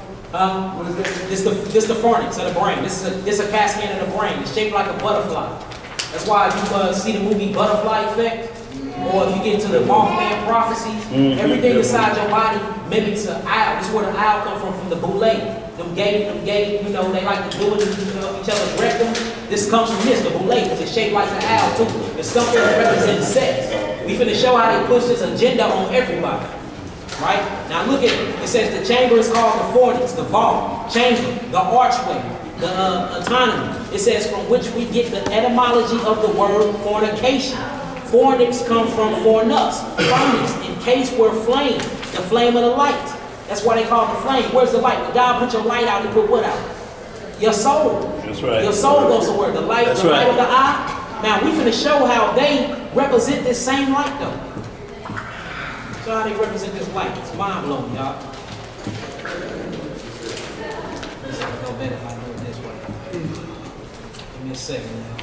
Speaker 1: What is this? This the fornix of the brain. This is a cascade of the brain. It's shaped like a butterfly. That's why if you see the movie Butterfly Effect, or if you get into the Mothman prophecies, everything inside your body mimics an owl. This is where the owl comes from the boule. Them gay, you know, they like to do it in each other's rectum. This comes from this, the boule, because it's shaped like the owl too. It's something that represents sex. We finna show how they push this agenda on everybody. Right? Now look at it. It says the chamber is called the fornix, the vault, chamber, the archway, the atonement. It says from which we get the etymology of the word fornication. Fornix comes from fornux, furnace, encased where flame, the flame of the light. That's why they call it the flame. Where's the light? When God put your light out, he put what out? Your soul.
Speaker 3: That's right.
Speaker 1: Your soul goes somewhere. The light,
Speaker 3: That's
Speaker 1: the light
Speaker 3: right.
Speaker 1: of the eye. Now we finna show how they represent this same light though. So how they represent this light. It's mind blowing, y'all. This will go better if I do it this way. Give me a second now.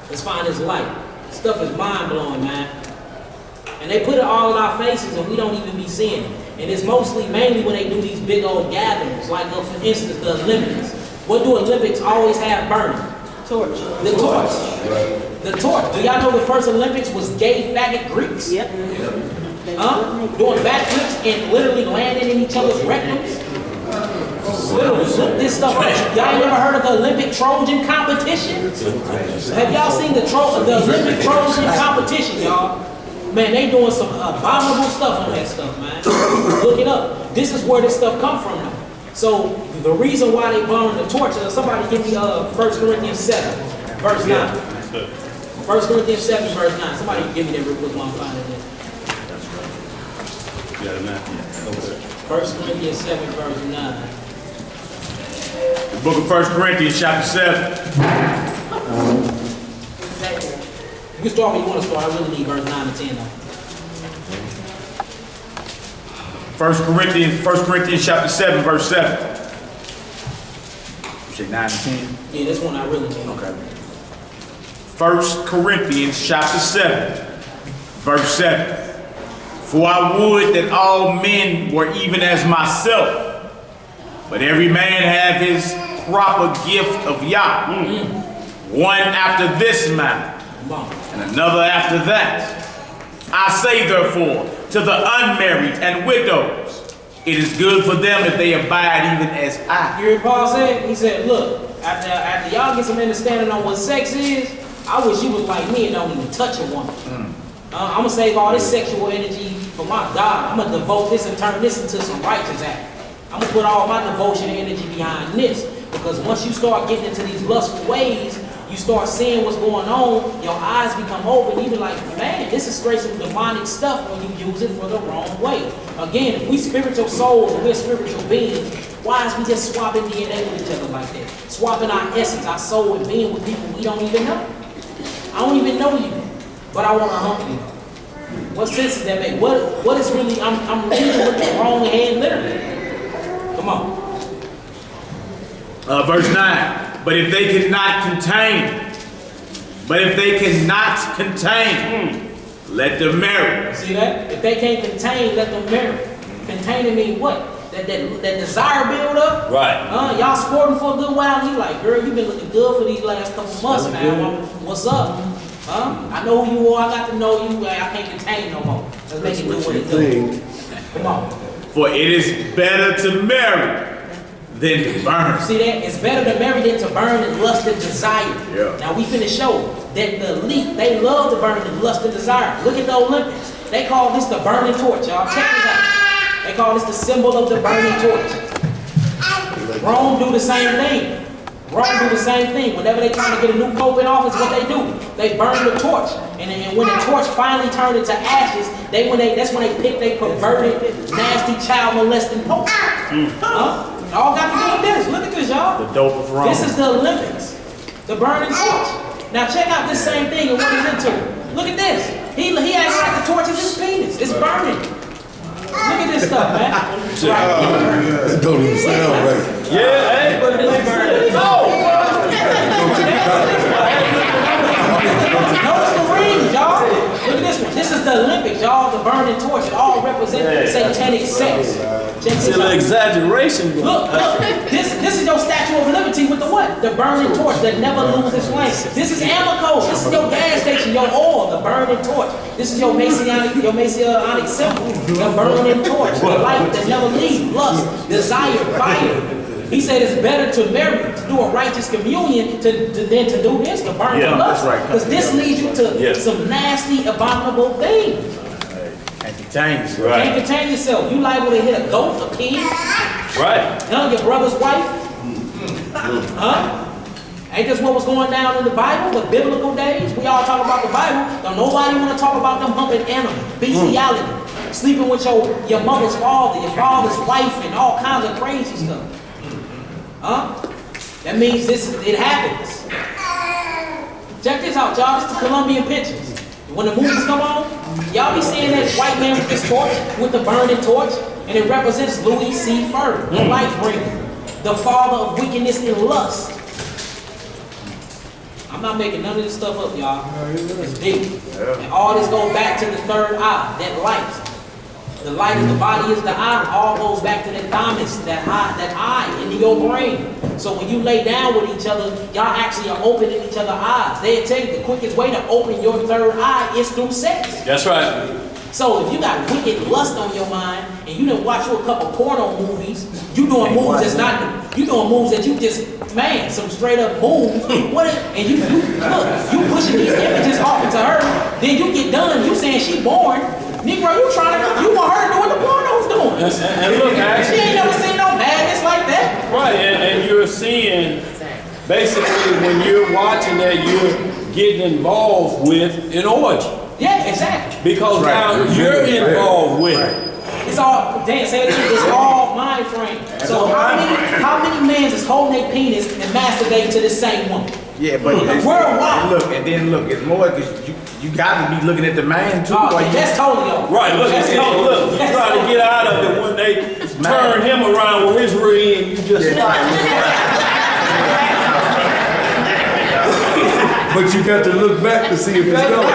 Speaker 1: Let's find this light. Stuff is mind blowing, man. And they put it all in our faces and we don't even be seeing it. And it's mainly when they do these big old gatherings, like for instance, the Olympics. What do Olympics always have burning? Torch. The torch. The torch. Do y'all know the first Olympics was gay faggot Greeks?
Speaker 9: Yep.
Speaker 1: Doing backflips and literally landing in each other's rectums? Literally, look this stuff. Y'all ain't never heard of the Olympic Trojan competition? Have y'all seen the Olympic Trojan competition, y'all? Man, they doing some abominable stuff on that stuff, man. Look it up. This is where this stuff come from, though. So the reason why they burn the torch, somebody give me 1 Corinthians 7, verse 9. 1 Corinthians 7, verse 9. Somebody give me that real quick while I'm finding it.
Speaker 3: You got it now? Okay.
Speaker 1: 1 Corinthians 7, verse 9.
Speaker 7: The book of 1 Corinthians chapter 7.
Speaker 1: You can start when you want to start. I really need verse 9 and 10 though.
Speaker 7: 1 Corinthians chapter 7, verse 7. You say 9 and 10?
Speaker 1: Yeah, this one I really need.
Speaker 7: Okay. 1 Corinthians chapter 7, verse 7. For I would that all men were even as myself, but every man have his proper gift of Yah. One after this manner, and another after that. I say therefore to the unmarried and widows, it is good for them if they abide even as I.
Speaker 1: You hear Paul said? He said, look, after y'all get some understanding on what sex is, I wish you was like me and don't even touch a woman. I'm gonna save all this sexual energy for my God. I'm gonna devote this and turn this into some righteous act. I'm gonna put all my devotion and energy behind this, because once you start getting into these lustful ways, you start seeing what's going on, your eyes become open, you be like, man, this is straight some demonic stuff when you use it for the wrong way. Again, if we spiritual souls and we're spiritual beings, why is we just swapping DNA with each other like that? Swapping our essence, our soul, and being with people we don't even know. I don't even know you, but I want to hump you. What sense does that make? What is really, I'm leading with the wrong hand, literally. Come on.
Speaker 7: Verse 9. But if they cannot contain, let them marry.
Speaker 1: See that? If they can't contain, let them marry. Containing mean what? That desire build up?
Speaker 3: Right.
Speaker 1: Y'all sporting for a good while. You like, girl, you been looking good for these last couple months now. What's up? I know who you are. I got to know you. I can't contain no more. Let's make it do what it do. Come on.
Speaker 7: For it is better to marry than to burn.
Speaker 1: See that? It's better to marry than to burn and lust and desire.
Speaker 7: Yeah.
Speaker 1: Now we finna show that the elite, they love to burn and lust and desire. Look at the Olympics. They call this the burning torch, y'all. Check this out. They call this the symbol of the burning torch. Rome do the same thing. Rome do the same thing. Whenever they trying to get a new pope in office, what they do? They burn the torch. And when the torch finally turned into ashes, that's when they pick they perverted, nasty, child molesting pope. All got to do with this. Look at this, y'all.
Speaker 7: The dope of Rome.
Speaker 1: This is the Olympics. The burning torch. Now check out this same thing and what he's into. Look at this. He acting like the torch is his penis. It's burning. Look at this stuff, man.
Speaker 8: That don't even sound right.
Speaker 3: Yeah, hey, but it makes sense.
Speaker 1: Notice the rings, y'all. Look at this one. This is the Olympics, y'all. The burning torch. It all represents satanic sex.
Speaker 3: It's an exaggeration.
Speaker 1: Look. This is your Statue of Liberty with the what? The burning torch that never loses flame. This is Amoco. This is your gas station, your oil, the burning torch. This is your Masonic symbol, the burning torch, the light that never leaves, lust, desire, fire. He said it's better to marry, to do a righteous communion than to do this, to burn the lust. Because this leads you to some nasty, abominable things.
Speaker 7: Can't contain yourself.
Speaker 3: Right.
Speaker 1: Can't contain yourself. You liable to hit a goat, a pig.
Speaker 3: Right.
Speaker 1: Your brother's wife. Ain't this what was going down in the Bible, the biblical days? We all talk about the Bible. Don't nobody want to talk about them humping animals, bestiality, sleeping with your mother's father, your father's wife, and all kinds of crazy stuff. That means it happens. Check this out, y'all. This is the Colombian pictures. When the movies come on, y'all be seeing that white man with this torch, with the burning torch, and it represents Louis C. Ferd, the light bringer, the father of wickedness and lust. I'm not making none of this stuff up, y'all. It's deep. And all this goes back to the third eye, that light. The light of the body is the eye. All goes back to that thymus, that eye in your brain. So when you lay down with each other, y'all actually are opening each other's eyes. They'll tell you the quickest way to open your third eye is through sex.
Speaker 3: That's right.
Speaker 1: So if you got wicked lust on your mind and you done watch you a couple porno movies, you doing moves that's not, you doing moves that you just, man, some straight up moves. And you look, you pushing these images off into her, then you get done, you saying she born. Negro, you want her to do what the porno's doing.
Speaker 3: And look, actually,
Speaker 1: she ain't never seen no madness like that.
Speaker 3: Right, and you're seeing, basically, when you're watching that, you're getting involved with an orgy.
Speaker 1: Yeah, exactly.
Speaker 3: Because now you're involved with it.
Speaker 1: It's all, Dan said it's all mind frame. So how many men is holding their penis and masturbating to the same woman?
Speaker 12: Yeah, but
Speaker 1: worldwide.
Speaker 12: Look, it's more because you got to be looking at the man too.
Speaker 1: That's totally over.
Speaker 3: Right, look, you try to get out of it when they turn him around with his ring and you just
Speaker 8: But you got to look back to see if it's going.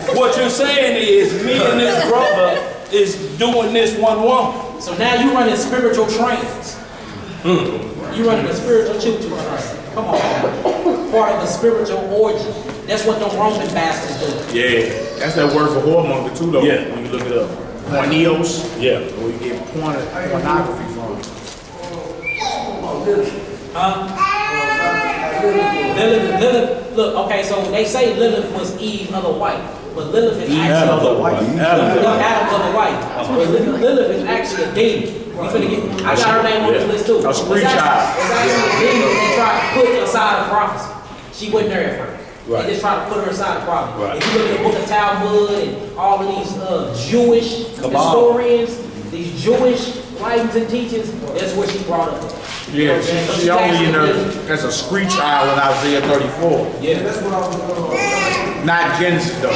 Speaker 3: But what you're saying is me and this brother is doing this one woman.
Speaker 1: So now you running spiritual trains. You running a spiritual choo-choo train. Come on. Part of the spiritual orgy. That's what the Roman bastards do.
Speaker 12: Yeah, that's that word for whoremonger too, though.
Speaker 3: Yeah.
Speaker 12: When you look it up, porneos.
Speaker 3: Yeah.
Speaker 12: Where you get pornography from.
Speaker 1: Lilith, look, okay, so they say Lilith was Eve of the white, but Lilith is actually
Speaker 3: Adam's of the white.
Speaker 1: But Lilith is actually a demon. I got her name on this list too.
Speaker 12: A screen child.
Speaker 1: It's actually a demon they tried to put aside of prophecy. She wasn't there at first.
Speaker 3: Right.
Speaker 1: They just tried to put her aside of prophecy.
Speaker 3: Right.
Speaker 1: If you look at the book of Talmud and all of these Jewish historians, these Jewish writings and teachings, that's where she brought up.
Speaker 12: Yeah, she only in her as a screech owl in Isaiah 34.
Speaker 1: Yeah.
Speaker 10: That's what I was going to
Speaker 12: Not Genesis though.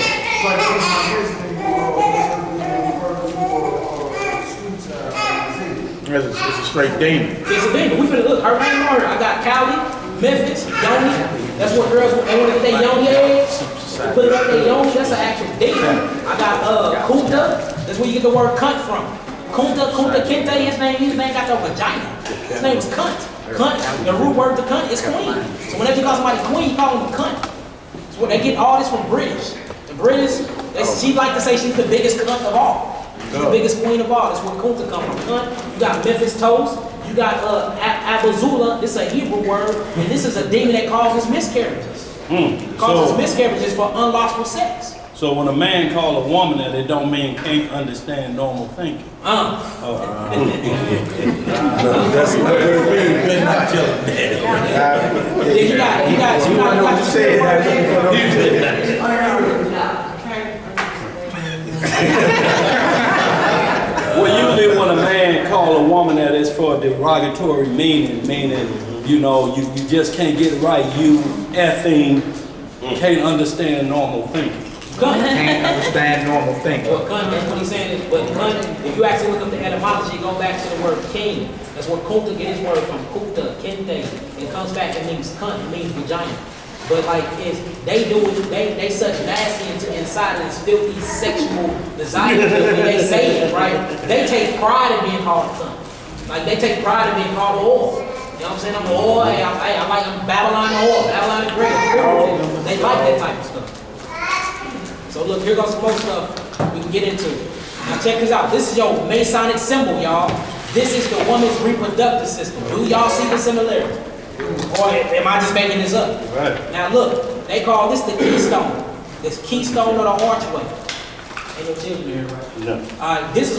Speaker 12: It's a straight demon.
Speaker 1: It's a demon. We finna look. Her name on her. I got Cali, Memphis, Yoni. That's what girls they want to get their Yoni eggs. They put it up their Yoni. That's an actual demon. I got Kunta. That's where you get the word cunt from. Kunta Kinte. His name got the vagina. His name was cunt. Cunt. The root word to cunt is queen. So whenever you call somebody queen, you call them a cunt. So they get all this from British. The British, she like to say she's the biggest cunt of all. She's the biggest queen of all. That's where Kunta come from. Cunt. You got Memphis toast. You got Abazula. This is a Hebrew word, and this is a demon that causes miscarriages. Causes miscarriages for unlawful sex.
Speaker 3: So when a man call a woman that, it don't mean can't understand normal thinking.
Speaker 8: That's what it means. Not killing
Speaker 1: Then you got
Speaker 12: what you said.
Speaker 3: Well, usually when a man call a woman that is for a derogatory meaning, you know, you just can't get it right. You effing can't understand normal thinking.
Speaker 12: Can't understand normal thinking.
Speaker 1: Well, cunt, that's what he's saying. But cunt, if you actually look up the etymology, go back to the word king. That's where Kunta get his word from. Kunta, Kente. It comes back and means cunt. It means vagina. But like, they such nasty inside of this filthy sexual desire when they say it, right? They take pride in being called a cunt. Like they take pride in being called oil. You know what I'm saying? I'm oil. Hey, I like Babylon oil, Babylon the Great. They like that type of stuff. So look, here goes some more stuff we can get into. Now check this out. This is your Masonic symbol, y'all. This is the woman's reproductive system. Do y'all see the similarity? Or am I just making this up?
Speaker 3: Right.
Speaker 1: Now look, they call this the keystone. This keystone of the archway. Ain't no children here, right?
Speaker 3: No.
Speaker 1: This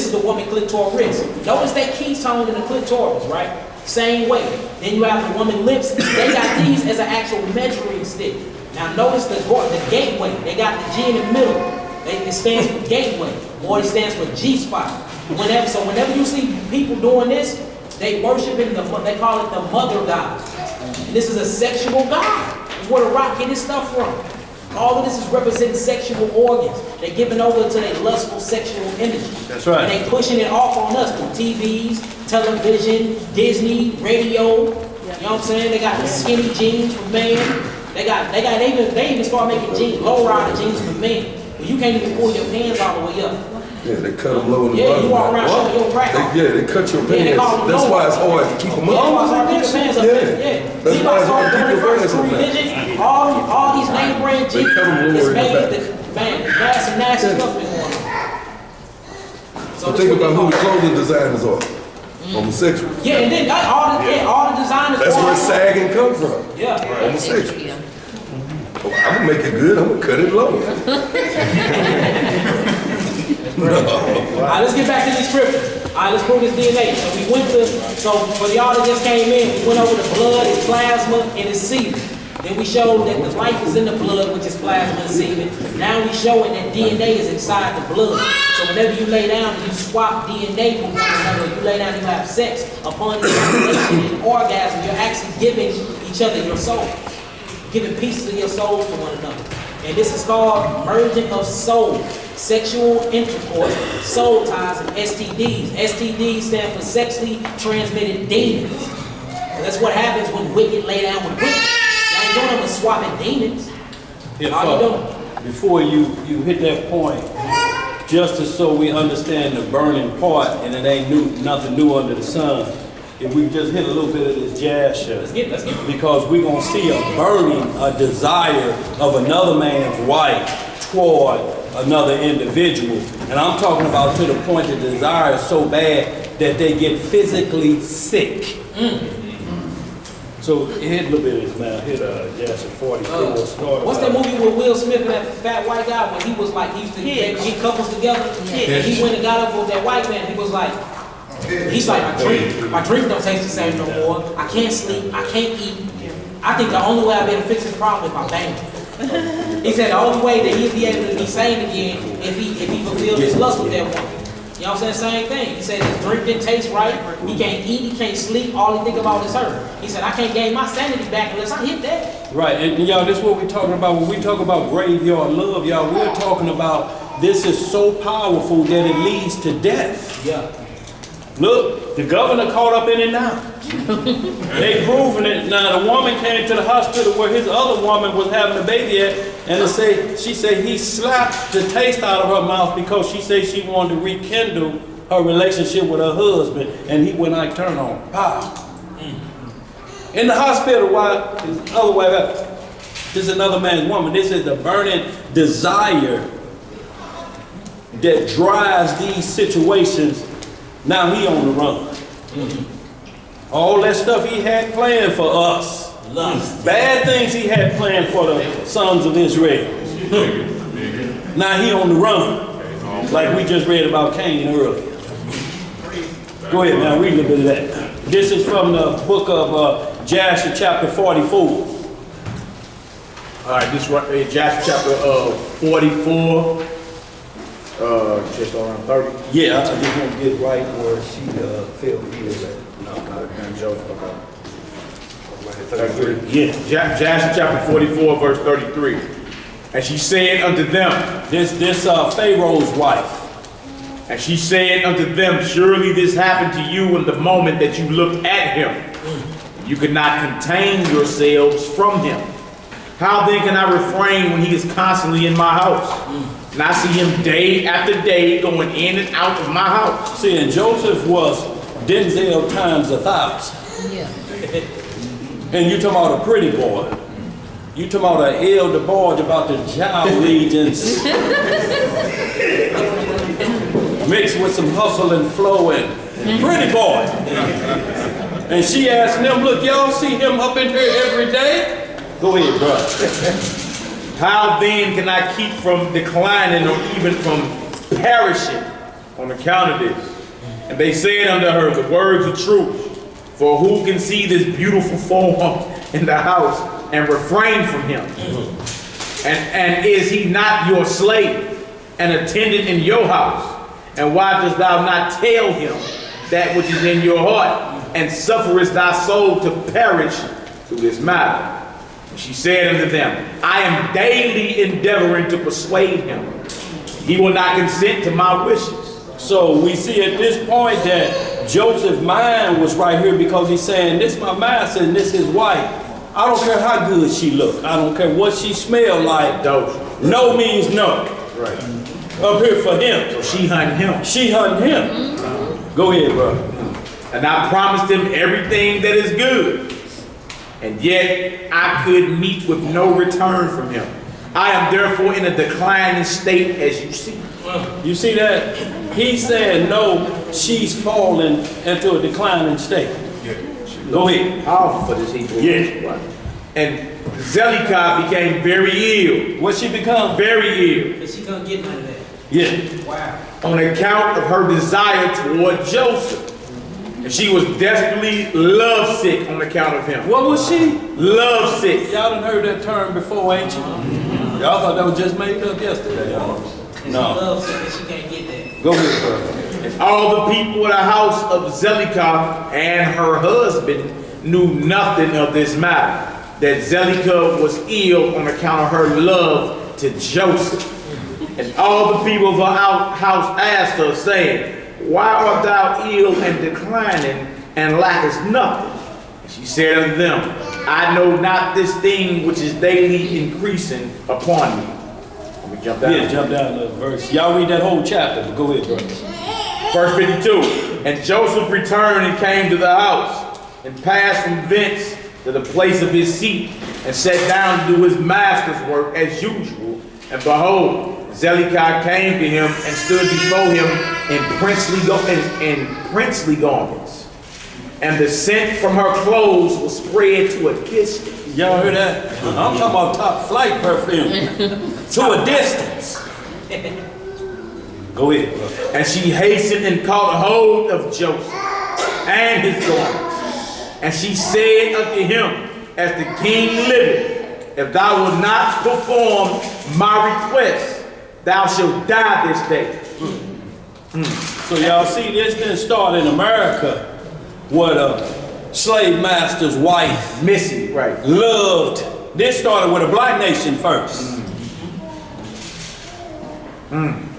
Speaker 1: is the woman clitoris. Notice that keystone in the clitoris, right? Same way. Then you have the woman lips. They got these as an actual measuring stick. Now notice the gateway. They got the G in the middle. It stands for gateway, or it stands for G-spot. Whenever you see people doing this, they worshiping they call it the mother god. And this is a sexual god. It's where the rock get his stuff from. All of this is representing sexual organs. They're giving over to their lustful sexual imagery.
Speaker 3: That's right.
Speaker 1: And they pushing it off on us through TVs, television, Disney, radio. You know what I'm saying? They got the skinny jeans for men. They even start making jeans, low-rider jeans for men. But you can't even pull your pants all the way up.
Speaker 8: Yeah, they cut them low in the
Speaker 1: Yeah,
Speaker 8: bottom.
Speaker 1: you walk around showing your crack.
Speaker 8: They cut your
Speaker 1: Yeah, they
Speaker 8: pants.
Speaker 1: call them
Speaker 8: That's
Speaker 1: low
Speaker 8: why it's
Speaker 1: riders.
Speaker 8: hard to keep them
Speaker 1: Yeah, that's why
Speaker 8: up.
Speaker 1: it's hard to keep your pants up. Yeah.
Speaker 8: That's why it's hard to keep your pants up.
Speaker 1: Religion, all these name brand
Speaker 8: They
Speaker 1: jeans,
Speaker 8: cut them lower
Speaker 1: it's
Speaker 8: in the
Speaker 1: made,
Speaker 8: back.
Speaker 1: man, nasty stuff been going on.
Speaker 8: So think about who the clothing designers are. Homosexuals.
Speaker 1: Yeah, and then all the designers.
Speaker 8: That's where sagging come from.
Speaker 1: Yeah.
Speaker 8: Homosexuals. Oh, I'm gonna make it good. I'm gonna cut it low.
Speaker 1: All right, let's get back to these scriptures. All right, let's prove this DNA. So for y'all that just came in, we went over the blood, its plasma, and its semen. Then we showed that the life is in the blood, which is plasma and semen. Now we showing that DNA is inside the blood. So whenever you lay down and you swap DNA with one another, you lay down and you have sex, upon ejaculation and orgasm, you're actually giving each other your soul. Giving pieces of your souls to one another. And this is called merging of souls, sexual intercourse, soul ties, and STDs. STDs stand for sexually transmitted demons. And that's what happens when wicked lay down with wicked. Y'all ain't doing them with swapping demons. All you doing.
Speaker 3: Before you hit that point, just so we understand the burning part, and it ain't nothing new under the sun, if we just hit a little bit of this jazz show.
Speaker 1: Let's get it.
Speaker 3: Because we're going to see a burning, a desire of another man's wife toward another individual. And I'm talking about to the point that the desire is so bad that they get physically sick. So hit a little bit of this, man. Hit Jazz at 44.
Speaker 1: What's that movie with Will Smith and that fat white guy when he was like, he used to get couples together? And he went and got up with that white man. He was like, he's like, my drink don't taste the same no more. I can't sleep. I can't eat. I think the only way I'll be able to fix this problem is by banging. He said the only way that he'll be able to be sane again if he fulfilled his lust with that woman. You know what I'm saying? Same thing. He said his drink didn't taste right. He can't eat. He can't sleep. All he think about is her. He said, I can't gain my sanity back unless I hit that.
Speaker 3: Right, and y'all, this is what we're talking about. When we talk about graveyard love, y'all, we're talking about this is so powerful that it leads to death.
Speaker 1: Yeah.
Speaker 3: Look, the governor caught up in it now. They proving it. Now, the woman came to the hospital where his other woman was having a baby at, and she said he slapped the taste out of her mouth because she said she wanted to rekindle her relationship with her husband, and he would not turn on her. Pow. In the hospital, while his other wife, this is another man's woman. This is the burning desire that drives these situations. Now he on the run. All that stuff he had planned for us. Bad things he had planned for the sons of Israel. Now he on the run. Like we just read about Cain earlier. Go ahead now, read a little bit of that. This is from the book of Jasher chapter 44.
Speaker 12: All right, this right, Jasher chapter 44. Just around 30.
Speaker 3: Yeah, I just want to get right where she fell here.
Speaker 12: And Joseph, okay. Yeah, Jasher chapter 44, verse 33. And she said unto them,
Speaker 3: this Pharaoh's wife.
Speaker 12: And she said unto them, surely this happened to you in the moment that you looked at him. You could not contain yourselves from him. How then can I refrain when he is constantly in my house? And I see him day after day going in and out of my house.
Speaker 3: See, and Joseph was Denzel times 1,000.
Speaker 9: Yeah.
Speaker 3: And you talking about a pretty boy. You talking about an elder boy about the jowl regions. Mixed with some hustle and flow and pretty boy. And she asked them, look, y'all see him up in here every day? Go ahead, bro.
Speaker 12: How then can I keep from declining or even from perishing on account of this? And they said unto her, the words are true. For who can see this beautiful form in the house and refrain from him? And is he not your slave? an attendant in your house? And why dost thou not tell him that which is in your heart, and sufferest thy soul to perish through this matter? And she said unto them, I am daily endeavoring to persuade him. He will not consent to my wishes.
Speaker 3: So we see at this point that Joseph's mind was right here, because he's saying, this is my master and this is his wife. I don't care how good she look. I don't care what she smelled like. No means no.
Speaker 12: Right.
Speaker 3: Up here for him.
Speaker 12: So she hunted him.
Speaker 3: She hunted him. Go ahead, bro.
Speaker 12: And I promised him everything that is good. And yet I could meet with no return from him. I am therefore in a declining state, as you see.
Speaker 3: You see that? He's saying no, she's fallen into a declining state. Go ahead.
Speaker 12: Powerful for this Hebrew.
Speaker 3: Yeah.
Speaker 12: And Zelicah became very ill.
Speaker 3: What she become?
Speaker 12: Very ill.
Speaker 1: But she couldn't get none of that.
Speaker 3: Yeah.
Speaker 1: Wow.
Speaker 12: On account of her desire toward Joseph. And she was desperately lovesick on account of him.
Speaker 3: What was she?
Speaker 12: Lovesick.
Speaker 3: Y'all done heard that term before, ain't you? Y'all thought that was just made up yesterday, y'all.
Speaker 1: She loves it, but she can't get that.
Speaker 3: Go ahead, bro.
Speaker 12: And all the people of the house of Zelicah and her husband knew nothing of this matter, that Zelicah was ill on account of her love to Joseph. And all the people of her house asked her, saying, why art thou ill and declining, and lackest nothing? And she said unto them, I know not this thing which is daily increasing upon me. Let me jump down.
Speaker 3: Yeah, jump down to the verse. Y'all read that whole chapter, but go ahead, bro.
Speaker 12: Verse 52. And Joseph returned and came to the house, and passed from thence to the place of his seat, and sat down to do his master's work as usual. And behold, Zelicah came to him and stood before him in princely garments. And the scent from her clothes was spread to a distance.
Speaker 3: Y'all heard that? I'm talking about top flight perfume. To a distance. Go ahead, bro.
Speaker 12: And she hastened and caught hold of Joseph and his garments. And she said unto him, as the king liveth, if thou wilt not perform my request, thou shalt die this day.
Speaker 3: So y'all see, this didn't start in America, what a slave master's wife,
Speaker 12: Missy, right,
Speaker 3: loved. This started with a black nation first.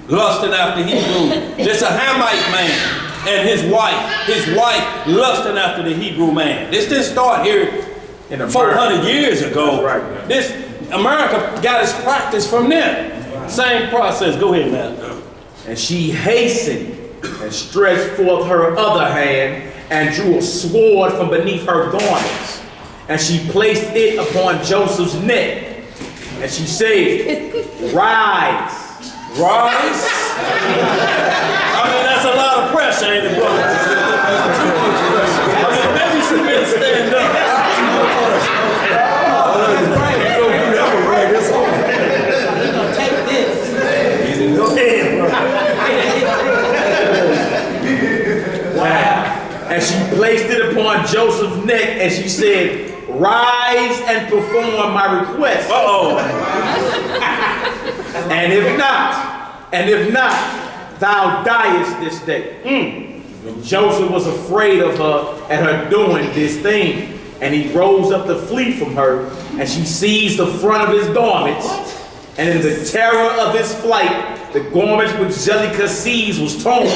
Speaker 3: Lusting after Hebrew. This a Hamite man and his wife lusting after the Hebrew man. This didn't start here in 400 years ago.
Speaker 12: Right.
Speaker 3: This America got its practice from them. Same process. Go ahead, man.
Speaker 12: And she hastened and stretched forth her other hand and drew a sword from beneath her garments. And she placed it upon Joseph's neck. And she said, rise.
Speaker 3: Rise? I mean, that's a lot of pressure, ain't it, brother? Too much pressure. I mean, maybe she better stand up.
Speaker 12: And she placed it upon Joseph's neck, and she said, rise and perform my request. And if not, thou diest this day. And Joseph was afraid of her at her doing this thing. And he rose up to flee from her, and she seized the front of his garments. And in the terror of his flight, the garment which Zelicah seized was torn.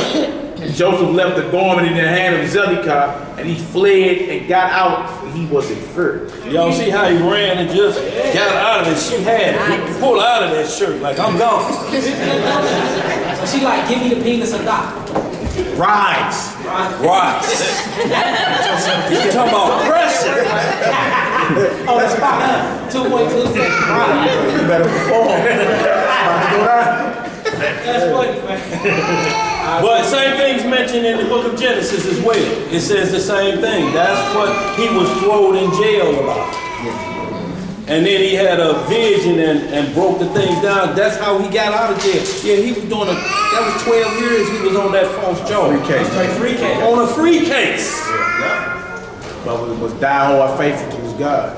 Speaker 12: And Joseph left the garment in the hand of Zelicah, and he fled and got out, for he was in fear.
Speaker 3: Y'all see how he ran and just got out of it? She had it. He pulled out of that shirt like, I'm gone.
Speaker 1: So she like, give me the penis or die.
Speaker 12: Rise.
Speaker 3: Rise. You talking about pressure.
Speaker 1: Oh, that's spot 2.2 seconds. Right.
Speaker 12: You better perform.
Speaker 1: That's funny, man.
Speaker 3: But same thing's mentioned in the book of Genesis as well. It says the same thing. That's what he was thrown in jail about. And then he had a vision and broke the things down. That's how he got out of jail. Yeah, he was doing that was 12 years he was on that false charge.
Speaker 12: Free case.
Speaker 3: On a free case.
Speaker 12: But was die hard faithful to his God,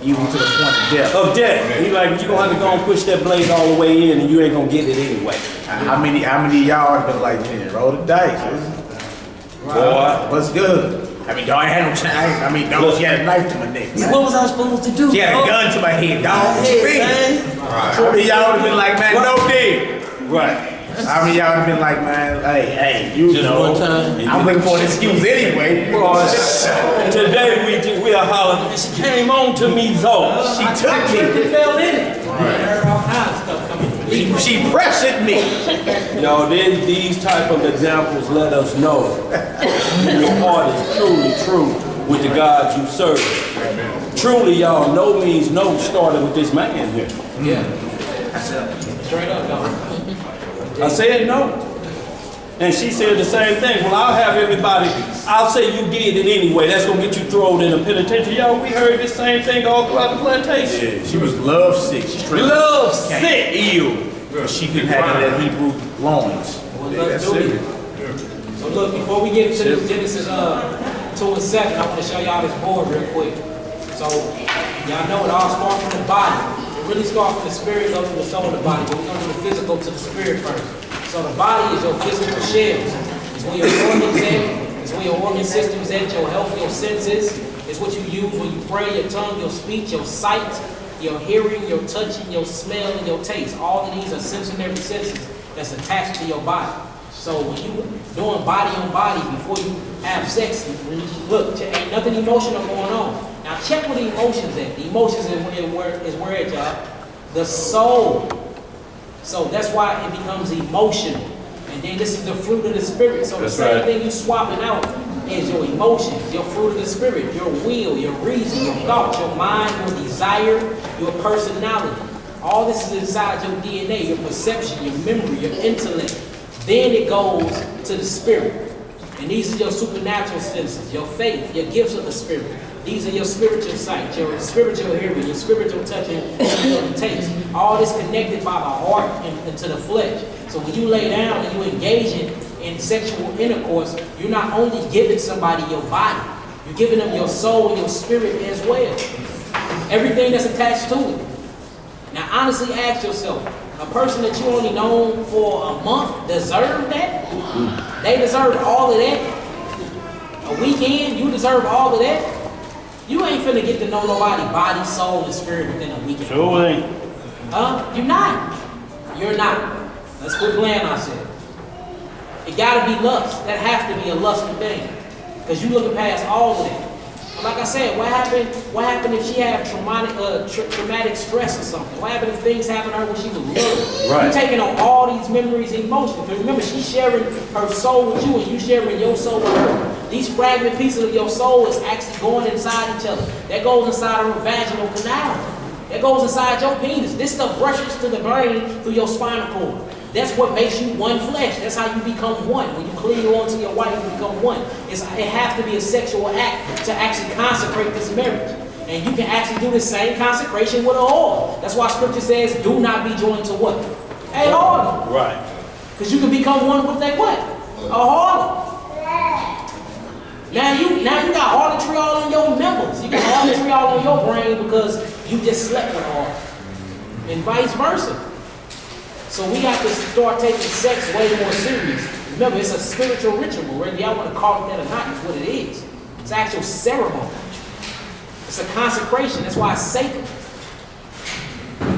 Speaker 12: even to the point of death.
Speaker 3: He like, you're going to have to go and push that blade all the way in and you ain't going to get it anyway.
Speaker 12: How many of y'all have been like, man, roll the dice? Boy, what's good? I mean, dog, I had no chance. I mean, dog, she had a knife to my neck.
Speaker 1: Yeah, what was I supposed to do?
Speaker 12: She had a gun to my head, dog. What you mean? How many of y'all would have been like, man, no dig? Right. How many of y'all would have been like, man, hey, you
Speaker 3: Just
Speaker 12: know,
Speaker 3: one time.
Speaker 12: I'm looking for an excuse anyway.
Speaker 3: Today we are hollering, she came on to me though.
Speaker 12: She took me.
Speaker 1: It fell in it. Right. All kinds of stuff coming.
Speaker 12: She pressured me.
Speaker 3: Y'all, then these type of examples let us know your heart is truly true with the God you serve. Truly, y'all, no means no started with this man here.
Speaker 1: Yeah. Straight up, dog.
Speaker 3: I said no. And she said the same thing. Well, I'll have everybody, I'll say you did it anyway. That's going to get you thrown in a penitentiary. Y'all, we heard this same thing all throughout the plantation.
Speaker 12: Yeah, she was love sick. She straight
Speaker 3: love sick.
Speaker 12: Ill. She couldn't have that Hebrew loins.
Speaker 1: Well, let's do it. So look, before we get into this Genesis 2 and 7, I want to show y'all this board real quick. So y'all know it all starts from the body. It really starts from the spirit, goes to the soul of the body. But we're going to do the physical to the spirit first. So the body is your physical shells. It's where your organs at. It's where your organ system's at, your health, your senses. It's what you use when you pray, your tongue, your speech, your sight, your hearing, your touching, your smell, and your taste. All of these are sensory senses that's attached to your body. So when you doing body on body before you have sex, look, ain't nothing emotional going on. Now check where the emotions at. The emotions is where at, y'all? The soul. So that's why it becomes emotional. And then this is the fruit of the spirit. So the same thing you swapping out is your emotions, your fruit of the spirit, your will, your reason, your thought, your mind, your desire, your personality. All this is inside your DNA, your perception, your memory, your intellect. Then it goes to the spirit. And these are your supernatural senses, your faith, your gifts of the spirit. These are your spiritual sight, your spiritual hearing, your spiritual touching, and taste. All this connected by the heart and to the flesh. So when you lay down and you engage in sexual intercourse, you're not only giving somebody your body, you're giving them your soul and your spirit as well. Everything that's attached to it. Now honestly ask yourself, a person that you only known for a month deserve that? They deserve all of that? A weekend, you deserve all of that? You ain't finna get to know nobody body, soul, and spirit within a weekend.
Speaker 3: Sure ain't.
Speaker 1: You're not. You're not. Let's quit playing ourselves. It gotta be lust. That has to be a lustful thing. Because you looking past all of that. Like I said, what happened if she had traumatic stress or something? What happened if things happened to her when she was little?
Speaker 3: Right.
Speaker 1: You're taking on all these memories and emotions. But remember, she's sharing her soul with you and you sharing your soul with her. These fragment pieces of your soul is actually going inside each other. That goes inside her vaginal canal. That goes inside your penis. This stuff rushes to the brain through your spinal cord. That's what makes you one flesh. That's how you become one. When you cleave on to your wife, you become one. It has to be a sexual act to actually consecrate this marriage. And you can actually do the same consecration with a whore. That's why scripture says, do not be joined to what? A whore.
Speaker 3: Right.
Speaker 1: Because you can become one with a what? A whore. Now you got harlotry all in your members. You got harlotry all in your brain because you just slept with her. And vice versa. So we have to start taking sex way more serious. Remember, it's a spiritual ritual. Whether y'all want to call it that or not, is what it is. It's an actual ceremony. It's a consecration. That's why it's sacred.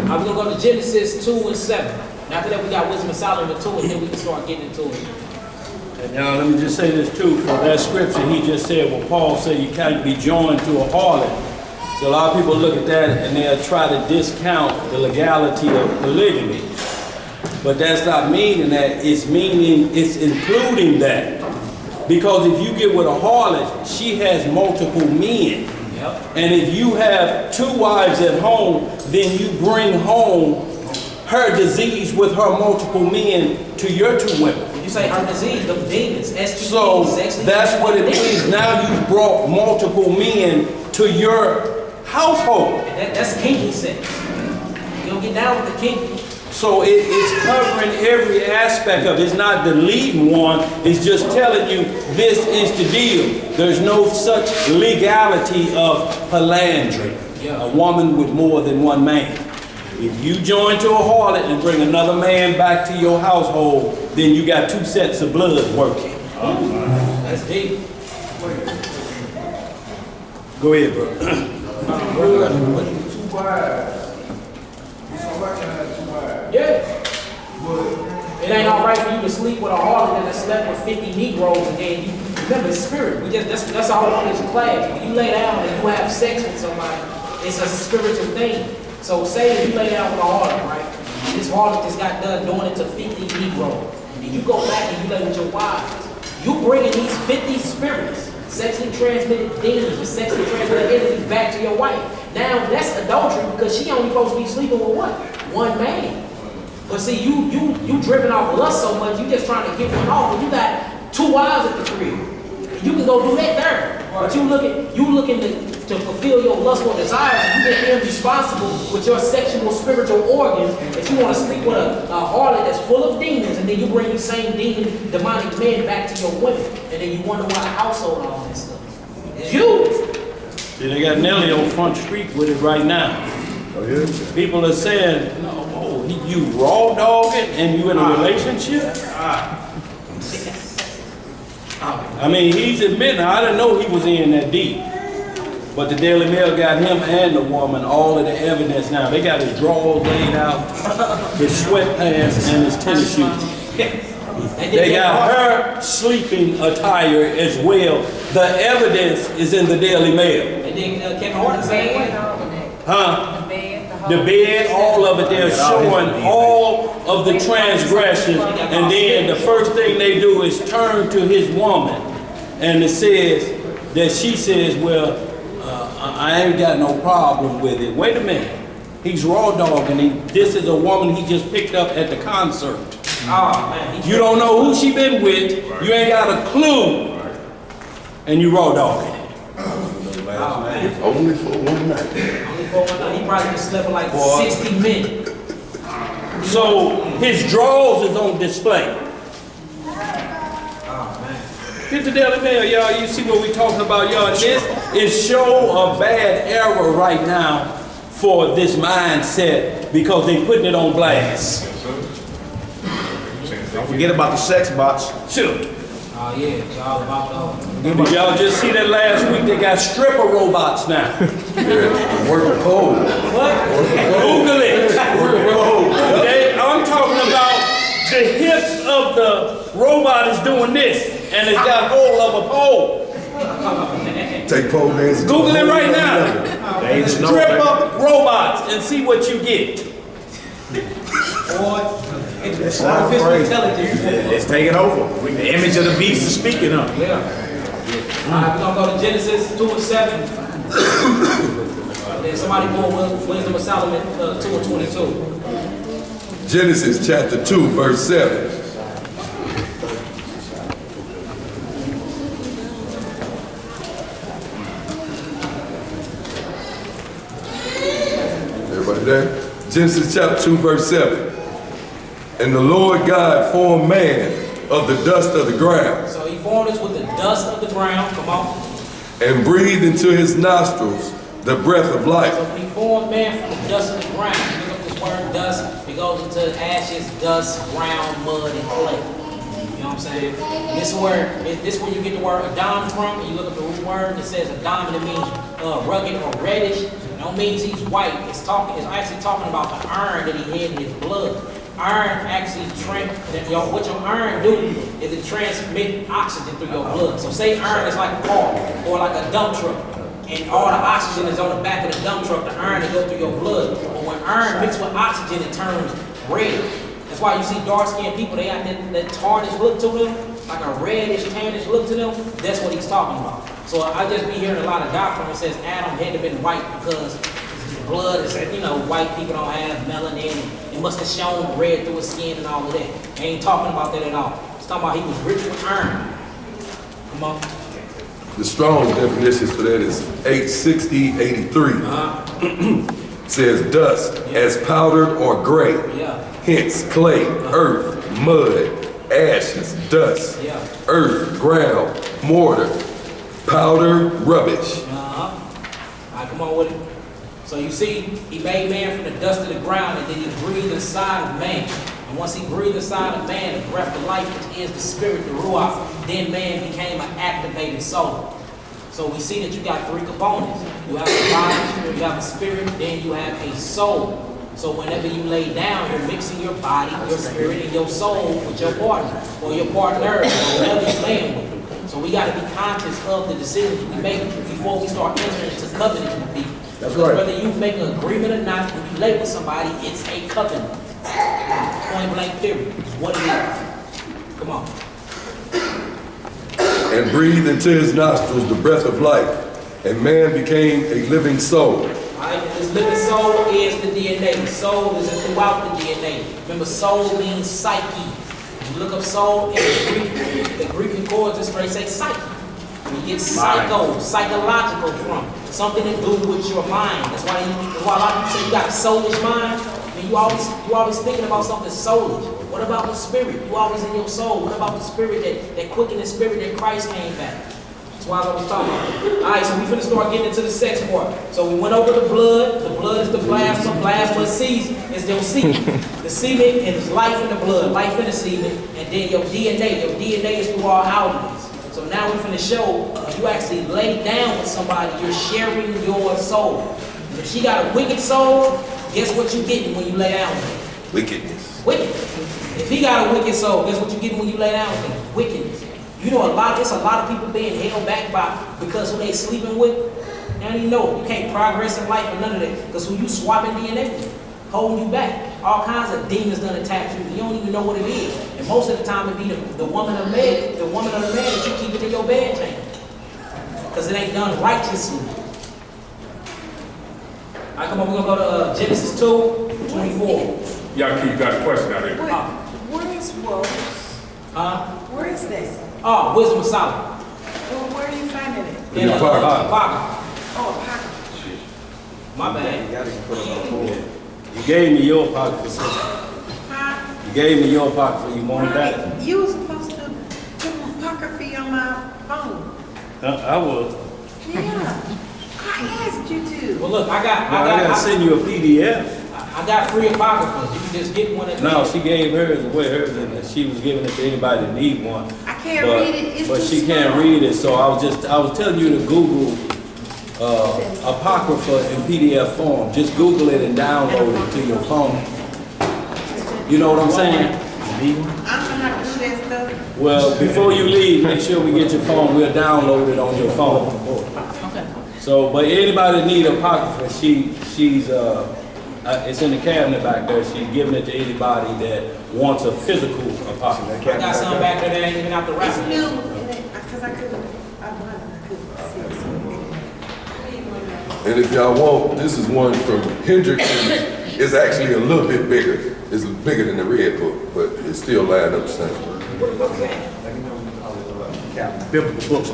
Speaker 1: We're going to go to Genesis 2 and 7. After that, we got Wisdom of Solomon 2, and then we can start getting into it.
Speaker 3: And now let me just say this too. For that scripture, he just said, well, Paul said you can't be joined to a harlot. So a lot of people look at that and they'll try to discount the legality of polygamy. But that's not meaning that, it's including that. Because if you get with a harlot, she has multiple men.
Speaker 1: Yep.
Speaker 3: And if you have two wives at home, then you bring home her disease with her multiple men to your two women.
Speaker 1: When you say her disease, the demons, STD,
Speaker 3: so that's what it means. Now you've brought multiple men to your household.
Speaker 1: And that's kinky sex. You don't get down with the kinky.
Speaker 3: So it's covering every aspect of it. It's not deleting one. It's just telling you this is the deal. There's no such legality of polyandry.
Speaker 1: Yeah.
Speaker 3: A woman with more than one man. If you join to a harlot and bring another man back to your household, then you got two sets of blood working.
Speaker 1: That's deep.
Speaker 3: Go ahead, bro.
Speaker 10: Two wives. Somebody can have two wives.
Speaker 1: Yeah.
Speaker 10: But
Speaker 1: It ain't all right for you to sleep with a harlot that slept with 50 Negroes and then you remember the spirit. That's all on this class. When you lay down and you have sex with somebody, it's a spiritual thing. So say you lay down with a harlot, right? And this harlot just got done doing it to 50 Negroes. And you go back and you lay with your wives. You bringing these 50 spirits, sexually transmitted demons, sexually transmitted entities back to your wife. Now that's adultery because she only supposed to be sleeping with what? One man. But see, you driven off lust so much, you just trying to get one off, but you got two wives at the crib. You can go do that there. But you looking to fulfill your lustful desires, and you get irresponsible with your sexual, spiritual organs, that you want to sleep with a harlot that's full of demons, and then you bring these same demon, demonic men back to your women, and then you wonder why the household and all this stuff. It's you.
Speaker 3: See, they got Nelly on Front Street with it right now.
Speaker 8: Oh, yeah?
Speaker 3: People are saying, no, you raw dogging and you in a relationship? I mean, he's admitting, I didn't know he was in that deep. But the Daily Mail got him and the woman, all of the evidence now. They got his drawers laid out, his sweatpants, and his tennis shoes. They got her sleeping attire as well. The evidence is in the Daily Mail.
Speaker 1: And then Kevin Horton saying what?
Speaker 3: Huh? The bed, all of it, they're showing all of the transgressions, and then the first thing they do is turn to his woman, and it says that she says, well, I ain't got no problem with it. Wait a minute, he's raw dogging. This is a woman he just picked up at the concert.
Speaker 1: Oh, man.
Speaker 3: You don't know who she been with, you ain't got a clue, and you raw dogging it.
Speaker 8: If only for one night.
Speaker 1: Only for one night. He probably just slept for like 60 minutes.
Speaker 3: So his drawers is on display. Get the Daily Mail, y'all. You see what we talking about, y'all. This is show a bad era right now for this mindset because they putting it on blast.
Speaker 12: Don't forget about the sex bots.
Speaker 3: Sure.
Speaker 1: Oh yeah, y'all about those.
Speaker 3: Did y'all just see that last week? They got stripper robots now.
Speaker 8: Work cold.
Speaker 1: What?
Speaker 3: Google it. I'm talking about the hips of the robot is doing this, and it's got hold of a pole.
Speaker 8: Take pole dance.
Speaker 3: Google it right now. Stripper robots and see what you get.
Speaker 12: It's artificial intelligence. It's taking over. The image of the beast is speaking up.
Speaker 1: Yeah. Alright, we're gonna go to Genesis 2:7. Then somebody pull Wisdom of Solomon 2:22.
Speaker 8: Genesis chapter 2, verse 7. Everybody there? Genesis chapter 2, verse 7. And the Lord God formed man of the dust of the ground.
Speaker 1: So he formed us with the dust of the ground. Come on.
Speaker 8: And breathed into his nostrils the breath of life.
Speaker 1: So he formed man from the dust of the ground. You look up this word dust, it goes into ashes, dust, ground, mud, and clay. You know what I'm saying? This is where you get the word Adam from. And you look up the root word, it says Adam, and it means rugged or reddish. It don't mean he's white. It's actually talking about the iron that he had in his blood. Iron actually, what your iron do is it transmit oxygen through your blood. So say iron is like a car or like a dump truck, and all the oxygen is on the back of the dump truck, the iron that goes through your blood. But when iron mixed with oxygen, it turns red. That's why you see dark-skinned people, they have that tarnish look to them, like a reddish, tannish look to them. That's what he's talking about. So I just be hearing a lot of doctrine that says Adam had to have been white because his blood is, white people don't have melanin. It must have shown red through his skin and all of that. I ain't talking about that at all. It's talking about he was rich with iron. Come on.
Speaker 8: The Strong's definitions for that is 86083. Says dust as powdered or gray.
Speaker 1: Yeah.
Speaker 8: Hence clay, earth, mud, ashes, dust, earth, ground, mortar, powder, rubbish.
Speaker 1: All right, come on with it. So you see, he made man from the dust of the ground, and then he breathed inside of man. And once he breathed inside of man, the breath of life, which is the spirit, the ruach, then man became an activated soul. So we see that you got three components. You have a body, you have a spirit, then you have a soul. So whenever you lay down, you're mixing your body, your spirit, and your soul with your partner, or your partner, or whoever you're laying with. So we got to be conscious of the decisions we make before we start entering into covenant with people.
Speaker 4: That's
Speaker 1: Because
Speaker 4: right.
Speaker 1: whether you make an agreement or not, when you lay with somebody, it's a covenant. Point blank period. It's what it is. Come on.
Speaker 8: And breathed into his nostrils the breath of life, and man became a living soul.
Speaker 1: Alright, this living soul is the DNA. Soul is throughout the DNA. Remember, soul means psyche. When you look up soul in the Greek concordance, straight say psyche. We get psycho, psychological from something to do with your mind. That's why a lot of people say you got a soulish mind. I mean, you always thinking about something soulish. What about the spirit? You always in your soul. What about the spirit that quickened spirit that Christ came back? That's why I was talking about. All right, so we finna start getting into the sex part. So we went over the blood. The blood is the plasma. Plasma season is your semen. The semen is life in the blood, life in the semen, and then your DNA. Your DNA is through all outlets. So now we're finna show you actually lay down with somebody. You're sharing your soul. And if she got a wicked soul, guess what you getting when you lay down with her?
Speaker 8: Wickedness.
Speaker 1: Wickedness. If he got a wicked soul, guess what you get when you lay down with him? Wickedness. You know there's a lot of people being held back because who they sleeping with. You don't even know. You can't progress in life or none of that. Because who you swapping DNA with, holding you back. All kinds of demons done attack you. You don't even know what it is. And most of the time it be the woman or man, the woman or the man that you keep it in your bed chamber. Because it ain't done righteously. All right, come on, we're gonna go to Genesis 2:24.
Speaker 7: Y'all, you got a question out here?
Speaker 13: Where is Wolf? Where is this?
Speaker 1: Oh, Wisdom of Solomon.
Speaker 13: Well, where are you finding it?
Speaker 8: In the Apocrypha.
Speaker 1: Apocrypha.
Speaker 13: Oh, Apocrypha.
Speaker 1: My bad.
Speaker 3: You gave me your apocrypha, sister.
Speaker 13: Huh?
Speaker 3: You gave me your apocrypha. You wanted that?
Speaker 13: Right. You were supposed to put Apocrypha on my phone.
Speaker 3: I will.
Speaker 13: Yeah. I asked you to.
Speaker 1: Well, look, I
Speaker 3: gotta send you a PDF.
Speaker 1: I got free apocryphas. You can just get one.
Speaker 3: No, she gave hers away. Hers, and she was giving it to anybody that need one.
Speaker 13: I can't read it. It's
Speaker 3: but
Speaker 13: too
Speaker 3: she can't
Speaker 13: small.
Speaker 3: read it. So I was telling you to Google apocrypha in PDF form. Just Google it and download it to your phone. You know what I'm saying?
Speaker 13: I don't know how to do that stuff.
Speaker 3: Well, before you leave, make sure we get your phone. We'll download it on your phone. So, but anybody that need apocrypha, she's it's in the cabinet back there. She's giving it to anybody that wants a physical apocrypha.
Speaker 1: I got some back there that ain't even out the
Speaker 13: It's
Speaker 1: wrapper.
Speaker 13: new, because I couldn't see it.
Speaker 8: And if y'all want, this is one from Hendrickson. It's actually a little bit bigger. It's bigger than the red book, but it's still lined up the same.
Speaker 3: Biblical books.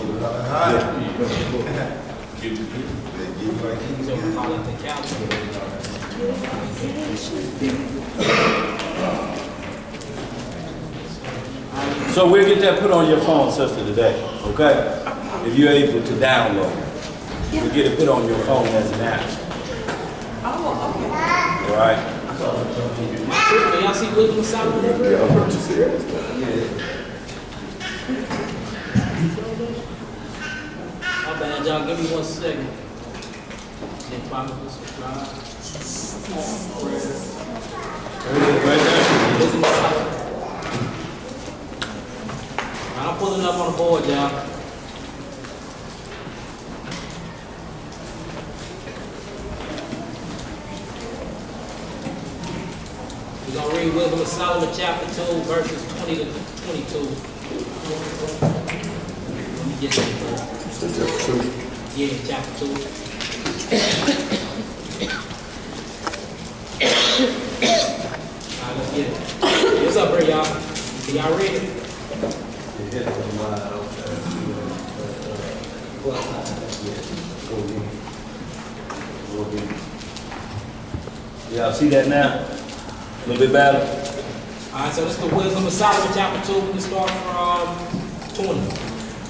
Speaker 3: So we'll get that put on your phone, sister, today, okay? If you're able to download it. We'll get it put on your phone as an app.
Speaker 13: Oh, okay.
Speaker 3: All right?
Speaker 1: Y'all see Wisdom of Solomon?
Speaker 8: Yeah, I'm going to see that.
Speaker 1: My bad, y'all. Give me 1 second. Then probably subscribe. Wisdom of Solomon. I'm pulling up on the board, y'all. We're going to read Wisdom of Solomon chapter 2, verses 20 to 22. Let me get that first. Yeah, chapter 2. Alright, let's get it. What's up here, y'all? Are y'all ready?
Speaker 3: Y'all see that now? A little bit better?
Speaker 1: Alright, so this is the Wisdom of Solomon chapter 2. We can start from 20.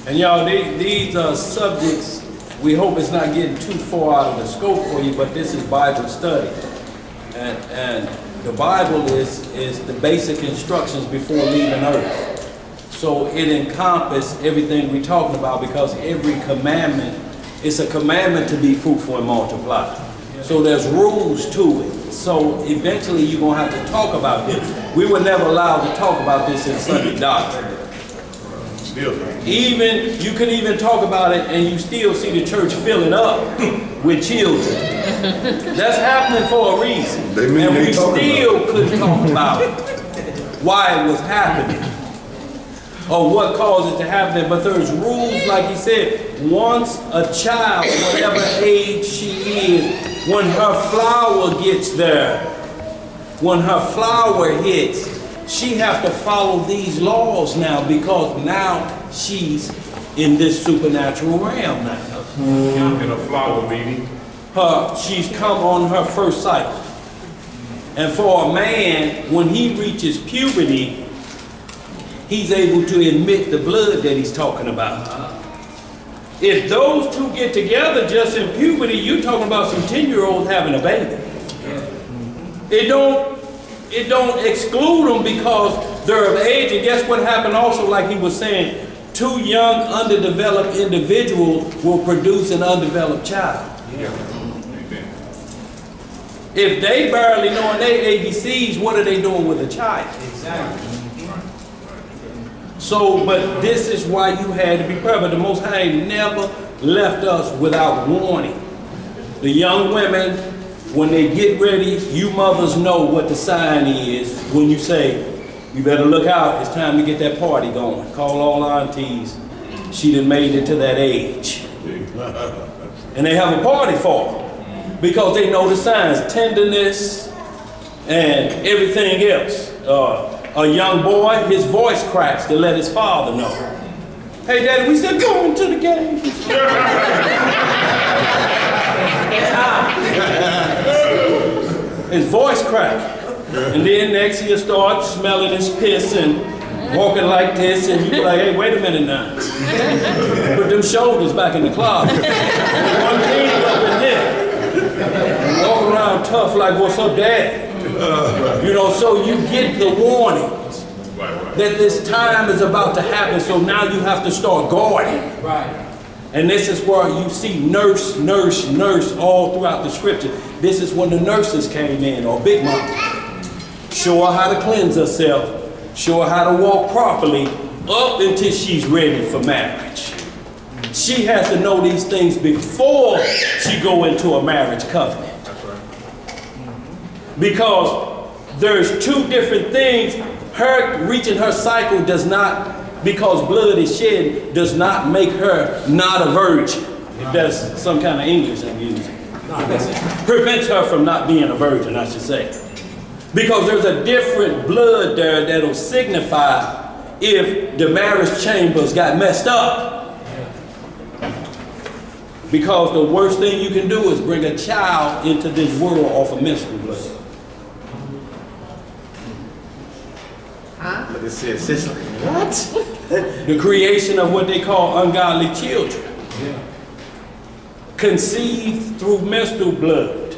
Speaker 3: And y'all, these subjects we hope it's not getting too far out of the scope for you, but this is Bible study. And the Bible is the basic instructions before leaving earth. So it encompasses everything we're talking about, because every commandment, it's a commandment to be fruitful and multiply. So there's rules to it. So eventually you're going to have to talk about this. We were never allowed to talk about this in Sunday doctrine. Even, you could even talk about it and you still see the church filling up with children. That's happening for a reason. And we still couldn't talk about why it was happening or what caused it to happen. But there's rules, like he said. Once a child, whatever age she is, when her flower gets there, when her flower hits, she has to follow these laws now, because now she's in this supernatural realm now.
Speaker 7: In a flower meeting.
Speaker 3: She's come on her first cycle. And for a man, when he reaches puberty, he's able to emit the blood that he's talking about. If those two get together just in puberty, you're talking about some 10-year-olds having a baby. It don't exclude them because they're of age. And guess what happened also, like he was saying, two young, underdeveloped individuals will produce an undeveloped child. If they barely know their ABCs, what are they doing with a child?
Speaker 1: Exactly.
Speaker 3: So, but this is why you had to be prepared. But the Most High never left us without warning. The young women, when they get ready, you mothers know what the sign is when you say, you better look out, it's time to get that party going. Call all aunties. She done made it to that age. And they have a party for her because they know the signs, tenderness and everything else. A young boy, his voice cracks to let his father know. Hey, Daddy, we still going to the game. His voice cracked. And then next he'll start smelling his piss and walking like this, and you be like, hey, wait a minute now. Put them shoulders back in the closet. One knee up in here. Walk around tough like, what's up, Dad? You know, so you get the warning that this time is about to happen, so now you have to start guarding.
Speaker 1: Right.
Speaker 3: And this is where you see nurse, nurse, nurse all throughout the scripture. This is when the nurses came in, or big mama. Show her how to cleanse herself. Show her how to walk properly up until she's ready for marriage. She has to know these things before she go into a marriage covenant. Because there's two different things. Her reaching her cycle does not, because blood is shed, does not make her not a virgin. If that's some kind of English I'm using. Prevents her from not being a virgin, I should say. Because there's a different blood there that'll signify if the marriage chambers got messed up. Because the worst thing you can do is bring a child into this world off of menstrual blood.
Speaker 12: Look at sis, what?
Speaker 3: The creation of what they call ungodly children. Conceived through menstrual blood.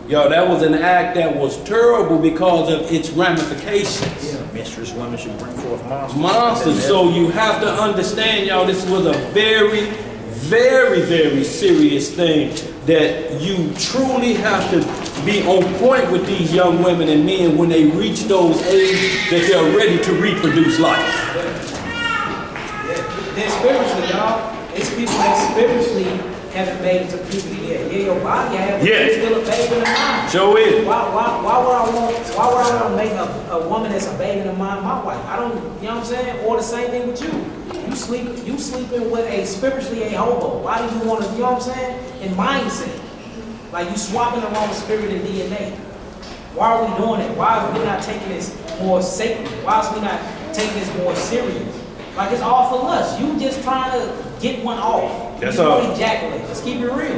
Speaker 3: Yo, that was an act that was terrible because of its ramifications.
Speaker 12: Yeah, mistress women should bring forth monsters.
Speaker 3: Monsters. So you have to understand, y'all, this was a very, very, very serious thing that you truly have to be on point with these young women and men when they reach those ages that they're ready to reproduce life.
Speaker 1: Then spiritually, y'all, it's people that spiritually haven't made it to puberty yet. Yeah, your body has, but you're still a baby in the mind.
Speaker 3: Sure is.
Speaker 1: Why would I want to make a woman that's a baby in the mind my wife? I don't, you know what I'm saying? Or the same thing with you. You sleeping with a spiritually a hobo. Why do you want to, you know what I'm saying? In mindset. Like you swapping the wrong spirit and DNA. Why are we doing it? Why are we not taking this more sacred? Why are we not taking this more serious? Like it's all for lust. You just trying to get one off.
Speaker 3: That's
Speaker 1: you
Speaker 3: all.
Speaker 1: want to ejaculate. Let's keep it real.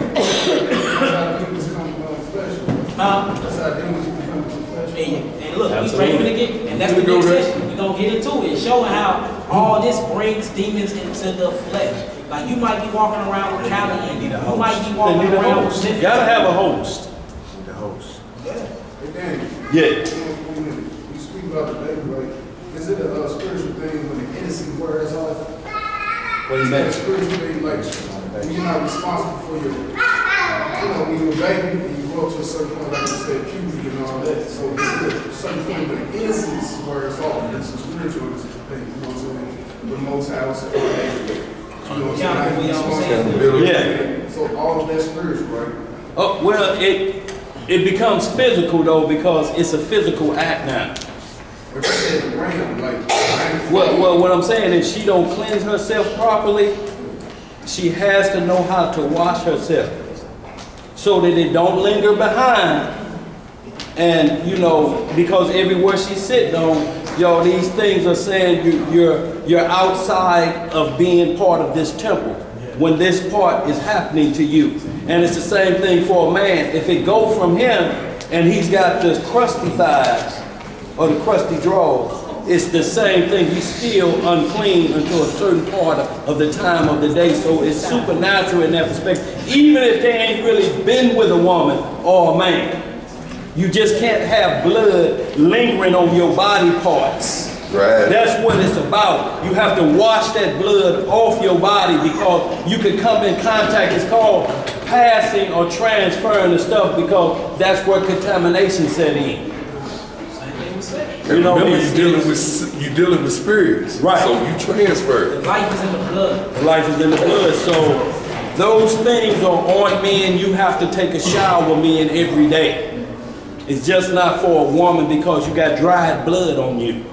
Speaker 1: And look, we straight finna get, and that's the next session. We're gonna get into it, showing how all this brings demons into the flesh. Like you might be walking around with Cali and you might be walking
Speaker 3: They need a
Speaker 1: around with
Speaker 3: host.
Speaker 1: Memphis.
Speaker 3: Gotta have a host.
Speaker 12: The host.
Speaker 6: Hey, Danny.
Speaker 3: Yeah.
Speaker 6: We speak about the baby, right? Is it a spiritual thing when the innocent wears off?
Speaker 3: What do you mean?
Speaker 6: Is it a spiritual thing, like, when you're not responsible for your, when you're a baby and you grow up to a certain point, like you said, puberty and all that. So it's a certain thing when the innocence wears off. It's a spiritual thing, you know what I'm saying? With motels and all that. You know what I'm saying?
Speaker 3: Yeah.
Speaker 6: So all of that's spiritual, right?
Speaker 3: Oh, well, it becomes physical though because it's a physical act now.
Speaker 6: But you said ram, like,
Speaker 3: Well, what I'm saying is she don't cleanse herself properly. She has to know how to wash herself so that it don't linger behind. And you know, because everywhere she sit on, yo, these things are saying you're outside of being part of this temple when this part is happening to you. And it's the same thing for a man. If it go from him and he's got this crusty thighs or the crusty drawers, it's the same thing. He's still unclean until a certain part of the time of the day. So it's supernatural in that perspective. Even if they ain't really been with a woman or a man. You just can't have blood lingering on your body parts.
Speaker 8: Right.
Speaker 3: That's what it's about. You have to wash that blood off your body because you can come in contact. It's called passing or transferring the stuff because that's where contamination set in.
Speaker 8: You know, remember, you're dealing with spirits.
Speaker 3: Right.
Speaker 8: So you transfer.
Speaker 1: Life is in the blood.
Speaker 3: Life is in the blood. So those things are on men. You have to take a shower men every day. It's just not for a woman because you got dried blood on you.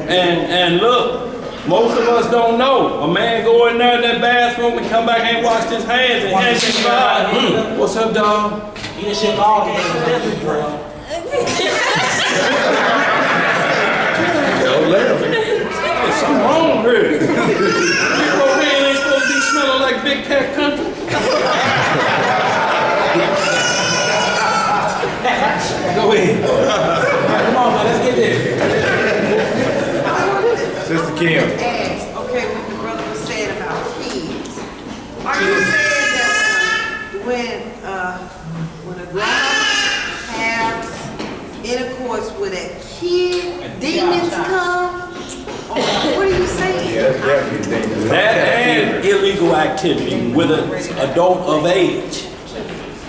Speaker 3: And look, most of us don't know. A man go in there in that bathroom and come back and ain't washed his hands and hands his body. What's up, dog?
Speaker 1: You done shit all day.
Speaker 8: Don't laugh.
Speaker 3: There's something wrong here. People over here ain't supposed to be smelling like Big Cat Country. Go ahead.
Speaker 1: Come on, man, let's get this.
Speaker 12: Sister Kim.
Speaker 13: Ask, okay, what the brother was saying about kids. Are you saying that when a grown has intercourse with a kid, demons come? Or what are you saying?
Speaker 12: Yeah, that's definitely dangerous.
Speaker 3: That and illegal activity with an adult of age.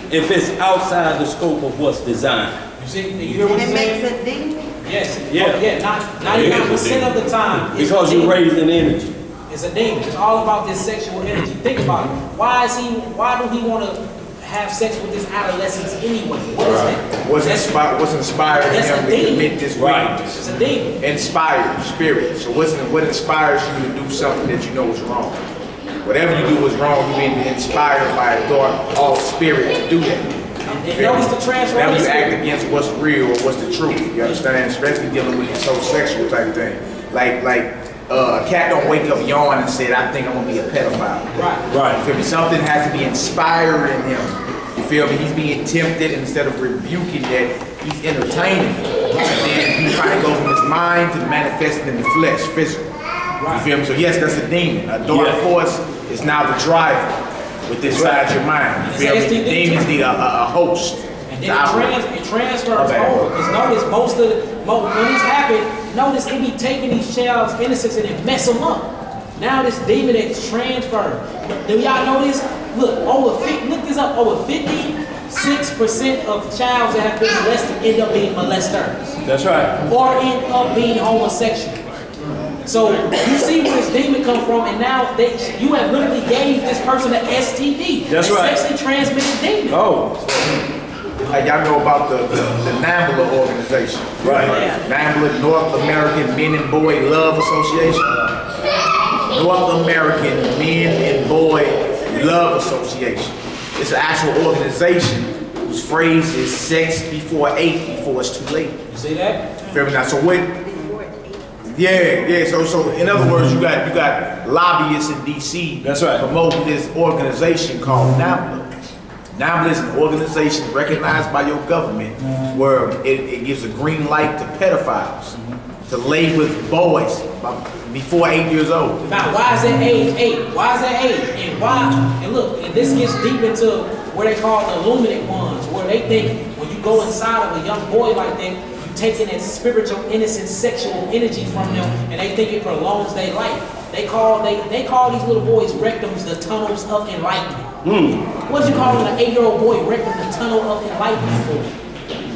Speaker 3: If it's outside the scope of what's designed.
Speaker 1: You see, you hear what
Speaker 13: And
Speaker 1: he's
Speaker 13: it makes
Speaker 1: saying?
Speaker 13: a demon?
Speaker 1: Yes.
Speaker 3: Yeah.
Speaker 1: Yeah, 99% of the time. it's
Speaker 3: Because
Speaker 1: a
Speaker 3: you're
Speaker 1: demon.
Speaker 3: raised in energy.
Speaker 1: It's a demon. It's all about this sexual energy. Think about it. Why do he want to have sex with this adolescent anyway? What is that?
Speaker 12: What's inspiring
Speaker 1: That's
Speaker 12: him
Speaker 1: a
Speaker 12: to
Speaker 1: demon.
Speaker 12: commit this
Speaker 3: Right.
Speaker 12: weakness?
Speaker 1: It's a demon.
Speaker 12: Inspired spirit. So what inspires you to do something that you know is wrong? Whatever you do is wrong, you're being inspired by a dark, all spirit to do that.
Speaker 1: And notice the transfer.
Speaker 12: Now you act against what's real or what's the truth. You understand? Especially dealing with this whole sexual type thing. Like a cat don't wake up yawn and say, I think I'm gonna be a pedophile.
Speaker 1: Right.
Speaker 12: You feel me? Something has to be inspiring him. You feel me? He's being tempted, and instead of rebuking that, he's entertaining it. And then he trying to go from his mind to manifesting in the flesh, physical. You feel me? So yes, that's a demon. A dark force is now the driver with inside your mind. You feel me? Demons need a host.
Speaker 1: And then it transfers over. Because notice when this happened, notice it be taking these child's innocence and it mess them up. Now this demon is transferred. Do y'all know this? Look, look this up. Over 56% of child that have been molested end up being molesters.
Speaker 3: That's right.
Speaker 1: Or end up being homosexual. So you see where this demon come from, and now you have literally gave this person an STD.
Speaker 3: That's right.
Speaker 1: Sexually transmitted demon.
Speaker 3: Oh.
Speaker 12: Like y'all know about the NAMBLA organization.
Speaker 3: Right.
Speaker 12: NAMBLA, North American Men and Boy Love Association. North American Men and Boy Love Association. It's an actual organization whose phrase is sex before 8 before it's too late.
Speaker 1: You see that?
Speaker 12: Fair enough. So what? Yeah. So in other words, you got lobbyists in DC.
Speaker 3: That's right.
Speaker 12: Promoting this organization called NAMBLA. NAMBLA is an organization recognized by your government where it gives a green light to pedophiles to lay with boys, before 8 years old.
Speaker 1: Now, why is that age 8? Why is that age? And why? And look, and this gets deep into what they call the illuminate ones, where they think when you go inside of a young boy like that, you taking that spiritual, innocent, sexual energy from them, and they think it prolongs their life. They call these little boys rectums the tunnels of enlightenment. What do you call an 8-year-old boy rectum the tunnel of enlightenment for?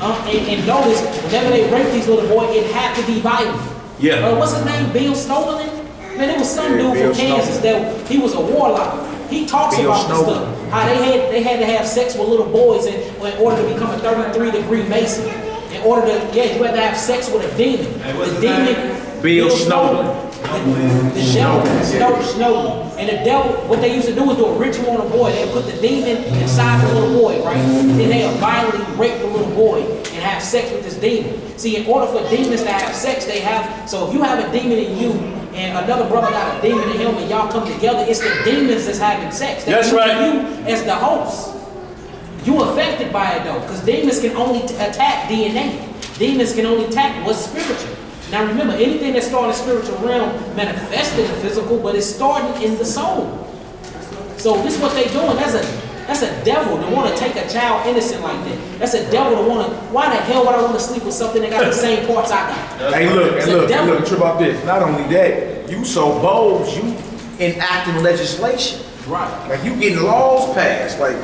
Speaker 1: And notice, whenever they rape these little boys, it had to be violent.
Speaker 3: Yeah.
Speaker 1: What's his name? Bill Snowden? Man, there was some dude from Kansas that he was a warlock. He talks about this stuff. How they had to have sex with little boys in order to become a 33-degree Mason. In order to, you had to have sex with a demon. The demon,
Speaker 12: Bill Snowden.
Speaker 1: The devil, Snowden. And the devil, what they used to do was do a ritual on a boy. They would put the demon inside the little boy, right? Then they would violently rape the little boy and have sex with this demon. See, in order for demons to have sex, so if you have a demon in you and another brother got a demon in him and y'all come together, it's the demons that's having sex.
Speaker 3: That's right.
Speaker 1: You as the host. You affected by it though, because demons can only attack DNA. Demons can only attack what's spiritual. Now remember, anything that started in the spiritual realm manifested in the physical, but it's starting in the soul. So this is what they're doing. That's a devil to want to take a child innocent like that. That's a devil to want to, why the hell would I want to sleep with something that got the same parts I got?
Speaker 12: Hey, look, trip off this. Not only that, you so bold, you enacting legislation.
Speaker 1: Right.
Speaker 12: Like you getting laws passed. Like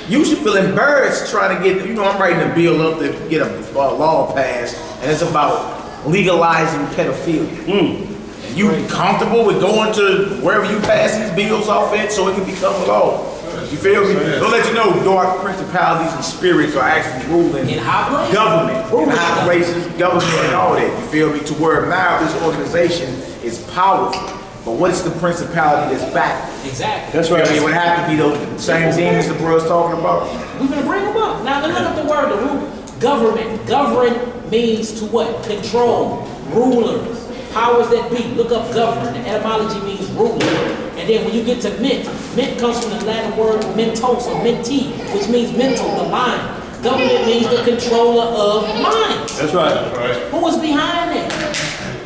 Speaker 12: you should feel embarrassed trying to get, I'm writing a bill up to get a law passed, and it's about legalizing pedophilia. You comfortable with going to wherever you pass these bills off at so it can become a law? You feel me? Don't let you know dark principalities and spirits are actually ruling
Speaker 1: in high places,
Speaker 12: government, in high places, government, and all that. You feel me? To where now this organization is powerful. But what is the principality that's back?
Speaker 1: Exactly.
Speaker 12: That's right. It would have to be those same demons the bro's talking about.
Speaker 1: We're gonna bring them up. Now look up the word, the root. Government. Govern means to what? Control. Rulers. Powers that be. Look up govern. The etymology means ruler. And then when you get to mint comes from the Latin word mentos or menti, which means mental, the mind. Government means the controller of minds.
Speaker 3: That's right.
Speaker 1: Who is behind that?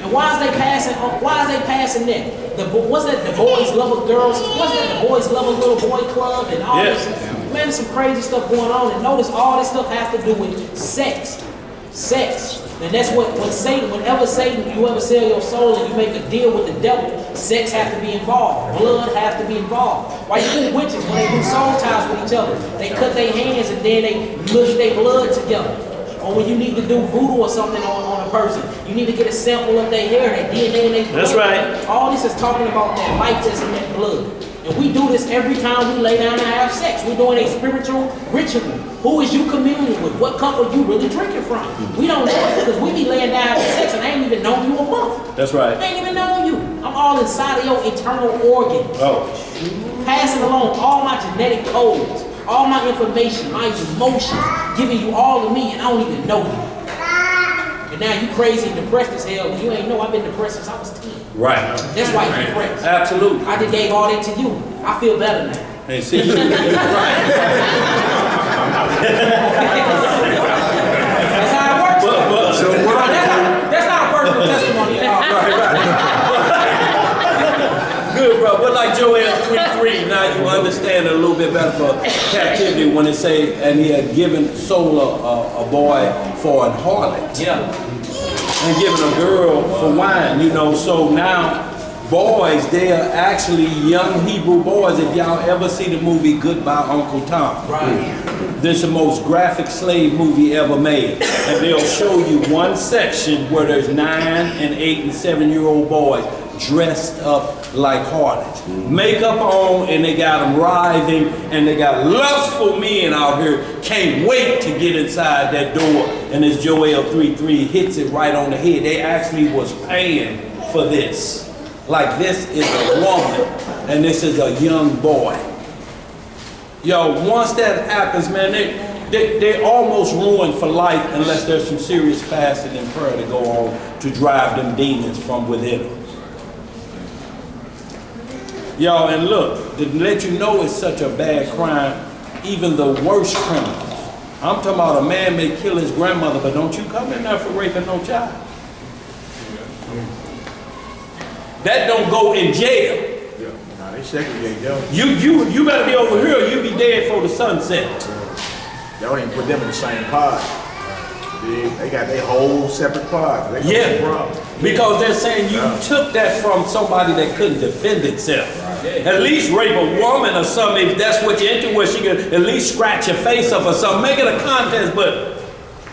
Speaker 1: And why is they passing that? What's that? The boys love a girls. What's that? The boys love a little boy club and all this. Man, there's some crazy stuff going on. And notice all this stuff has to do with sex. Sex. And that's whenever Satan, you ever sell your soul and you make a deal with the devil, sex has to be involved. Blood has to be involved. Why you do witches when they do soul ties with each other? They cut their hands and then they mush their blood together. Or when you need to do voodoo or something on a person, you need to get a sample of their hair, their DNA, and their blood.
Speaker 3: That's right.
Speaker 1: All this is talking about that life that's in that blood. And we do this every time we lay down and have sex. We're doing a spiritual ritual. Who is you communing with? What cup are you really drinking from? We don't know it because we be laying down having sex and I ain't even known you a month.
Speaker 3: That's right.
Speaker 1: I ain't even known you. I'm all inside of your internal organs.
Speaker 3: Oh.
Speaker 1: Passing along all my genetic codes, all my information, my emotions, giving you all of me and I don't even know you. And now you crazy and depressed as hell, and you ain't know I've been depressed since I was 10.
Speaker 3: Right.
Speaker 1: That's why you're depressed.
Speaker 3: Absolutely.
Speaker 1: I just gave all that to you. I feel better now.
Speaker 3: And see, right.
Speaker 1: That's how it works. That's not a personal testimony at all.
Speaker 3: Good, bro. But like Joel 3:3, now you understand it a little bit better for captivity when it say, and he had given soul a boy for an harlot.
Speaker 1: Yeah.
Speaker 3: And given a girl for wine, so now boys, they are actually young Hebrew boys. If y'all ever see the movie Goodbye Uncle Tom.
Speaker 1: Right.
Speaker 3: This is the most graphic slave movie ever made. And they'll show you one section where there's 9 and 8 and 7-year-old boys dressed up like harlots. Makeup on, and they got them writhing, and they got lustful men out here, can't wait to get inside that door. And as Joel 3:3 hits it right on the head, they actually was paying for this. Like this is a woman, and this is a young boy. Yo, once that happens, man, they almost ruined for life unless there's some serious fasting and prayer to go on to drive them demons from within them. Yo, and look, to let you know it's such a bad crime, even the worst criminals. I'm talking about a man may kill his grandmother, but don't you come in there for raping no child. that don't go in jail.
Speaker 12: Yeah, nah, they segregate them.
Speaker 3: You better be over here or you be dead for the sunset.
Speaker 12: They don't even put them in the same pod. They got their whole separate pod. They got
Speaker 3: Yeah,
Speaker 12: no problem.
Speaker 3: because they're saying you took that from somebody that couldn't defend itself. At least rape a woman or something if that's what you're into, where she can at least scratch your face up or something. Make it a contest, but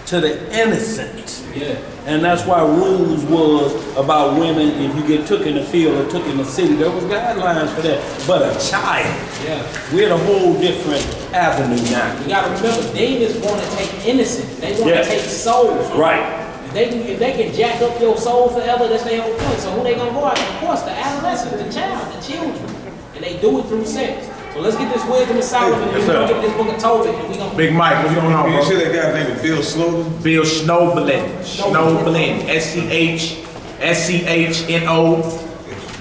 Speaker 3: to the innocent.
Speaker 1: Yeah.
Speaker 3: And that's why rules was about women, if you get took in the field or took in the city, there was guidelines for that. But a child,
Speaker 1: Yeah.
Speaker 3: we're in a whole different avenue now.
Speaker 1: You gotta remember, demons want to take innocence. They want
Speaker 3: Yeah.
Speaker 1: to take souls.
Speaker 3: Right.
Speaker 1: If they can jack up your soul forever, that's their whole point. So who they gonna go after? Of course, the adolescent, the child, the children. And they do it through sex. So let's get this wisdom of Solomon, and we're gonna get this book of Tobit, and we gonna...
Speaker 12: Big Mike, what's going on,
Speaker 2: You
Speaker 12: bro?
Speaker 2: see that guy's name is Bill Snowden?
Speaker 12: Bill Schnoblin. Schnoblin. S-C-H-N-O.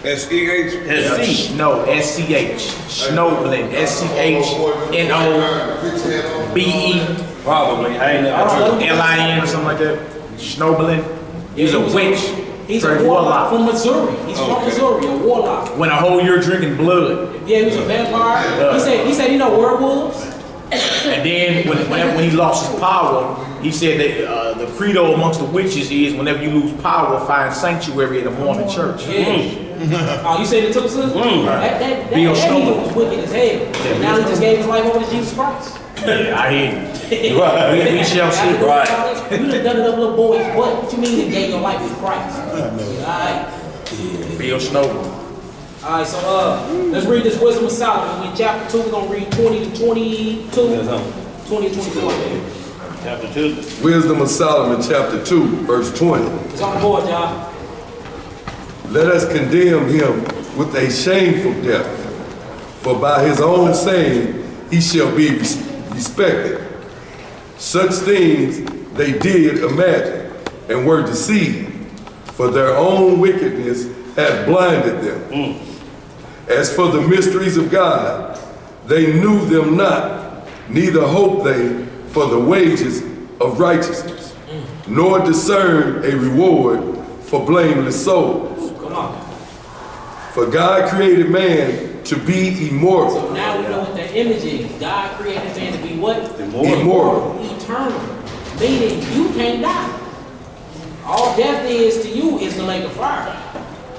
Speaker 2: S-E-H?
Speaker 3: S-C.
Speaker 12: No, S-C-H. Schnoblin. S-C-H-N-O-B-E.
Speaker 3: Probably. I ain't never.
Speaker 12: L-I-N or something like that. Schnoblin. He's a witch.
Speaker 1: He's a warlock from Missouri. He's from Missouri, a warlock.
Speaker 12: Went a whole year drinking blood.
Speaker 1: Yeah, he was a vampire. He said, you know werewolves?
Speaker 12: And then when he lost his power, he said that the credo amongst the witches is whenever you lose power, find sanctuary at a morning church.
Speaker 1: Yeah. Oh, you said it too, sis? That
Speaker 12: Bill
Speaker 1: nigga was wicked as hell.
Speaker 12: Yeah,
Speaker 1: Now he just gave his life over to Jesus Christ.
Speaker 12: Yeah, I hear you. We shall see.
Speaker 3: Right.
Speaker 1: You done done it up little boy's butt. What you mean you gave your life to Christ? Alright.
Speaker 12: Bill Snowden.
Speaker 1: Alright, so let's read this Wisdom of Solomon. In chapter 2, we're gonna read 20 to 22. 20 to 24. Man.
Speaker 3: Chapter 2.
Speaker 8: Wisdom of Solomon, chapter 2, verse 20.
Speaker 1: It's on the board, y'all.
Speaker 8: Let us condemn him with a shameful death, for by his own saying he shall be respected. Such things they did imagine and were deceived, for their own wickedness had blinded them. As for the mysteries of God, they knew them not, neither hoped they for the wages of righteousness, nor discerned a reward for blameless souls.
Speaker 1: Come on.
Speaker 8: For God created man to be immortal.
Speaker 1: So now we know what the image is. God created man to be what?
Speaker 8: Immortal.
Speaker 1: Eternal. Meaning you can't die. All death is to you is the lake of fire.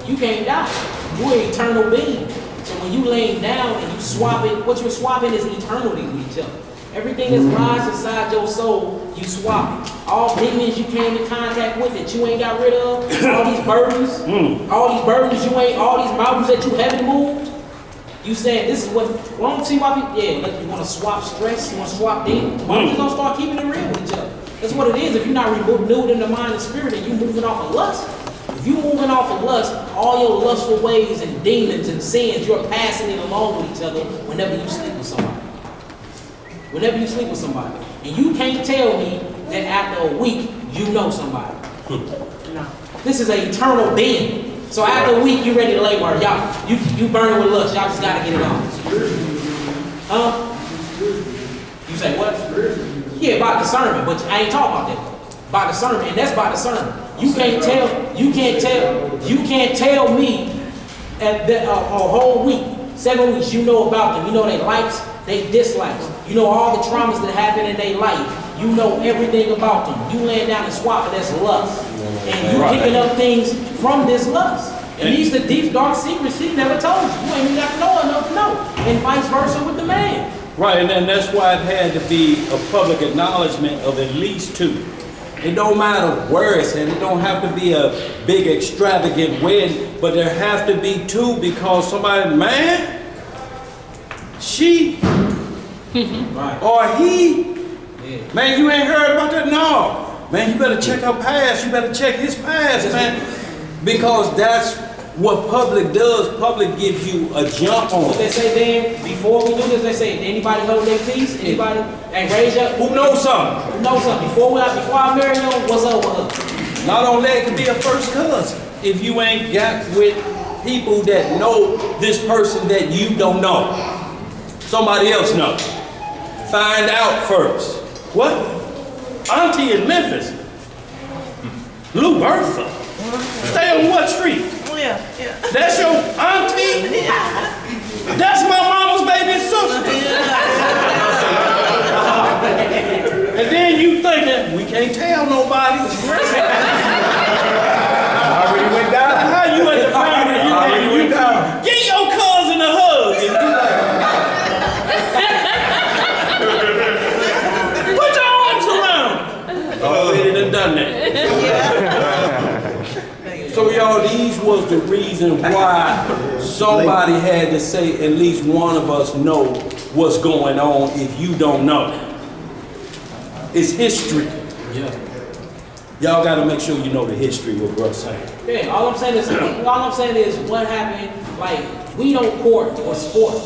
Speaker 1: You can't die. You're an eternal being. So when you laying down and you swap it, what you're swapping is eternity with each other. Everything that lies inside your soul, you swap it. All demons you came in contact with that you ain't got rid of, all these burdens you ain't, all these mountains that you haven't moved, you said this is what, well, don't see why people, like you want to swap stress, you want to swap demons. Why don't you don't start keeping it real with each other? That's what it is. If you're not renewed in the mind and spirit and you moving off of lust, if you moving off of lust, all your lustful ways and demons and sins, you're passing it along with each other whenever you sleep with somebody. Whenever you sleep with somebody. And you can't tell me that after a week, you know somebody. No. This is an eternal being. So after a week, you ready to lay word. Y'all, you burning with lust. Y'all just gotta get it on. Huh? You say what? Yeah, by discernment, but I ain't talking about that. By discernment, and that's by discernment. You can't tell me at a whole week, 7 weeks, you know about them. You know their likes, they dislikes. You know all the traumas that happen in their life. You know everything about them. You laying down and swapping, that's lust. And you picking up things from this lust. And these the deep, dark secrets he never told you. You ain't even got to know enough to know. And vice versa with the man.
Speaker 3: Right, and then that's why it had to be a public acknowledgement of at least 2. It don't matter where it's at. It don't have to be a big extravagant wedding, but there have to be 2 because somebody, man, she,
Speaker 1: Right.
Speaker 3: or he,
Speaker 1: Yeah.
Speaker 3: man, you ain't heard about that? No. Man, you better check her past. You better check his past, man. Because that's what public does. Public gives you a jump on.
Speaker 1: What they say then, before we do this, they say, anybody hold their peace? Anybody? And raise up.
Speaker 3: Who knows something?
Speaker 1: Who knows something? Before I marry you, what's up with her?
Speaker 3: Not only that, it could be a first cousin. If you ain't got with people that know this person that you don't know. Somebody else knows. Find out first. What? Auntie in Memphis. Lou Bertha. Stay on what street?
Speaker 13: Yeah, yeah.
Speaker 3: That's your auntie? That's my mama's baby sister. And then you thinking, we can't tell nobody.
Speaker 12: Already went down.
Speaker 3: How you at the family? You went down. Get your cousin a hug. And you like, put your arms around. Already done that. So y'all, these was the reason why somebody had to say at least one of us know what's going on if you don't know. It's history. Yeah. Y'all gotta make sure you know the history what Bruh's saying.
Speaker 1: Yeah, all I'm saying is what happened, like, we don't court or sport.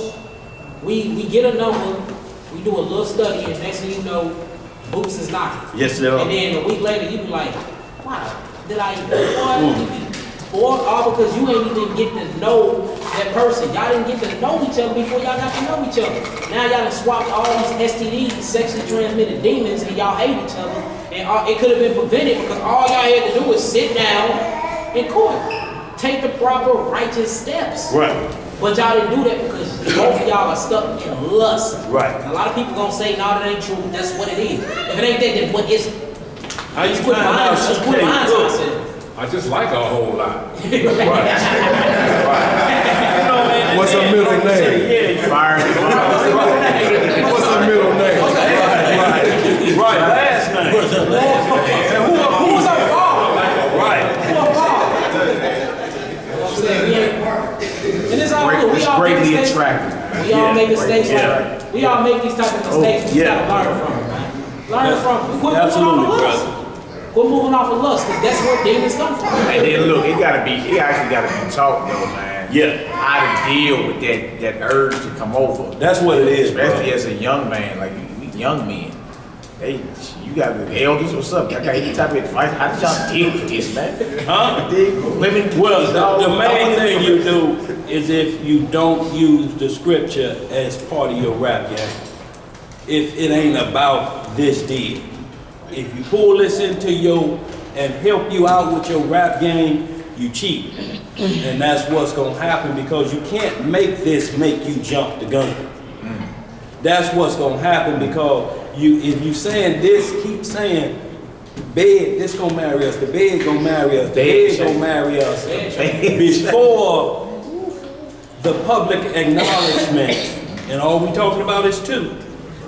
Speaker 1: We get a number, we do a little study, and next thing you know, boots is knocking.
Speaker 3: Yes, they are.
Speaker 1: And then a week later, you be like, wow, did I or all because you ain't even get to know that person. Y'all didn't get to know each other before y'all got to know each other. Now y'all done swapped all these STDs, sexually transmitted demons, and y'all hate each other. And it could have been prevented because all y'all had to do was sit down in court. Take the proper righteous steps.
Speaker 3: Right.
Speaker 1: But y'all didn't do that because both of y'all are stuck in lust.
Speaker 3: Right.
Speaker 1: And a lot of people gonna say, no, that ain't true. That's what it is. If it ain't that, then what is it?
Speaker 3: How you find out she
Speaker 1: put behind
Speaker 3: can't
Speaker 7: I just like a whole lot.
Speaker 3: What's her middle name?
Speaker 8: What's her middle name?
Speaker 3: Right, last name. Who was her father? Right.
Speaker 1: Who her father? And it's all good. We all make
Speaker 12: Greatly
Speaker 1: mistakes.
Speaker 12: attractive.
Speaker 1: We all make mistakes. We all make these type of mistakes. We
Speaker 3: yeah.
Speaker 1: gotta learn from them, man. Learn from them. Quit
Speaker 3: Absolutely,
Speaker 1: moving off of lust. Quit moving off of lust, because that's where demons come from.
Speaker 12: And then look, it actually gotta be taught though, man.
Speaker 3: Yeah.
Speaker 12: How to deal with that urge to come over.
Speaker 3: That's what it is,
Speaker 12: Especially
Speaker 3: bro.
Speaker 12: as a young man, like we young men. Hey, you got the elders, what's up? Y'all got any type of advice? How did y'all deal with this, man?
Speaker 3: Huh?
Speaker 12: Women.
Speaker 3: Well, the main thing you do is if you don't use the scripture as part of your rap game. If it ain't about this deal. If you pull this into and help you out with your rap game, you cheat. And that's what's gonna happen because you can't make this make you jump the gun. That's what's gonna happen because if you saying this, keep saying, bed, this gonna marry us, the bed gonna marry us, the bed gonna marry us. Before the public acknowledgement, and all we talking about is two.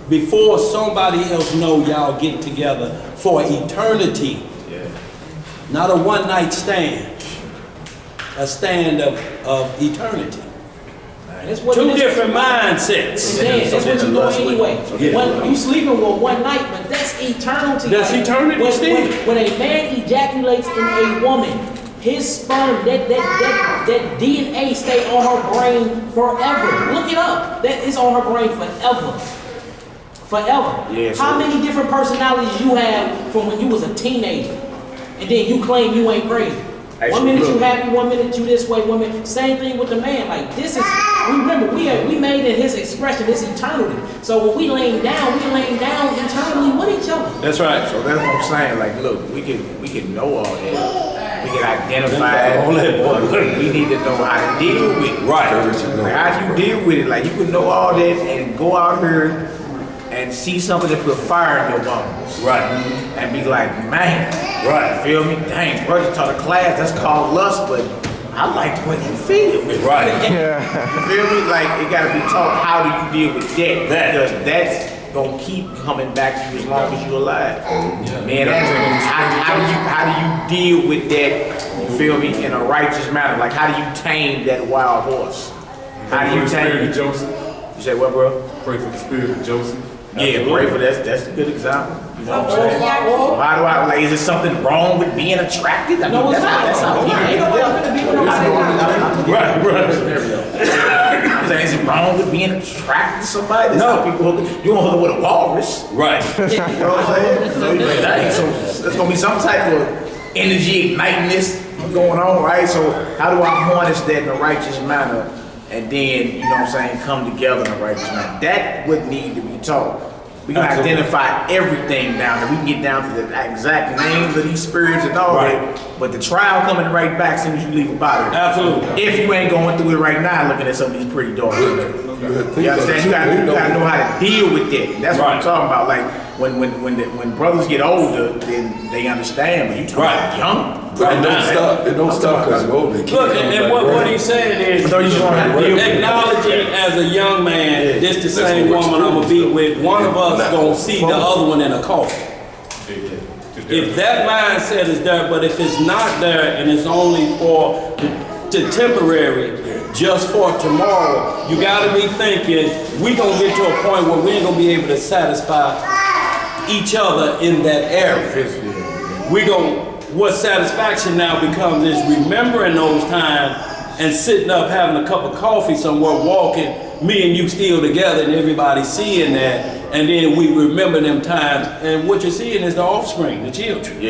Speaker 3: Before somebody else know y'all get together for eternity. Yeah. Not a one-night stand. A stand of eternity. Two different mindsets.
Speaker 1: And then, that's what you do anyway. When you sleeping with one night, but that's eternity.
Speaker 3: That's eternity still.
Speaker 1: When a man ejaculates in a woman, his sperm, that DNA stay on her brain forever. Look it up. That is on her brain forever. Forever.
Speaker 12: Yeah,
Speaker 1: How many different personalities you have from when you was a teenager, and then you claim you ain't crazy? One minute you happy, one minute you this way, one minute. Same thing with the man. Like this is. Remember, we made in His expression, this eternity. So when we laying down eternally with each other.
Speaker 3: That's right.
Speaker 12: So that's what I'm saying. Like, look, we can know all that. We can identify all that. We need to know how to deal with it.
Speaker 3: Right.
Speaker 12: Like, how do you deal with it? Like, you can know all that and go out here and see something that put fire in your bones.
Speaker 3: Right.
Speaker 12: And be like, man.
Speaker 3: Right.
Speaker 12: Feel me? Dang, bro, just taught a class that's called lust, but I like the way you feel.
Speaker 3: Right.
Speaker 12: You feel me? Like, it gotta be taught how do you deal with that? Because that's gonna keep coming back to you as long as you're alive. Man, how do you deal with that, you feel me, in a righteous manner? Like, how do you tame that wild horse? How do you tame
Speaker 7: Joseph?
Speaker 12: You say what, bro?
Speaker 7: Pray for the spirit of Joseph.
Speaker 12: Yeah, pray for that. That's a good example. You know what I'm saying? How do I, like, is there something wrong with being attracted? I mean,
Speaker 1: No, it's not.
Speaker 12: that's how
Speaker 3: Right.
Speaker 12: I'm saying, is it wrong with being attracted to somebody? That's how people hook it. You won't hook it with a walrus.
Speaker 3: Right.
Speaker 12: You know what I'm saying? So you like, dang, so there's gonna be some type of energy igniting this going on, right? So how do I harness that in a righteous manner? And then, you know what I'm saying, come together in a righteous manner. That would need to be taught. We can identify everything down there. We can get down to the exact names of these spirits and all that. But the trial coming right back as soon as you leave about it.
Speaker 3: Absolutely.
Speaker 12: If you ain't going through it right now, looking at some of these pretty daughters. You understand? You gotta know how to deal with that. That's what I'm talking about. Like when brothers get older, then they understand. But you talking about young.
Speaker 8: It don't stop because you're older.
Speaker 3: Look, and what he's saying is, acknowledging as a young man, this the same woman I'm gonna be with. One of us gonna see the other one in a coffin. If that mindset is there, but if it's not there and it's only for the temporary, just for tomorrow, you gotta be thinking we gonna get to a point where we ain't gonna be able to satisfy each other in that area. What satisfaction now becomes is remembering those times and sitting up having a cup of coffee somewhere, walking, me and you still together and everybody seeing that, and then we remember them times, and what you're seeing is the offspring, the children.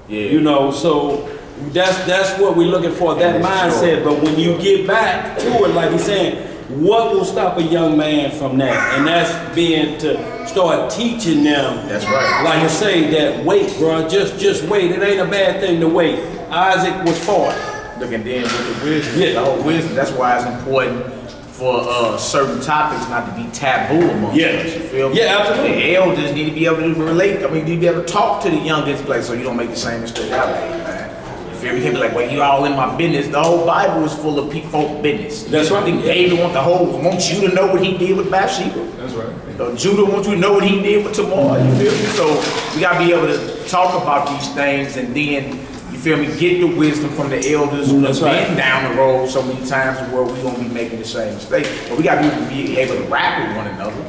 Speaker 3: You know, so that's what we're looking for, that mindset. But when you get back to it, like he's saying, what will stop a young man from that? And that's being to start teaching them. That's right. Like I say, that wait, bro, just wait. It ain't a bad thing to wait. Isaac was 40.
Speaker 12: Look, and then with the wisdom, the whole wisdom, that's why it's important for certain topics not to be taboo amongst us. You feel me?
Speaker 3: Yeah, absolutely.
Speaker 12: The elders need to be able to relate. I mean, need to be able to talk to the youngest, like, so you don't make the same mistake I made, man. You feel me? You can't be like, well, you all in my business. The whole Bible is full of folk business.
Speaker 3: That's right.
Speaker 12: I think David wants you to know what he did with Bathsheba.
Speaker 7: That's right.
Speaker 12: Judah wants you to know what he did with Tamar. You feel me? So we gotta be able to talk about these things, and then, you feel me, get the wisdom from the elders who have been down the road so many times where we're gonna be making the same mistake. But we gotta be able to rap with one another.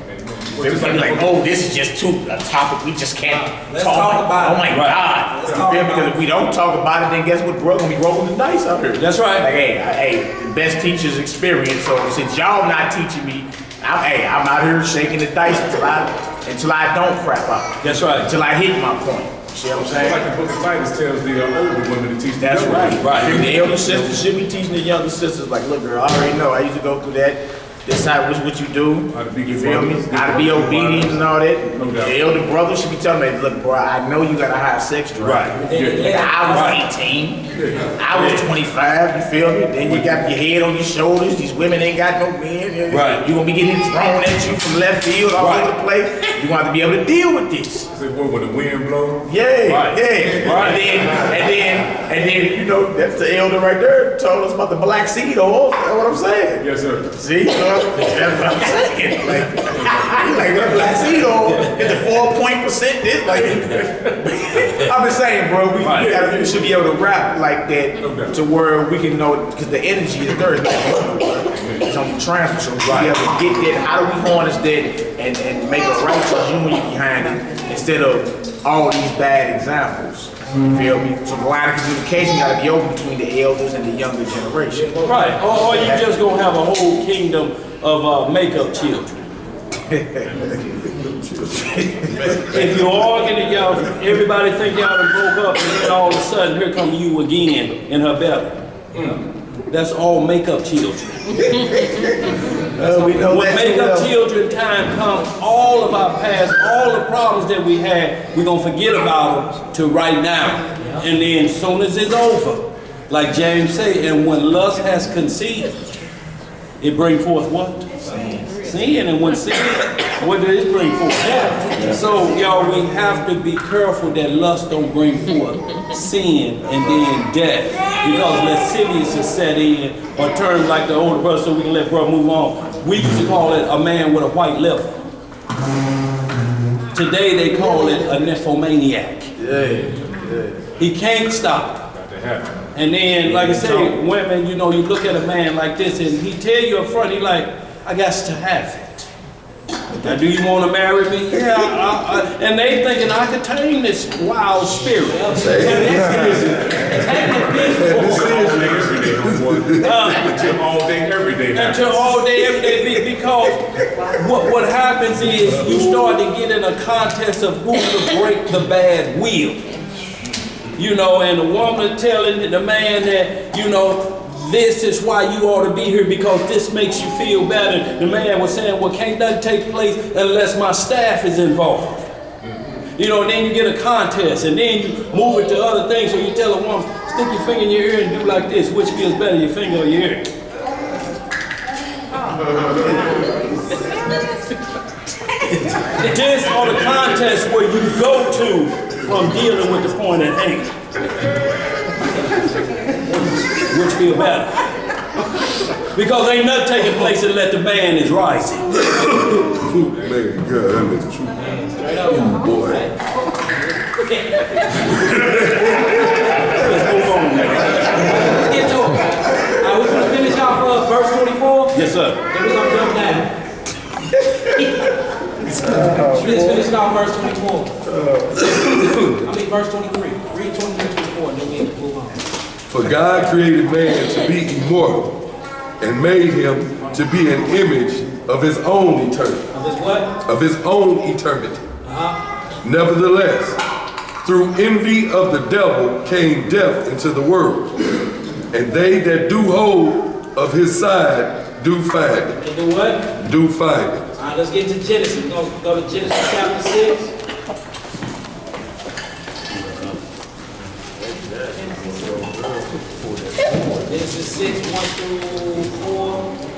Speaker 12: You feel me? Like, oh, this is just a topic we just can't talk about. Oh my God. You feel me? Because if we don't talk about it, then guess what? We're gonna be rolling the dice out here.
Speaker 3: That's right.
Speaker 12: Like, hey, the best teacher's experience. So since y'all not teaching me, I'm out here shaking the dice until I don't crap out.
Speaker 3: That's right.
Speaker 12: Until I hit my point. See what I'm saying?
Speaker 7: Like the book of Titus tells the older women to teach the
Speaker 12: That's
Speaker 7: younger
Speaker 12: right.
Speaker 7: women.
Speaker 12: Right. The elder sisters should be teaching the younger sisters, like, look, girl, I already know. I used to go through that. This how what you do. You feel me? How to be obedient and all that. The elder brother should be telling me, look, bro, I know you got a high sex drive. Right. I was 18. I was 25. You feel me? Then you got your head on your shoulders. These women ain't got no men.
Speaker 3: Right.
Speaker 12: You gonna be getting thrown at you from left field all over the place. You want to be able to deal with this.
Speaker 7: Say, what, when the wind blows?
Speaker 12: Yeah,
Speaker 3: right.
Speaker 12: Yeah. Right. And then, you know, that's the elder right there told us about the black seed oil. That's what I'm saying.
Speaker 7: Yes, sir.
Speaker 12: See? That's what I'm saying. Like that black seed oil is the 4% this. Like, I'm just saying, bro, we should be able to rap like that to where we can know, because the energy is there. It's on the transfer. So we be able to get that. How do we harness that and make a righteous union behind it instead of all these bad examples? You feel me? So the line of communication got to be open between the elders and the younger generation.
Speaker 3: Right. Or you just gonna have a whole kingdom of makeup children. If you're arguing and y'all, everybody think y'all done broke up, and then all of a sudden here come you again in her belly. That's all makeup children. When makeup children time comes, all of our past, all the problems that we had, we're gonna forget about them to right now. And then as soon as it's over, like James said, and when lust has conceived, it brings forth what? Sin. And when sin, what does it bring forth? Death. So y'all, we have to be careful that lust don't bring forth sin and then death. Because lasciviousness set in, or terms like the older brother, so we can let brother move on. We used to call it a man with a white liver. Today they call it a nymphomaniac. He can't stop. And then, like I say, women, you know, you look at a man like this and he tell you up front, he like, I got to have it. Now, do you want to marry me? Yeah. And they thinking I could tame this wild spirit.
Speaker 7: Until all day, every day.
Speaker 3: Until all day, every day, because what happens is you start to get in a contest of who to break the bad will. You know, and the woman telling the man that, you know, this is why you ought to be here because this makes you feel better. The man was saying, well, can't nothing take place unless my staff is involved. You know, and then you get a contest, and then you move it to other things. So you tell a woman, stick your finger in your ear and do like this. Which feels better, your finger or your ear? This are the contests where you go to from dealing with the point at hand. Which feel better? Because ain't nothing taking place unless the man is rising.
Speaker 8: Man, God, that nigga true. Boy.
Speaker 3: Let's move on, man.
Speaker 1: Let's get to it. We're going to finish off verse 24.
Speaker 3: Yes, sir.
Speaker 1: Then we're going to jump down. Let's finish off verse 24. Verse 23. Read 23 and 24, and then we move on.
Speaker 8: For God created man to be immortal and made him to be an image of his own eternity.
Speaker 1: Of his what?
Speaker 8: Of his own eternity. Nevertheless, through envy of the devil came death into the world, and they that do hold of his side do find it.
Speaker 1: And do what?
Speaker 8: Do find it.
Speaker 1: All right, let's get to Genesis. We're going to go to Genesis chapter 6. Genesis 6, 1 through 4.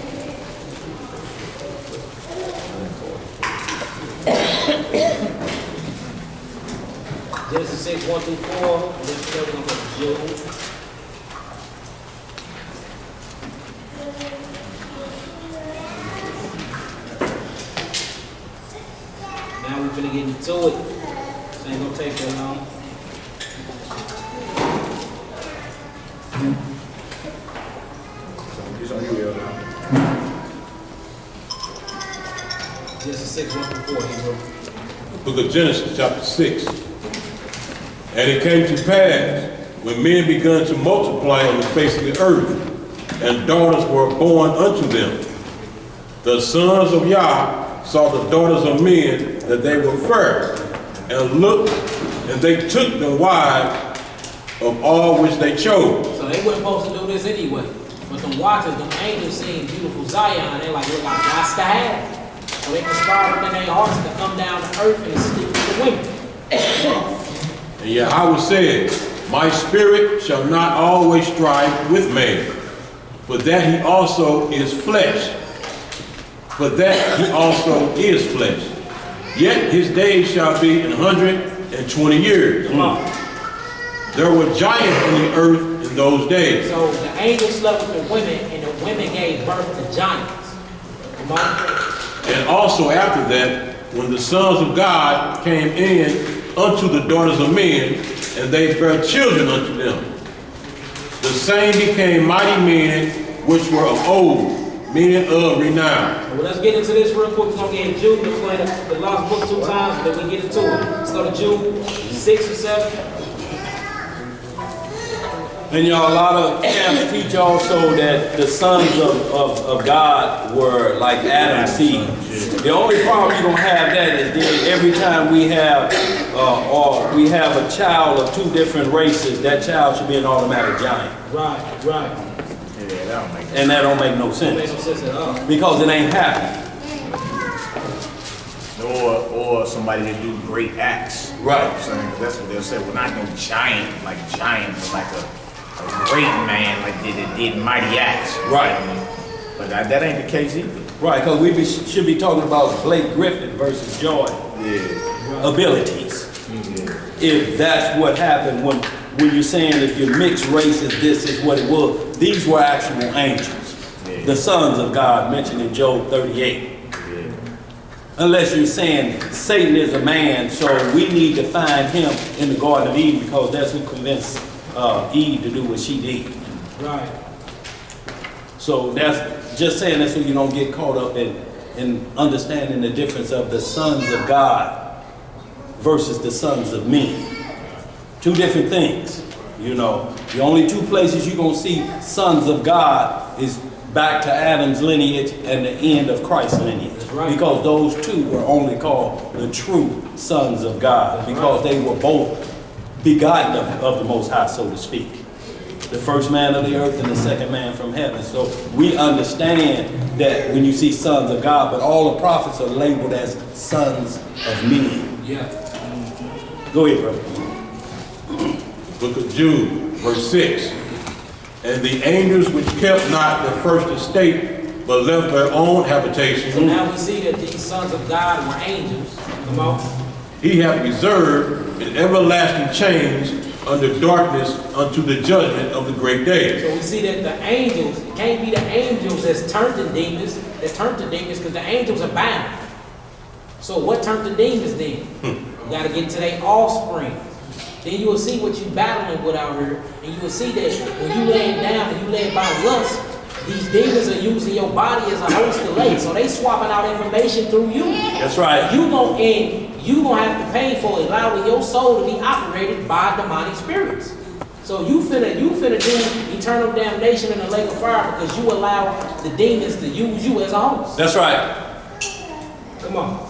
Speaker 1: Genesis 6, 1 through 4. And then we're going to go to Jude. Now we're finna get into it. This ain't gonna take that long. Genesis 6, 1 through 4. Here we go.
Speaker 4: Book of Genesis, chapter 6. And it came to pass, when men began to multiply on the face of the earth, and daughters were born unto them, the sons of Yah saw the daughters of men that they were fair, and looked, and they took the wives of all which they chose.
Speaker 1: So they weren't supposed to do this anyway. But the watchers, the angels seen beautiful Zion, they're like, look, I got to have it. So they conspired within their hearts to come down to earth and sleep with the women.
Speaker 4: And Yahweh said, my spirit shall not always strive with man, for that he also is flesh. For that he also is flesh. Yet his days shall be 120 years. There were giants in the earth in those days.
Speaker 1: So the angels slept with the women, and the women gave birth to giants. Come on.
Speaker 4: And also after that, when the sons of God came in unto the daughters of men, and they bare children unto them, the same became mighty men which were of old, men of renown.
Speaker 1: Well, let's get into this real quick. We're going to get Jude to play the lost book 2 times, and then we get into it. Let's go to Jude 6 or 7.
Speaker 3: And y'all, a lot of camps teach also that the sons of God were like Adam's seed. The only problem you don't have that is that every time we have a child of two different races, that child should be an automatic giant.
Speaker 1: Right.
Speaker 3: And that don't make no sense.
Speaker 1: That don't make no sense at all.
Speaker 3: Because it ain't happening.
Speaker 12: Or somebody that do great acts.
Speaker 3: Right.
Speaker 12: You know what I'm saying? That's what they'll say. We're not no giant, but like a great man, like that did mighty acts.
Speaker 3: Right.
Speaker 12: But that ain't the case either.
Speaker 3: Right, because we should be talking about Blake Griffin versus Joy. Abilities. If that's what happened when you're saying if you're mixed races, this is what it was. These were actual angels. The sons of God mentioned in Job 38. Unless you're saying Satan is a man, so we need to find him in the Garden of Eden because that's who convinced Eve to do what she did.
Speaker 1: Right.
Speaker 3: So that's just saying that so you don't get caught up in understanding the difference of the sons of God versus the sons of men. Two different things. You know, the only two places you're going to see sons of God is back to Adam's lineage and the end of Christ's lineage. Right. Because those two were only called the true sons of God because they were both begotten of the Most High, so to speak. the first man of the earth and the second man from heaven. So we understand that when you see sons of God, but all the prophets are labeled as sons of men.
Speaker 1: Yeah.
Speaker 3: Go ahead, brother.
Speaker 4: Book of Jude, verse 6. And the angels which kept not the first estate, but left their own habitation.
Speaker 1: So now we see that these sons of God were angels. Come on.
Speaker 4: He hath reserved in everlasting chains under darkness unto the judgment of the great day.
Speaker 1: So we see that the angels, it can't be the angels that's turned to demons, because the angels are bound. So what turned to demons then? You got to get to their offspring. Then you will see what you battling with out here, and you will see that when you laying down and you led by lust, these demons are using your body as a host to lay. So they swapping out information through you.
Speaker 3: That's right.
Speaker 1: You gonna have to pay for allowing your soul to be operated by demonic spirits. So you finna do eternal damnation in the lake of fire because you allow the demons to use you as a host.
Speaker 3: That's right.
Speaker 1: Come on.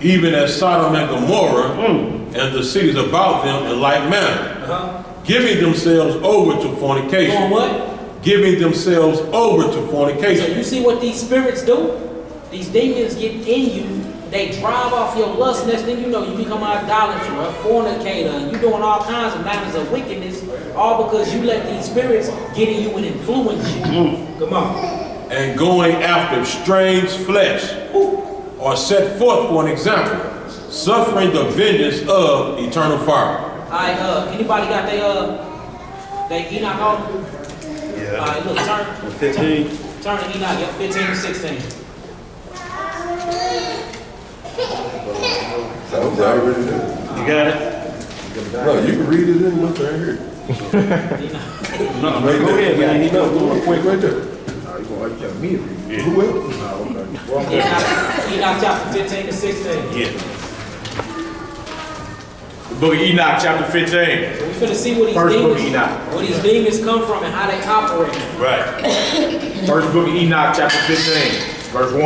Speaker 4: Even as Sodom and Gomorrah and the cities about them in like manner, giving themselves over to fornication.
Speaker 1: Doing what?
Speaker 4: Giving themselves over to fornication.
Speaker 1: So you see what these spirits do? These demons get in you. They drive off your lust. Next thing you know, you become an idolater, a fornicator, and you're doing all kinds of matters of wickedness, all because you let these spirits get in you and influence you. Come on.
Speaker 4: And going after strange flesh, are set forth for an example, suffering the vengeance of eternal fire.
Speaker 1: All right, anybody got they Enoch on? Yeah. All right, look, turn 15. Turn to Enoch, yep, 15 and 16.
Speaker 8: Sounds already there.
Speaker 3: You got it?
Speaker 8: No, you can read it in what's right here.
Speaker 3: No, go ahead, man. He knows.
Speaker 8: Quick right there.
Speaker 4: Who will?
Speaker 1: Enoch chapter 15 to 16.
Speaker 12: Yeah. The book of Enoch, chapter 15.
Speaker 1: So we're finna see what these demons come from and how they operate.
Speaker 12: Right. First book of Enoch, chapter 15, verse 1.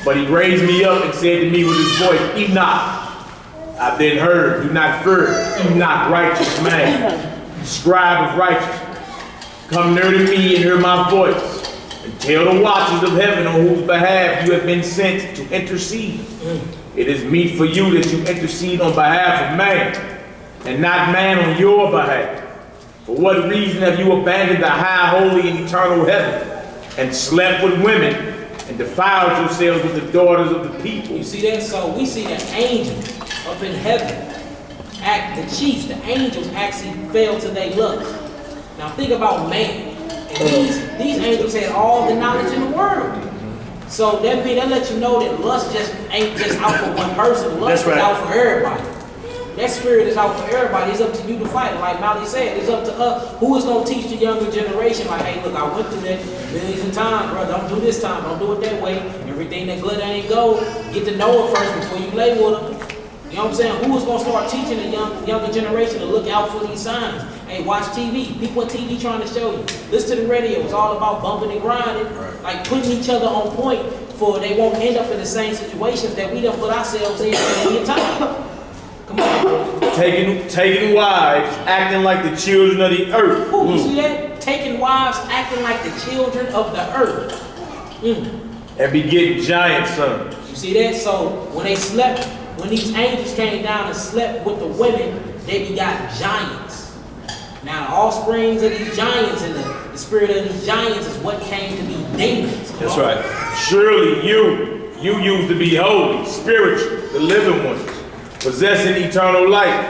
Speaker 12: But he raised me up and said to me with his voice, Enoch, I've been heard, do not fear. Enoch, righteous man, scribe of righteousness, come near to me and hear my voice. And tell the watchers of heaven on whose behalf you have been sent to intercede. It is meet for you that you intercede on behalf of man, and not man on your behalf. For what reason have you abandoned the high, holy, and eternal heaven, and slept with women, and defiled yourselves with the daughters of the people?
Speaker 1: You see that? So we see the angels up in heaven, the chiefs, the angels actually fell to their lust. Now think about man. And these angels had all the knowledge in the world. So that lets you know that lust just ain't just out for one person. Lust is out for everybody. That spirit is out for everybody. It's up to you to fight. Like Mally said, it's up to us. Who is going to teach the younger generation? Like, hey, look, I went through that millions of times, bro. Don't do this time. Don't do it that way. Everything that glitter ain't gold. Get to know it first before you lay with them. You know what I'm saying? Who is going to start teaching the younger generation to look out for these signs? Hey, watch TV. People on TV trying to show you. Listen to the radio. It's all about bumping and grinding. Right. Like putting each other on point for they won't end up in the same situations that we done put ourselves in many a time. Come on, bro.
Speaker 12: Taking wives, acting like the children of the earth.
Speaker 1: Ooh, you see that? Taking wives, acting like the children of the earth.
Speaker 12: And begetting giant sons.
Speaker 1: You see that? So when they slept, when these angels came down and slept with the women, they begot giants. Now the offsprings of these giants and the spirit of these giants is what came to be demons.
Speaker 3: That's right.
Speaker 12: Surely you used to be holy, spiritual, the living ones, possessing eternal life.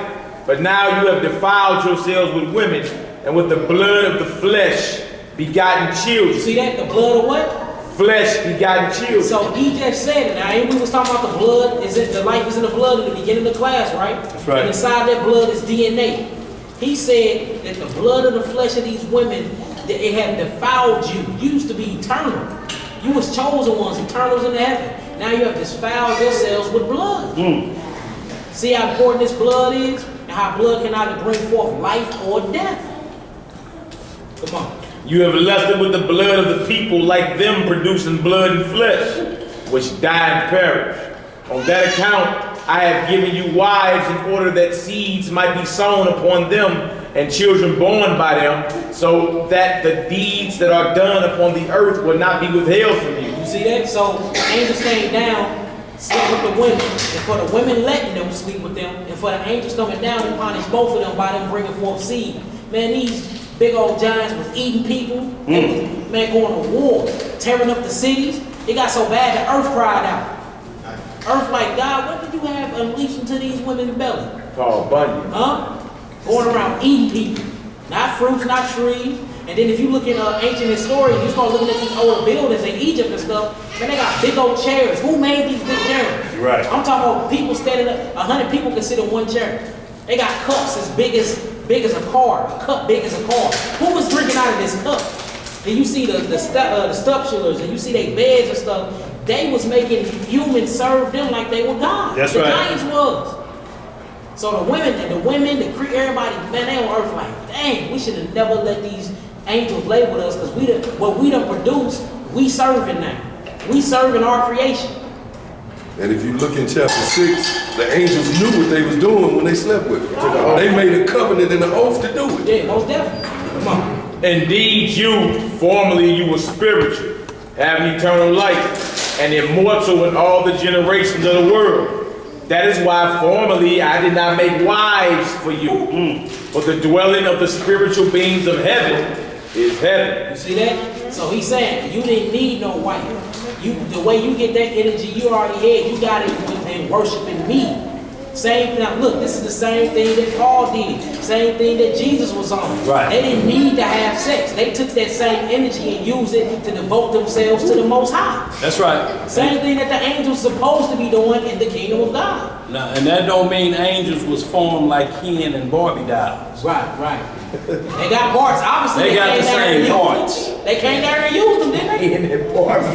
Speaker 12: But now you have defiled yourselves with women, and with the blood of the flesh begotten children.
Speaker 1: You see that? The blood of what?
Speaker 12: Flesh begotten children.
Speaker 1: So he just said it. Now, we was talking about the blood. The life is in the blood in the beginning of the class, right?
Speaker 3: That's right.
Speaker 1: And inside that blood is DNA. He said that the blood of the flesh of these women, that it had defiled you. You used to be eternal. You was chosen ones, eternals in heaven. Now you have defiled yourselves with blood. See how important this blood is? And how blood can either bring forth life or death. Come on.
Speaker 12: You have lusted with the blood of the people, like them producing blood and flesh, which die and perish. On that account, I have given you wives in order that seeds might be sown upon them, and children born by them, so that the deeds that are done upon the earth will not be withheld from you.
Speaker 1: You see that? So the angels came down, slept with the women, and for the women letting them sleep with them, and for the angels coming down and punish both of them by them bringing forth seed. Man, these big old giants was eating people. They was, man, going to war, tearing up the cities. It got so bad the earth cried out. Earth like, God, what did you have unleashed into these women's belly?
Speaker 12: Paul Bunyan.
Speaker 1: Huh? Going around eating people. Not fruits, not trees. And then if you look at ancient historians, you start looking at these old buildings in Egypt and stuff, man, they got big old chairs. Who made these big chairs?
Speaker 12: Right.
Speaker 1: I'm talking about people standing up, 100 people can sit in one chair. They got cups as big as a car, a cup big as a car. Who was drinking out of this cup? And you see the sculptures, and you see their beds and stuff. They was making humans serve them like they were God.
Speaker 12: That's
Speaker 1: the
Speaker 12: right.
Speaker 1: giants was. So the women, everybody, man, they on earth like, dang, we should have never let these angels lay with us, because what we done produced, we serving now. We serving our creation.
Speaker 8: And if you look in chapter 6, the angels knew what they was doing when they slept with them. They made a covenant and an oath to do it.
Speaker 1: Yeah, most definitely. Come on.
Speaker 12: Indeed, formerly you were spiritual, having eternal life, and immortal in all the generations of the world. That is why formerly I did not make wives for you. For the dwelling of the spiritual beings of heaven is heaven.
Speaker 1: You see that? So he's saying, you didn't need no wife. The way you get that energy you already had, you got it in worshiping me. Same thing. Now look, this is the same thing that Paul did. Same thing that Jesus was on.
Speaker 3: Right.
Speaker 1: They didn't need to have sex. They took that same energy and used it to devote themselves to the Most High.
Speaker 3: That's right.
Speaker 1: Same thing that the angels supposed to be doing in the kingdom of God.
Speaker 3: Now, and that don't mean angels was formed like Ken and Barbie dolls.
Speaker 1: Right. They got parts. Obviously,
Speaker 3: They got the same parts.
Speaker 1: They came there and used them, didn't they?
Speaker 12: In that Barbie.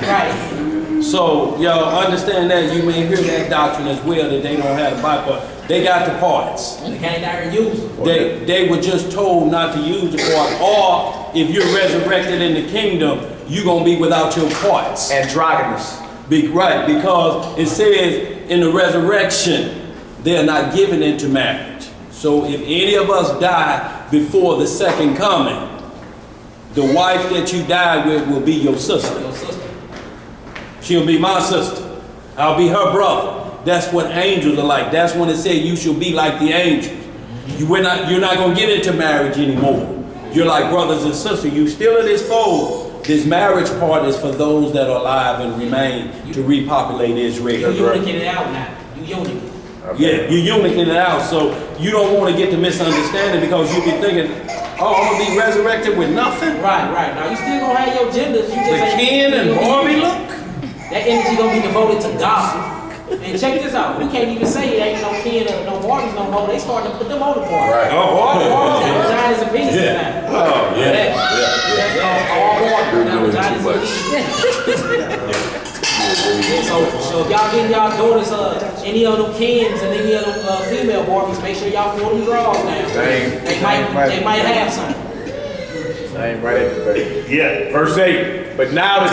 Speaker 1: Right.
Speaker 3: So, y'all understand that. You may hear that doctrine as well, that they don't have the body part. They got the parts.
Speaker 1: They came there and used them.
Speaker 3: They were just told not to use the part. Or, if you're resurrected in the kingdom, you're going to be without your parts.
Speaker 12: Androgynous.
Speaker 3: Right, because it says in the resurrection, they're not given into marriage. So if any of us die before the second coming, the wife that you died with will be your sister. She'll be my sister. I'll be her brother. That's what angels are like. That's when it said you shall be like the angels. You're not going to get into marriage anymore. You're like brothers and sisters. You still in this fold. This marriage part is for those that are alive and remain to repopulate Israel.
Speaker 1: You're unicking it out now. You unique.
Speaker 3: Yeah, you're unicking it out. So you don't want to get the misunderstanding, because you be thinking, oh, I'm going to be resurrected with nothing?
Speaker 1: Right. Now you still going to have your genders. You just
Speaker 3: The Ken and Barbie look?
Speaker 1: That energy going to be devoted to God. And check this out. We can't even say it ain't no Ken or no Barbies no more. They starting to put them on the board.
Speaker 3: Right.
Speaker 1: Vaginas and penises now.
Speaker 3: Oh, yeah.
Speaker 1: All Barbies. Now vaginas and penises. So if y'all getting y'all daughters any of them Kens and any of them female Barbies, make sure y'all pull them draws down. They might have some.
Speaker 12: Same right at the back. Yeah, verse 8. But now the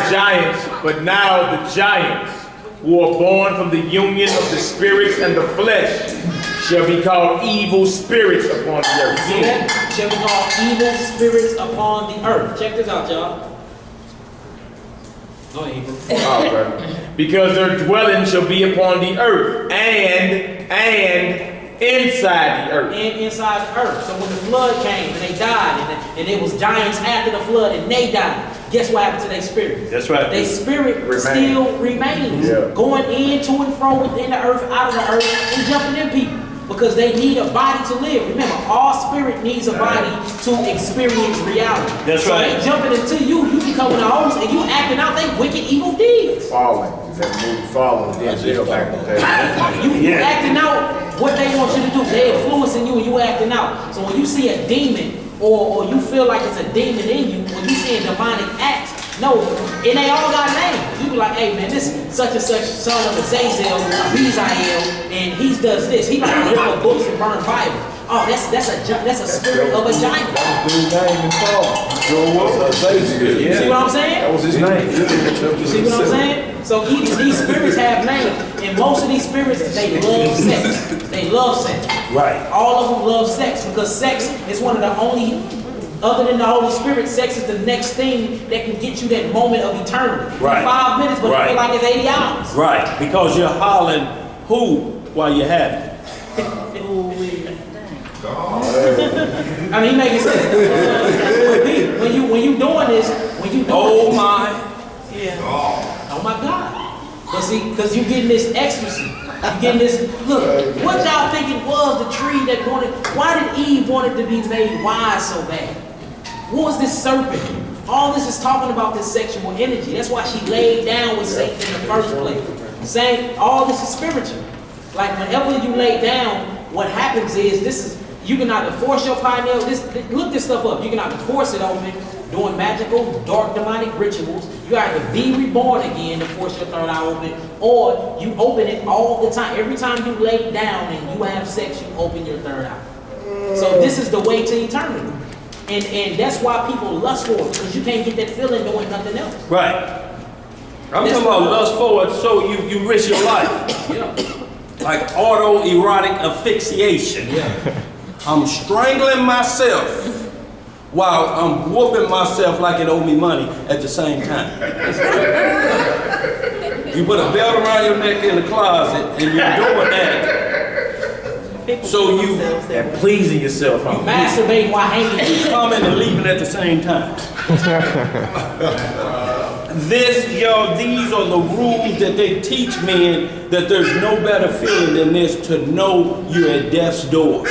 Speaker 12: giants who are born from the union of the spirits and the flesh shall be called evil spirits upon the earth.
Speaker 1: See that? Shall be called evil spirits upon the earth. Check this out, y'all. Go ahead.
Speaker 12: Because their dwelling shall be upon the earth and inside the earth.
Speaker 1: And inside the earth. So when the flood came and they died, and it was giants after the flood and they died, guess what happened to their spirit?
Speaker 3: That's right.
Speaker 1: Their spirit still remains.
Speaker 12: Yeah.
Speaker 1: Going in, to and fro within the earth, out of the earth, and jumping in people. Because they need a body to live. Remember, all spirit needs a body to experience reality.
Speaker 3: That's
Speaker 1: so
Speaker 3: right.
Speaker 1: They jumping into you becoming a host, and you acting out they wicked evil deeds.
Speaker 12: Falling. That movie Falling. Denzel back in the day.
Speaker 1: You acting out what they want you to do. They influencing you and you acting out. So when you see a demon or you feel like it's a demon in you, when you see a demonic act, no, and they all got names. You be like, hey man, this such and such son of Azazel, Bezael, and he does this. He like to rip books and burn Bible. Oh, that's a spirit of a giant.
Speaker 12: Dude's name in Falling.
Speaker 1: You see what I'm saying?
Speaker 12: That was his name.
Speaker 1: You see what I'm saying? So these spirits have names, and most of these spirits, they love sex. They love sex.
Speaker 3: Right.
Speaker 1: All of them love sex because sex is one of the only, other than the Holy Spirit, sex is the next thing that can get you that moment of eternity.
Speaker 3: Right.
Speaker 1: 5 minutes, but
Speaker 3: Right.
Speaker 1: you feel like it's 80 hours.
Speaker 3: Right, because you're hollering who while you're having it.
Speaker 1: I mean, he making sense. when you doing this,
Speaker 3: Oh my.
Speaker 1: Yeah. Oh my God. But see, because you getting this ecstasy. You getting this, look, what y'all think it was, the tree that wanted, why did Eve want it to be made wise so bad? What was this serpent? All this is talking about this sexual energy. That's why she laid down with Satan in the first place. Saying all this is spiritual. Like whenever you lay down, what happens is, you can either force your pineal, look this stuff up, you can either force it open, doing magical, dark, demonic rituals. You either be reborn again to force your third eye open, or you open it all the time. Every time you lay down and you have sex, you open your third eye. So this is the way to eternity. And that's why people lust for it, because you can't get that feeling doing nothing else.
Speaker 3: Right. I'm talking about lust for it, so you risk your life.
Speaker 1: Yeah.
Speaker 3: Like autoerotic asphyxiation.
Speaker 1: Yeah.
Speaker 3: I'm strangling myself while I'm whooping myself like it owed me money at the same time. You put a belt around your neck in the closet and you're doing that. So you
Speaker 12: and pleasing yourself.
Speaker 1: You masturbate while hanging.
Speaker 3: You coming and leaving at the same time. These are the rules that they teach men, that there's no better feeling than this, to know you're at death's door.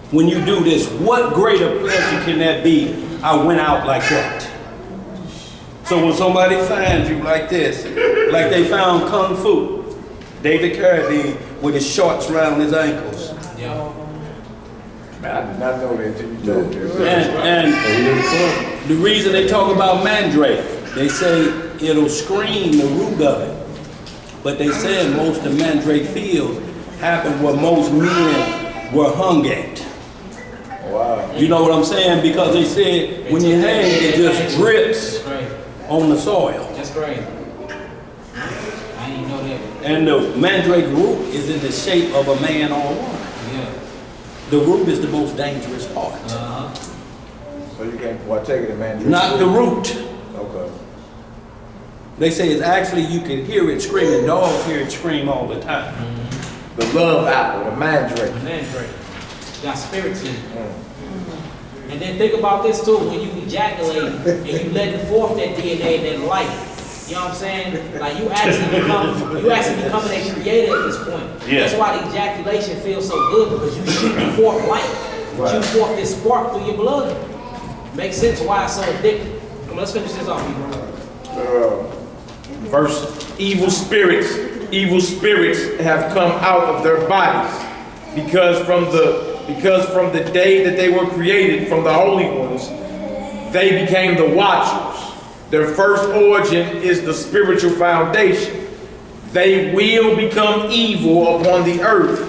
Speaker 3: When you do this, what greater pleasure can that be? I went out like that. So when somebody finds you like this, like they found Kung Fu, David Carradine with his shorts around his ankles.
Speaker 1: Yeah.
Speaker 12: Man, I did not know that until you told me.
Speaker 3: And the reason they talk about mandrake, they say it'll screen the root of it. But they said most of mandrake fields happen where most men were hung at.
Speaker 12: Wow.
Speaker 3: You know what I'm saying? Because they said when you hang, it just drips on the soil.
Speaker 1: That's great. I didn't know that.
Speaker 3: And the mandrake root is in the shape of a man or a woman.
Speaker 1: Yeah.
Speaker 3: The root is the most dangerous part.
Speaker 1: Uh-huh.
Speaker 12: So you can't partake in mandrake?
Speaker 3: Not the root.
Speaker 12: Okay.
Speaker 3: They say it's actually, you can hear it screaming. Dogs hear it scream all the time.
Speaker 12: The love apple, the mandrake.
Speaker 1: Mandrake. Got spirits in it. And then think about this too, when you ejaculate and you letting forth that DNA, that life. You know what I'm saying? Like you actually becoming a creator at this point.
Speaker 3: Yeah.
Speaker 1: That's why the ejaculation feels so good, because you shoot forth life.
Speaker 12: Right.
Speaker 1: Shoot forth this spark through your blood. Makes sense why it's so addictive. Let's finish this off,
Speaker 12: Verse, evil spirits have come out of their bodies, because from the day that they were created from the holy ones, they became the watchers. Their first origin is the spiritual foundation. They will become evil upon the earth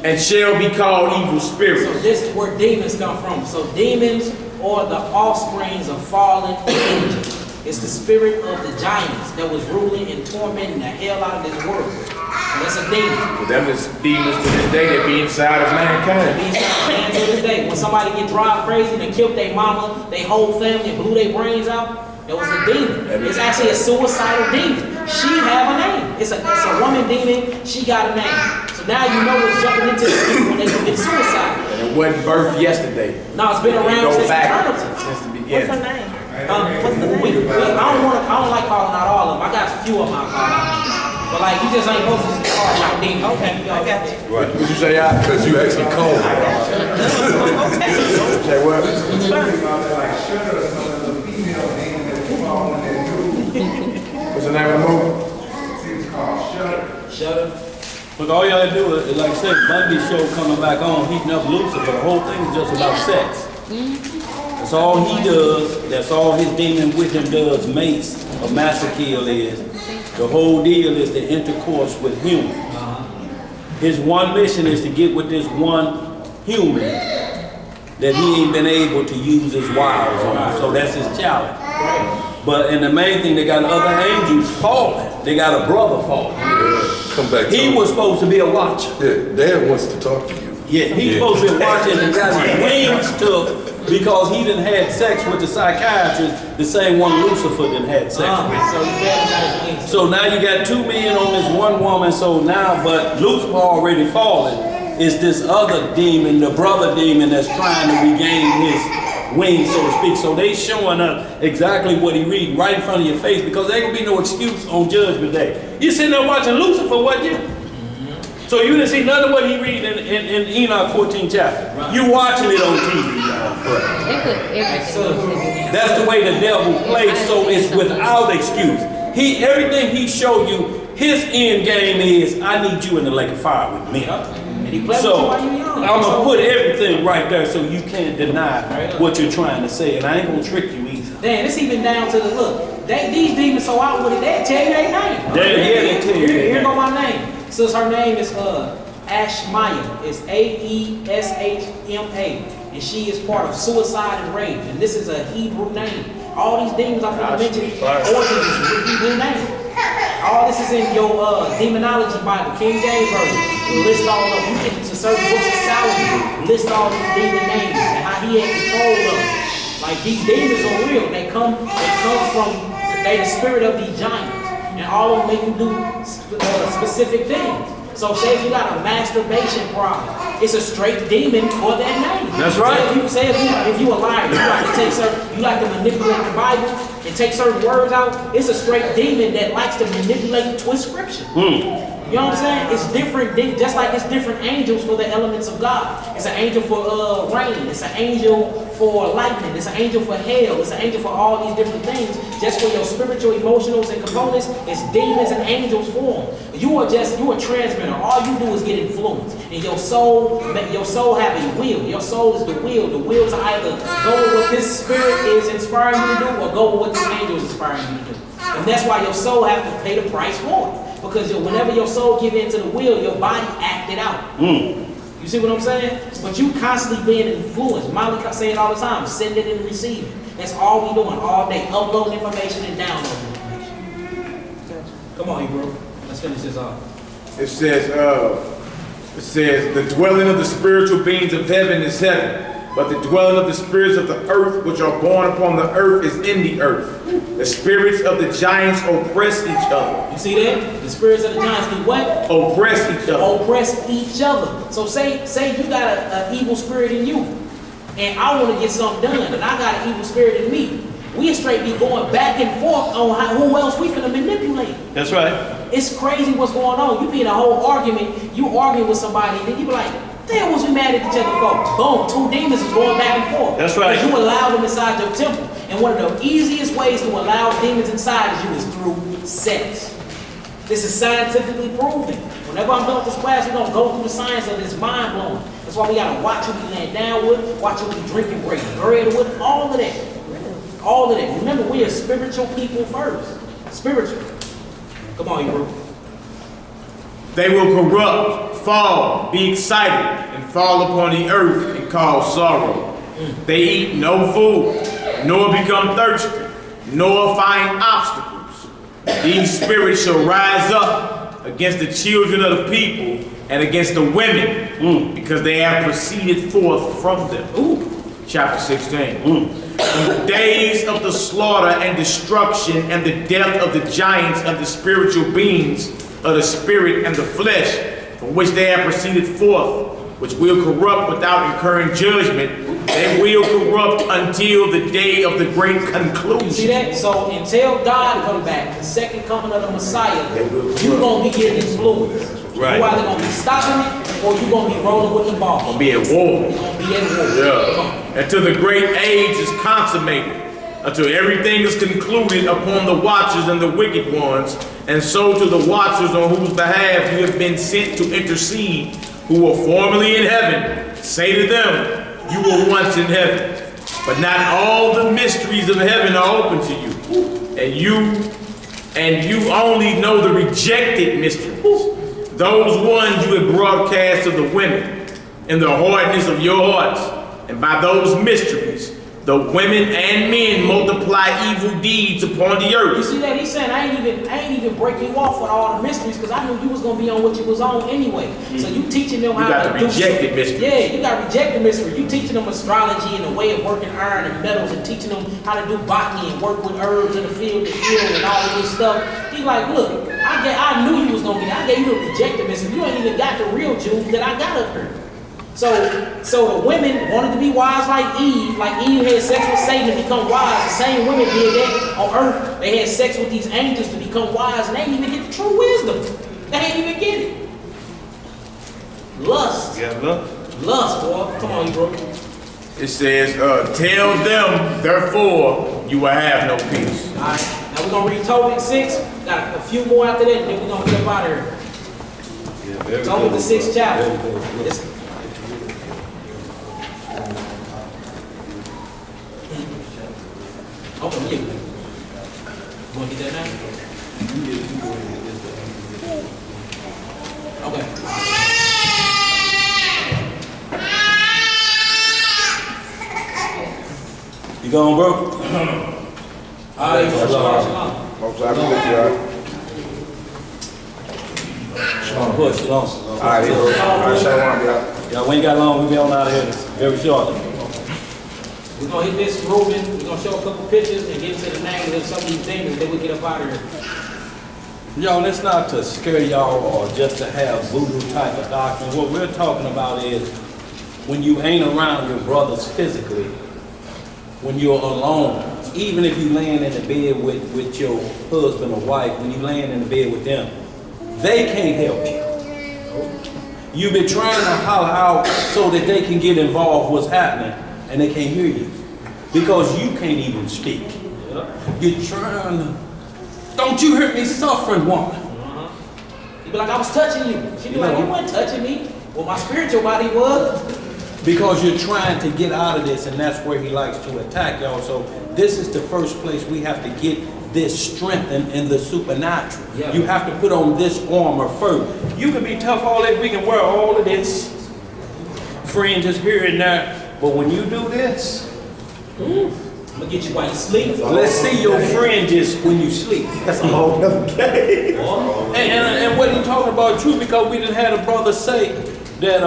Speaker 12: and shall be called evil spirits.
Speaker 1: So this is where demons come from. So demons are the offsprings of fallen angels. It's the spirit of the giants that was ruling and tormenting the hell out of this world. So that's a demon.
Speaker 12: But them is demons to this day that be inside of mankind.
Speaker 1: These hands to this day. When somebody get drive crazy, they killed their mama, their whole family, and blew their brains out, that was a demon. It's actually a suicidal demon. She have a name. It's a woman demon. She got a name. So now you know what's jumping into the people when they commit suicide.
Speaker 12: And it wasn't birthed yesterday.
Speaker 1: No, it's been around since eternity.
Speaker 12: Since the beginning.
Speaker 13: What's her name?
Speaker 1: What's the name? I don't like calling out all of them. I got a few of them I call out. But like, you just ain't supposed to just call out demons. Okay, I got you.
Speaker 12: Right. What you say, y'all?
Speaker 8: Because you actually called it.
Speaker 12: Say what? What's the name of the movie?
Speaker 1: Shudder.
Speaker 3: Look, all you gotta do is, like I said, Bundy's show coming back on, heating up Lucifer. The whole thing is just about sex. That's all he does. That's all his demon with him does. Mace or master kill is. The whole deal is the intercourse with humans. His one mission is to get with this one human that he ain't been able to use his wiles on. So that's his challenge. and the main thing, they got other angels falling. They got a brother falling.
Speaker 8: Come back.
Speaker 3: He was supposed to be a watcher.
Speaker 8: Yeah, Dad wants to talk to you.
Speaker 3: Yeah, he's supposed to be watching and got his wings took because he didn't had sex with the psychiatrist, the same one Lucifer didn't had sex with. So now you got two men on this one woman, so now, but Lucifer already fallen. It's this other demon, the brother demon that's trying to regain his wings, so to speak. So they showing up exactly what he read right in front of your face because there ain't gonna be no excuse on Judgment Day. You sitting there watching Lucifer, wasn't you? So you didn't see none of what he read in Enoch 14 chapter. You watching it on TV, y'all. That's the way the devil plays, so it's without excuse. Everything he showed you, his end game is, I need you in the lake of fire with me. So I'm gonna put everything right there so you can't deny what you're trying to say, and I ain't gonna trick you either.
Speaker 1: Damn, it's even down to the look. These demons so out with it, they tell you their name.
Speaker 3: They tell you.
Speaker 1: Here go my name. Since her name is Ashmaya, it's Aeshma, and she is part of suicide and rage, and this is a Hebrew name. All these demons I'm going to mention, origins is a Hebrew name. All this is in your demonology Bible, King James Version. List all of them. You get to certain books of Solomon, list all these demon names and how he had control of them. Like these demons are real. They come from the spirit of these giants. And all of them make you do specific things. So say if you got a masturbation problem, it's a straight demon for that name.
Speaker 3: That's right.
Speaker 1: Say if you a liar, you like to manipulate the Bible and take certain words out, it's a straight demon that likes to manipulate and twist scripture. You know what I'm saying? It's different, just like it's different angels for the elements of God. It's an angel for rain. It's an angel for lightning. It's an angel for hell. It's an angel for all these different things. Just for your spiritual, emotionals, and components, it's demons and angels for them. You are a transmitter. All you do is get influenced. And your soul have a will. Your soul is the will. The will to either go with what this spirit is inspiring you to do or go with what this angel is inspiring you to do. And that's why your soul has to pay the price for it. Because whenever your soul gives in to the will, your body acted out. You see what I'm saying? But you constantly being influenced. Molly say it all the time, send it and receive it. That's all we doing all day, uploading information and downloading information. Come on, Hebrew. Let's finish this off.
Speaker 12: It says, the dwelling of the spiritual beings of heaven is heaven. But the dwelling of the spirits of the earth, which are born upon the earth, is in the earth. The spirits of the giants oppress each other.
Speaker 1: You see that? The spirits of the giants do what?
Speaker 12: Oppress each other.
Speaker 1: Oppress each other. So say you got an evil spirit in you, and I want to get something done, and I got an evil spirit in me. We straight be going back and forth on who else we finna manipulate.
Speaker 3: That's right.
Speaker 1: It's crazy what's going on. You be in a whole argument, you arguing with somebody, and then you be like, damn, was we mad at each other for? Boom, two demons is going back and forth.
Speaker 3: That's right.
Speaker 1: Because you allow them inside your temple. And one of the easiest ways to allow demons inside of you is through sex. This is scientifically proven. Whenever I'm done with this class, we're going to go through the science of this mind-blowing. That's why we got to watch what we laying down with, watch what we drinking, breaking bread with, all of that. All of that. Remember, we are spiritual people first. Spiritual. Come on, Hebrew.
Speaker 12: They will corrupt, fall, be excited, and fall upon the earth and cause sorrow. They eat no food, nor become thirsty, nor find obstacles. These spirits shall rise up against the children of the people and against the women, because they have proceeded forth from them. Chapter 16. In the days of the slaughter and destruction and the death of the giants and the spiritual beings of the spirit and the flesh, from which they have proceeded forth, which will corrupt without incurring judgment, they will corrupt until the day of the great conclusion.
Speaker 1: You see that? So until God comes back, the second coming of the Messiah, you're going to be getting influenced.
Speaker 3: Right.
Speaker 1: You're either going to be stopping it or you're going to be rolling with the ball.
Speaker 12: Going to be at war.
Speaker 1: You're going to be at war.
Speaker 12: Yeah. Until the great age is consummated, until everything is concluded upon the watchers and the wicked ones, and so to the watchers on whose behalf you have been sent to intercede, who were formerly in heaven, say to them, you were once in heaven, but not all the mysteries of heaven are open to you, and you only know the rejected mysteries, those ones you have broadcast to the women in the hardness of your hearts, and by those mysteries the women and men multiply evil deeds upon the
Speaker 1: You
Speaker 12: earth.
Speaker 1: see that? He's saying, I ain't even break you off with all the mysteries because I knew you was going to be on what you was on anyway. So you teaching them how
Speaker 12: got
Speaker 1: to
Speaker 12: the
Speaker 1: do
Speaker 12: rejected mysteries.
Speaker 1: Yeah, you got rejected mystery. You teaching them astrology and the way of working iron and metals and teaching them how to do botany and work with herbs in the field and heal and all of this stuff. He's like, look, I knew you was going to get it. I gave you the rejected mystery. You ain't even got the real Jews that I got up here. So the women wanted to be wise like Eve had sex with Satan to become wise. The same women did that on earth. They had sex with these angels to become wise, and they didn't even get the true wisdom. They didn't even get it. Lust.
Speaker 12: Yeah, look.
Speaker 1: Lust, boy. Come on, you bro.
Speaker 12: It says, tell them, therefore, you will have no peace.
Speaker 1: All right. Now we're going to read Tobit 6. Got a few more after that, and then we're going to get up out of here. Tobit the 6th chapter. Open you. You want to get that now? Okay.
Speaker 3: You going, bro?
Speaker 1: All right, shalom.
Speaker 3: Shalom, push, shalom.
Speaker 6: All right, shalom, y'all.
Speaker 3: Y'all, we ain't got long. We be on out of here very shortly.
Speaker 1: We're going to hit this Reuben. We're going to show a couple pictures and get into the names of some of these things, and then we get up out of here.
Speaker 3: Y'all, it's not to scare y'all or just to have voodoo type of doctrine. What we're talking about is when you ain't around your brothers physically, when you're alone, even if you laying in the bed with your husband or wife, when you laying in the bed with them, they can't help you. You've been trying to holler out so that they can get involved what's happening, and they can't hear you because you can't even speak. You're trying to, don't you hear me suffering, woman?
Speaker 1: You'd be like, I was touching you. She'd be like, you weren't touching me. Well, my spiritual body was.
Speaker 3: Because you're trying to get out of this, and that's where he likes to attack y'all. So this is the first place we have to get this strengthened in the supernatural. Yeah. You have to put on this armor first. You can be tough all that, we can wear all of this fringes here and there. But when you do this,
Speaker 1: I'm gonna get you while you sleep.
Speaker 3: Let's see your fringes when you sleep. That's a whole other game. And what he talking about true, because we didn't have a brother say that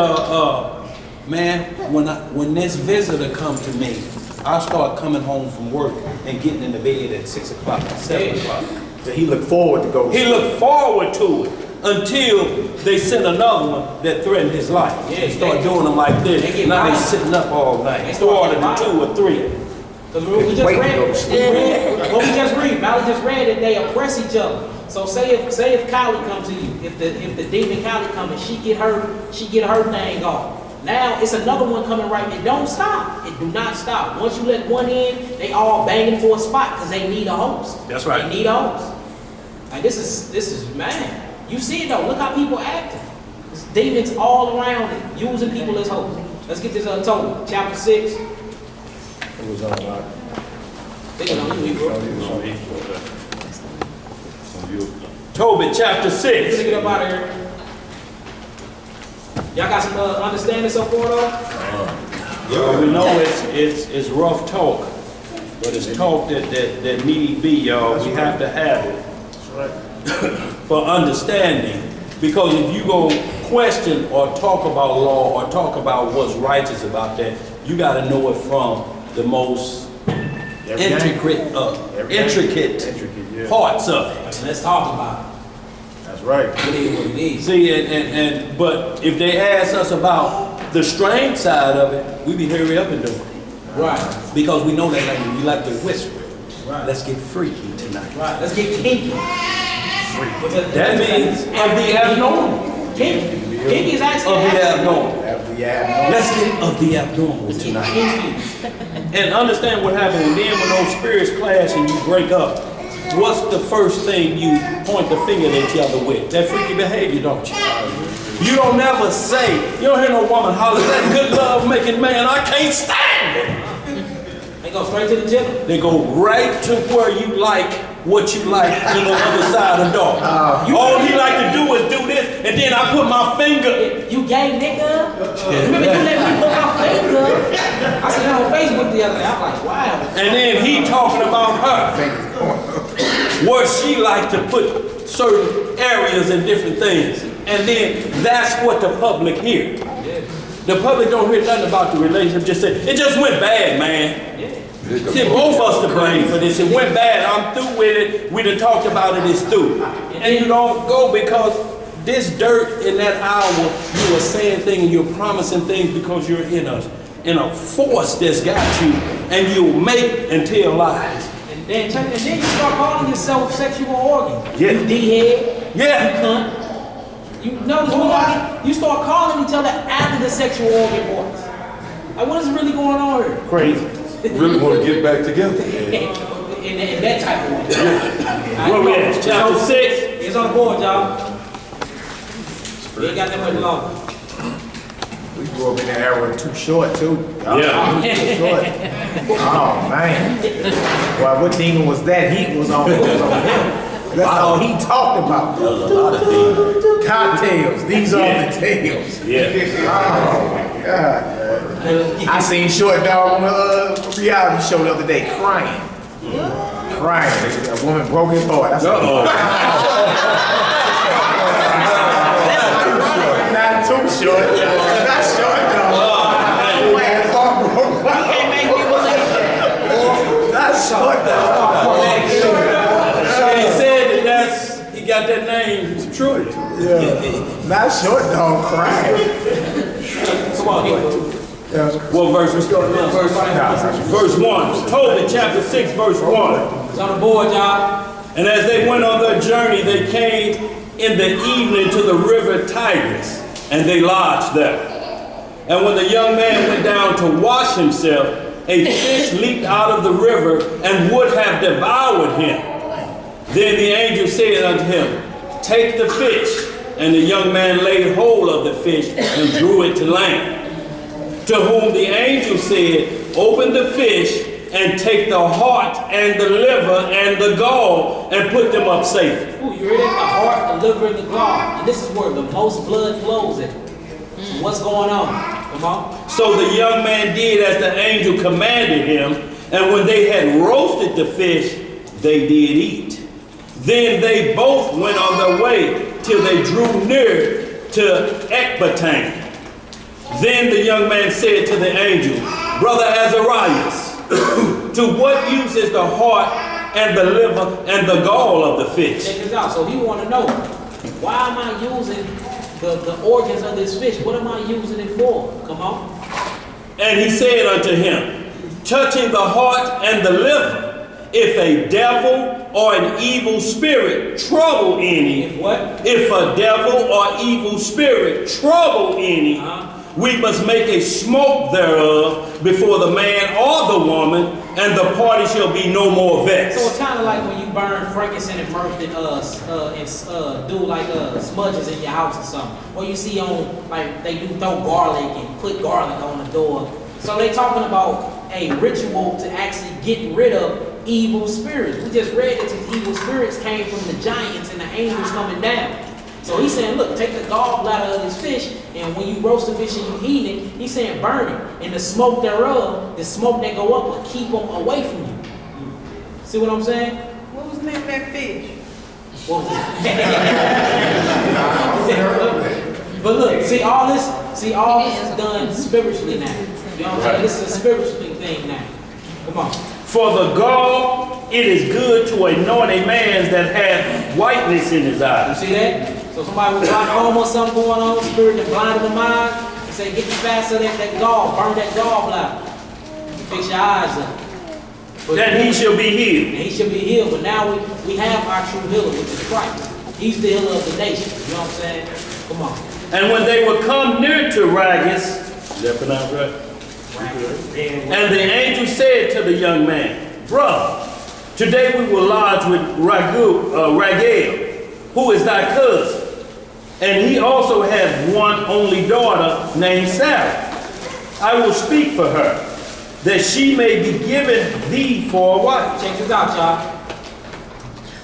Speaker 3: man, when this visitor come to me, I start coming home from work and getting in the bed at 6 o'clock, 7 o'clock.
Speaker 12: So he looked forward to go.
Speaker 3: He looked forward to it until they sent another one that threatened his life.
Speaker 1: Yeah,
Speaker 3: they start doing them like this. Now they sitting up all night. They started to 2 or 3.
Speaker 1: Because we just read, what we just read, Valley just read that they oppress each other. So say if Kylie come to you, if the demon Kylie come and she get her thing off. Now it's another one coming right. It don't stop. It do not stop. Once you let one in, they all banging for a spot because they need a host.
Speaker 3: That's right.
Speaker 1: They need a host. Like this is man. You see it though. Look how people acting. There's demons all around it, using people as hosts. Let's get this Tobit, chapter 6.
Speaker 3: It was on right.
Speaker 1: Think it on you, bro.
Speaker 3: Tobit chapter 6.
Speaker 1: Let's get up out of here. Y'all got some understanding so far though?
Speaker 3: We know it's rough talk, but it's talk that need be, y'all. We have to have it. That's right. For understanding. Because if you go question or talk about law or talk about what's righteous about that, you got to know it from the most intricate parts of it.
Speaker 1: Let's talk about it.
Speaker 12: That's right.
Speaker 1: It is what it is.
Speaker 3: See, but if they ask us about the strange side of it, we be hurry up and do it.
Speaker 1: Right.
Speaker 3: Because we know that language. We like to whisper.
Speaker 1: Right.
Speaker 3: Let's get freaky tonight.
Speaker 1: Right. Let's get kinky.
Speaker 3: That means of the abnormal.
Speaker 1: Kinky is actually
Speaker 3: of the abnormal.
Speaker 12: Yeah.
Speaker 3: Let's get of the abnormal tonight. And understand what happened. And then when those spirits clash and you break up, what's the first thing you point the finger at each other with? That freaky behavior, don't you? You don't never say, you don't hear no woman holler, that good love making man, I can't stand it.
Speaker 1: They go straight to the gym.
Speaker 3: They go right to where you like what you like on the other side of the door. All he like to do is do this, and then I put my finger.
Speaker 1: You gay nigga. Remember you let me put my finger. I seen her on Facebook the other day. I'm like, wow.
Speaker 3: And then he talking about her, where she like to put certain areas and different things. And then that's what the public hear. The public don't hear nothing about the relationship, just say, it just went bad, man. See, both of us to blame for this. It went bad, I'm through with it. We done talked about it, it's through. And you don't go because this dirt in that hour, you are saying things and you're promising things because you're in a force that's got you, and you'll make and tell lies.
Speaker 1: And then you start calling yourself sexual organ.
Speaker 3: Yeah.
Speaker 1: You D-head.
Speaker 3: Yeah.
Speaker 1: You cunt. You notice you start calling each other after the sexual organ boys. Like, what is really going on here?
Speaker 3: Crazy.
Speaker 8: Really want to get back together.
Speaker 1: In that type of way.
Speaker 3: Where we at? Chapter 6?
Speaker 1: It's on the board, y'all. We ain't got that much longer.
Speaker 12: We grew up in that era too short, too.
Speaker 3: Yeah.
Speaker 12: Too short. Oh, man. Well, what demon was that? He was on him. That's all he talked about.
Speaker 3: There was a lot of things.
Speaker 12: Cocktails. These are the tales.
Speaker 3: Yeah.
Speaker 12: Oh, my God. I seen Short Dog on a reality show the other day crying. Crying. A woman broke his heart. I said, not too short. Not short, dog.
Speaker 13: Can't make me believe that.
Speaker 12: Not short, dog.
Speaker 3: He said that he got that name. It's true.
Speaker 12: Yeah. Not short, dog crying.
Speaker 1: Come on,
Speaker 3: What verse we starting now? Verse 1. Tobit chapter 6, verse 1.
Speaker 1: It's on the board, y'all.
Speaker 3: And as they went on their journey, they came in the evening to the river Tigris, and they lodged there. And when the young man went down to wash himself, a fish leaped out of the river and would have devoured him. Then the angel said unto him, take the fish. And the young man laid hold of the fish and drew it to land. To whom the angel said, open the fish and take the heart and the liver and the gall and put them up safely.
Speaker 1: Ooh, you heard that? The heart, the liver, and the gall. And this is where the most blood flows in. So what's going on? Come on.
Speaker 3: So the young man did as the angel commanded him, and when they had roasted the fish, they did eat. Then they both went on their way till they drew near to Ecbatane. Then the young man said to the angel, Brother Azarias, to what use is the heart and the liver and the gall of the fish?
Speaker 1: Check this out. So he want to know, why am I using the organs of this fish? What am I using it for? Come on.
Speaker 3: And he said unto him, touching the heart and the liver, if a devil or an evil spirit trouble any, if a devil or evil spirit trouble any, we must make a smoke thereof before the man or the woman, and the party shall be no more vexed.
Speaker 1: So it's kind of like when you burn frankincense and myrrh and do like smudges in your house or something. Or you see on, like they do throw garlic and put garlic on the door. So they talking about a ritual to actually get rid of evil spirits. We just read that these evil spirits came from the giants and the angels coming down. So he's saying, look, take the gallbladder of this fish, and when you roast the fish and you eat it, he's saying burn it. And the smoke thereof, the smoke that go up will keep them away from you. See what I'm saying?
Speaker 13: What was the name of that fish?
Speaker 1: What was it? But look, see all this is done spiritually now. You know what I'm saying? This is a spiritual thing now. Come on.
Speaker 3: For the gall, it is good to anoint a man that hath whiteness in his eyes.
Speaker 1: You see that? So somebody with glaucoma or something going on, spirit that blinded the mind, and say, get the fast of that gall, burn that gallbladder. Fix your eyes up.
Speaker 3: Then he shall be healed.
Speaker 1: And he shall be healed. But now we have our true healer, which is Christ. He's the healer of the nation. You know what I'm saying? Come on.
Speaker 3: And when they were come near to Ragus, is that pronounced right? And the angel said to the young man, Brother, today we will lodge with Raguel, who is thy cousin. And he also has one only daughter named Sarah. I will speak for her, that she may be given thee for a wife.
Speaker 1: Check this out, y'all.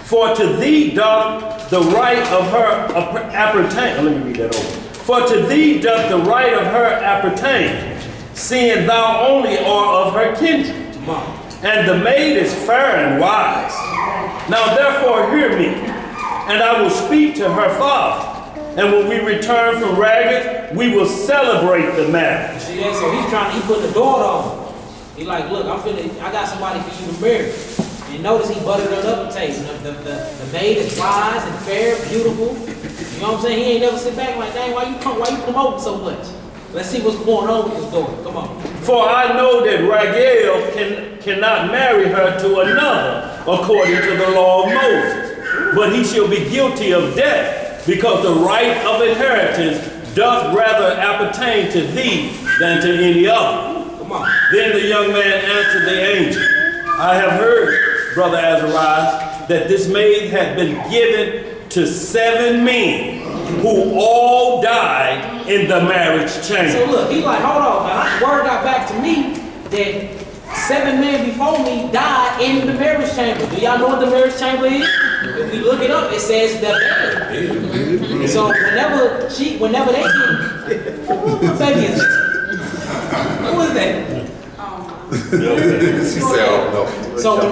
Speaker 3: For to thee doth the right of her appertain. Let me read that over. For to thee doth the right of her appertain, seeing thou only art of her kindred. And the maid is fair and wise. Now therefore hear me, and I will speak to her father. And when we return from Ragged, we will celebrate the marriage.
Speaker 1: See that? So he put the daughter on. He like, look, I got somebody for you to marry. And notice he buttered it up and table. The maid is wise and fair, beautiful. You know what I'm saying? He ain't never sit back like, dang, why you promoting so much? Let's see what's going on with this daughter. Come on.
Speaker 3: For I know that Raguel cannot marry her to another according to the law of Moses, but he shall be guilty of death, because the right of inheritance doth rather appertain to thee than to any other.
Speaker 1: Come on.
Speaker 3: Then the young man answered the angel, I have heard, brother Azarias, that this maid had been given to 7 men who all died in the marriage chamber.
Speaker 1: So look, he like, hold on, man. Word got back to me that 7 men before me died in the marriage chamber. Do y'all know what the marriage chamber is? If we look it up, it says the bed. So whenever they get, what baby is this? Who is that?
Speaker 8: She said, oh,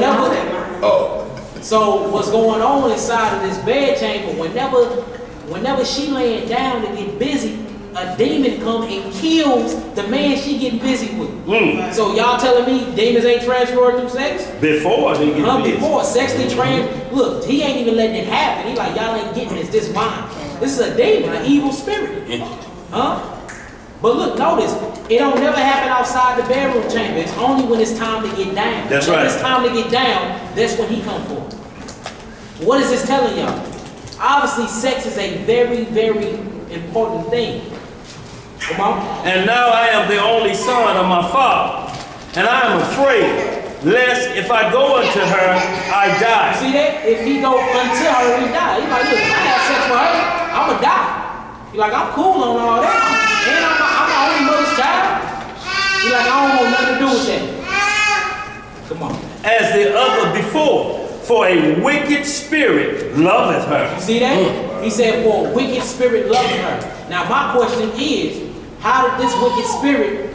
Speaker 8: no.
Speaker 1: So so what's going on inside of this bed chamber, whenever she laying down to get busy, a demon come and kills the man she getting busy with. So y'all telling me demons ain't transferred through sex?
Speaker 3: Before they get busy.
Speaker 1: Before, sexually look, he ain't even letting it happen. He like, y'all ain't getting this mine. This is a demon, an evil spirit. But look, notice, it don't never happen outside the bedroom chamber. It's only when it's time to get down.
Speaker 3: That's right.
Speaker 1: When it's time to get down, that's when he come forth. What is this telling y'all? Obviously, sex is a very, very important thing. Come on.
Speaker 3: And now I am the only son of my father, and I am afraid, lest if I go unto her, I die.
Speaker 1: See that? If he go unto her, he die. He like, look, if I have sex with her, I'ma die. He like, I'm cool on all that. And I'm my only mother's child. He like, I don't want nothing to do with that. Come on.
Speaker 3: As the other before, for a wicked spirit loveth her.
Speaker 1: You see that? He said, for a wicked spirit loveth her. Now my question is, how did this wicked spirit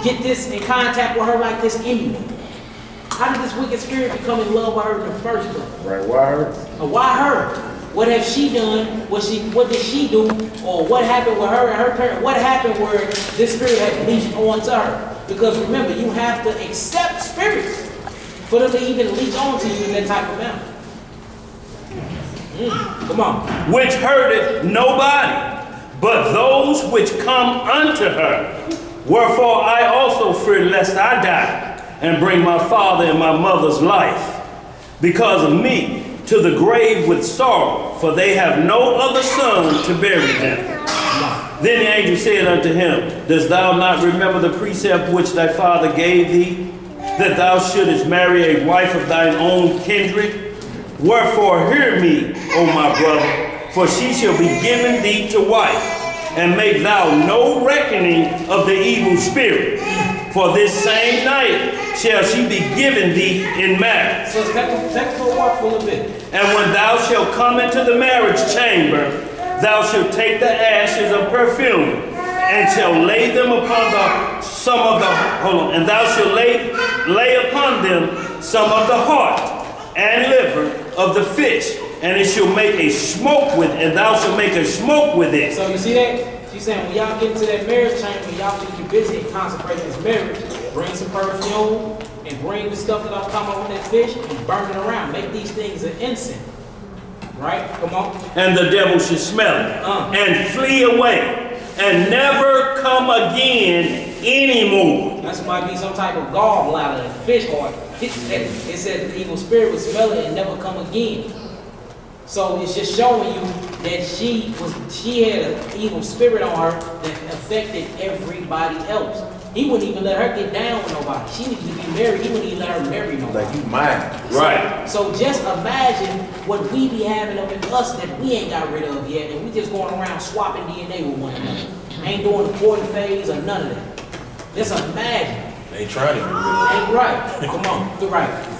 Speaker 1: get this in contact with her like this anyway? How did this wicked spirit become in love with her in the first place?
Speaker 3: Right, why her?
Speaker 1: Why her? What have she done? What did she do? Or what happened with her and her parent? What happened where this spirit had leached onto her? Because remember, you have to accept spirits for them to even leech onto you in that type of manner. Come on.
Speaker 3: Which hurteth nobody, but those which come unto her. Wherefore I also fear lest I die and bring my father and my mother's life because of me to the grave with sorrow, for they have no other son to bury them. Then the angel said unto him, dost thou not remember the precept which thy father gave thee, that thou shouldest marry a wife of thine own kindred? Wherefore hear me, O my brother, for she shall be given thee to wife, and make thou no reckoning of the evil spirit. For this same night shall she be given thee in marriage.
Speaker 1: So take for a walk for a little bit.
Speaker 3: And when thou shalt come into the marriage chamber, thou shalt take the ashes of perfume, and shall lay them upon and thou shalt lay upon them some of the heart and liver of the fish, and it shall make a smoke with, and thou shalt make a smoke with it.
Speaker 1: So you see that? She's saying when y'all get into that marriage chamber, y'all think you're busy and consecrate this marriage, bring some perfume, and bring the stuff that I was talking about with that fish, and burn it around. Make these things an incense. Right? Come on.
Speaker 3: And the devil should smell it, and flee away, and never come again anymore.
Speaker 1: That might be some type of gallbladder and fish heart. It said the evil spirit would smell it and never come again. So it's just showing you that she had an evil spirit on her that affected everybody else. He wouldn't even let her get down with nobody. She needed to be married. He wouldn't even let her marry nobody.
Speaker 4: Like you mine.
Speaker 3: Right.
Speaker 1: So just imagine what we be having up in us that we ain't got rid of yet, and we just going around swapping DNA with one another. Ain't doing the courting phase or none of that. Just imagine.
Speaker 4: They ain't trying to get rid of it.
Speaker 1: Ain't right. Come on, do right.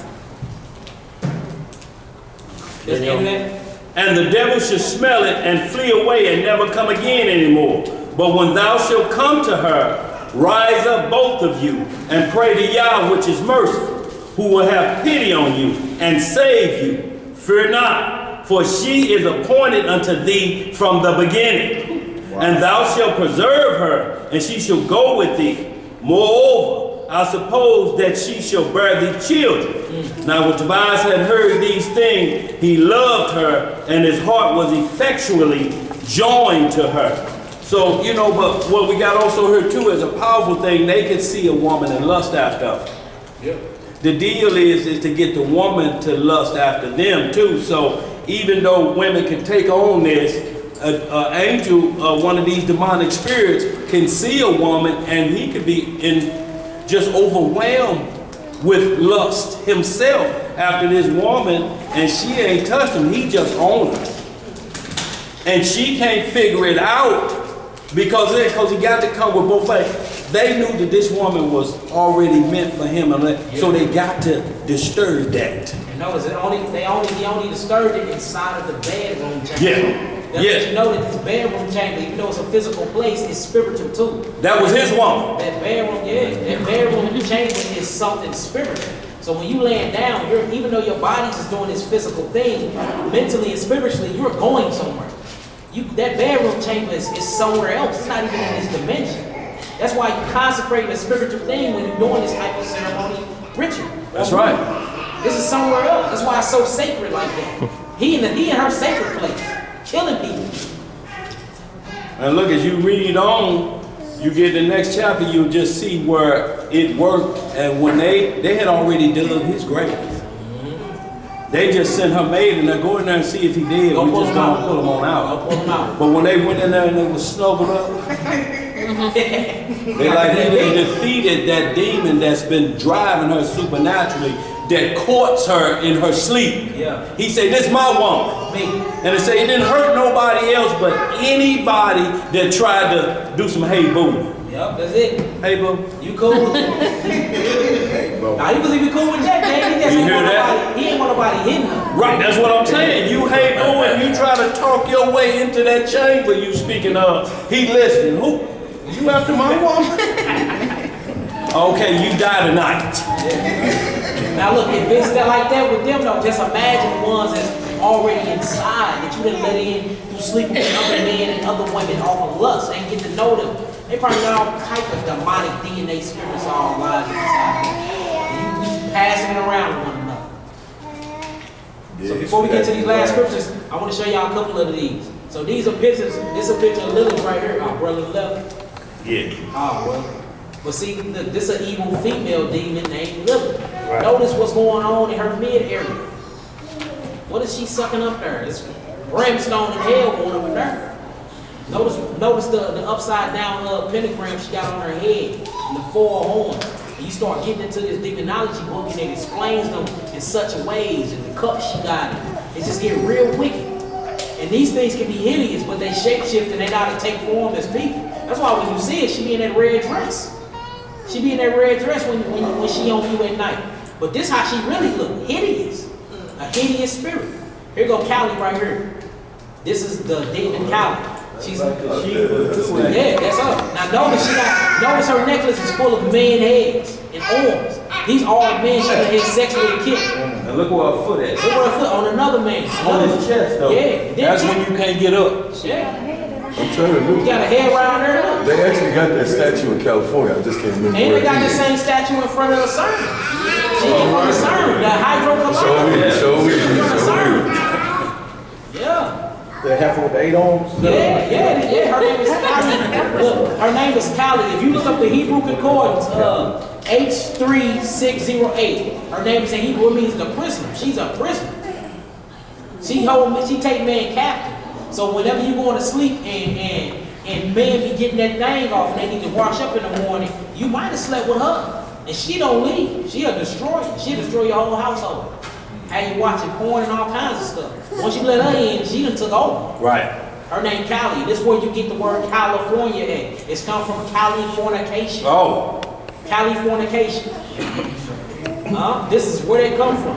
Speaker 1: That's the end of that.
Speaker 3: And the devil should smell it and flee away and never come again anymore. But when thou shalt come to her, rise up both of you and pray to Yah, which is merciful, who will have pity on you and save you. Fear not, for she is appointed unto thee from the beginning. And thou shalt preserve her, and she shall go with thee. Moreover, I suppose that she shall bear thee children. Now when Tobias had heard these things, he loved her, and his heart was effectually joined to her. So, you know, but what we got also here too is a powerful thing. They could see a woman and lust after her. Yep. The deal is to get the woman to lust after them too. So even though women can take on this, an angel, one of these demonic spirits, can see a woman and he could be just overwhelmed with lust himself after this woman, and she ain't touched him, he just owned her. And she can't figure it out because he got to come with both legs. They knew that this woman was already meant for him, so they got to disturb that.
Speaker 1: And notice, they only disturbed it inside of the bedroom chamber.
Speaker 3: Yeah.
Speaker 1: You know that this bedroom chamber, even though it's a physical place, it's spiritual too.
Speaker 3: That was his woman.
Speaker 1: That bedroom, that bedroom chamber is something spiritual. So when you laying down, even though your body's is doing this physical thing, mentally and spiritually, you're going somewhere. That bedroom chamber is somewhere else. It's not even in this dimension. That's why you consecrate a spiritual thing when you're doing this type of ceremony ritual.
Speaker 3: That's right.
Speaker 1: This is somewhere else. That's why it's so sacred like that. He in her sacred place, killing people.
Speaker 3: And look, as you read on, you get the next chapter, you'll just see where it worked. And when they had already dug his grave. They just sent her maid and they're going there and see if he did. We just gonna pull him on out. But when they went in there and they was snuggled up, they like he done defeated that demon that's been driving her supernaturally, that courts her in her sleep. Yeah. He said, "This my woman." Me. And they say it didn't hurt nobody else but anybody that tried to do some hey boo.
Speaker 1: Yep, that's it.
Speaker 3: Hey boo.
Speaker 1: You cool? Hey boo. Now you was even cool with that, man. He ain't want nobody hitting her.
Speaker 3: Right, that's what I'm saying. You hey boo and you try to talk your way into that chamber you speaking of. He listening. Who? You after my woman? Okay, you die tonight.
Speaker 1: Yeah. Now look, if it's like that with them, though, just imagine the ones that's already inside that you didn't let in through sleeping with other men and other women off of lust and get to know them. They probably got all type of demonic DNA spirits all lies inside them. You passing it around with one another. Yeah, so before we get to these last scriptures, I want to show y'all a couple of these. So these are pictures. This is a picture of Lilith right here. Our brother left.
Speaker 3: Yeah.
Speaker 1: Oh, well. But see, look, this is an evil female demon named Lilith. Right. Notice what's going on in her mid area. What is she sucking up there? It's brimstone and hell going up in there. Notice the upside down pentagram she got on her head and the four horns. And you start getting into this demonology book and it explains them in such ways and the cups she got. It just get real wicked. And these things can be hideous, but they shapeshift and they know how to take form as people. That's why when you see it, she be in that red dress. She be in that red dress when she on you at night. But this how she really look, hideous. A hideous spirit. Here go Callie right here. This is the demon Callie. She's like a Shiva. Yeah, that's her. Now notice her necklace is full of men heads and arms. These are all men she had sex with and killed.
Speaker 3: And look where her foot at.
Speaker 1: Look where her foot on another man.
Speaker 3: On his chest though.
Speaker 1: Yeah.
Speaker 3: That's when you can't get up.
Speaker 1: Yeah.
Speaker 8: I'm trying to
Speaker 1: You got a head around there.
Speaker 8: They actually got that statue in California. I just can't remember.
Speaker 1: And
Speaker 8: where
Speaker 1: they got
Speaker 8: it
Speaker 1: the
Speaker 8: is.
Speaker 1: same statue in front of the CERN. She in front of CERN. The hydrocolloid.
Speaker 8: Show me.
Speaker 1: Yeah.
Speaker 12: The heifer with the 8 arms?
Speaker 1: Yeah. Her name is Callie. Look, her name is Callie. If you look up the Hebrew concordance, H3608, her name is in Hebrew, it means the prisoner. She's a prisoner. She take man captive. So whenever you going to sleep and men be getting that thing off and they need to wash up in the morning, you might have slept with her. And she don't leave. She'll destroy you. She'll destroy your whole household. Have you watching porn and all kinds of stuff. Once you let her in, she done took over. Right. Her name Callie. This is where you get the word California at. It's come from Californication. Oh. Californication. This is where they come from.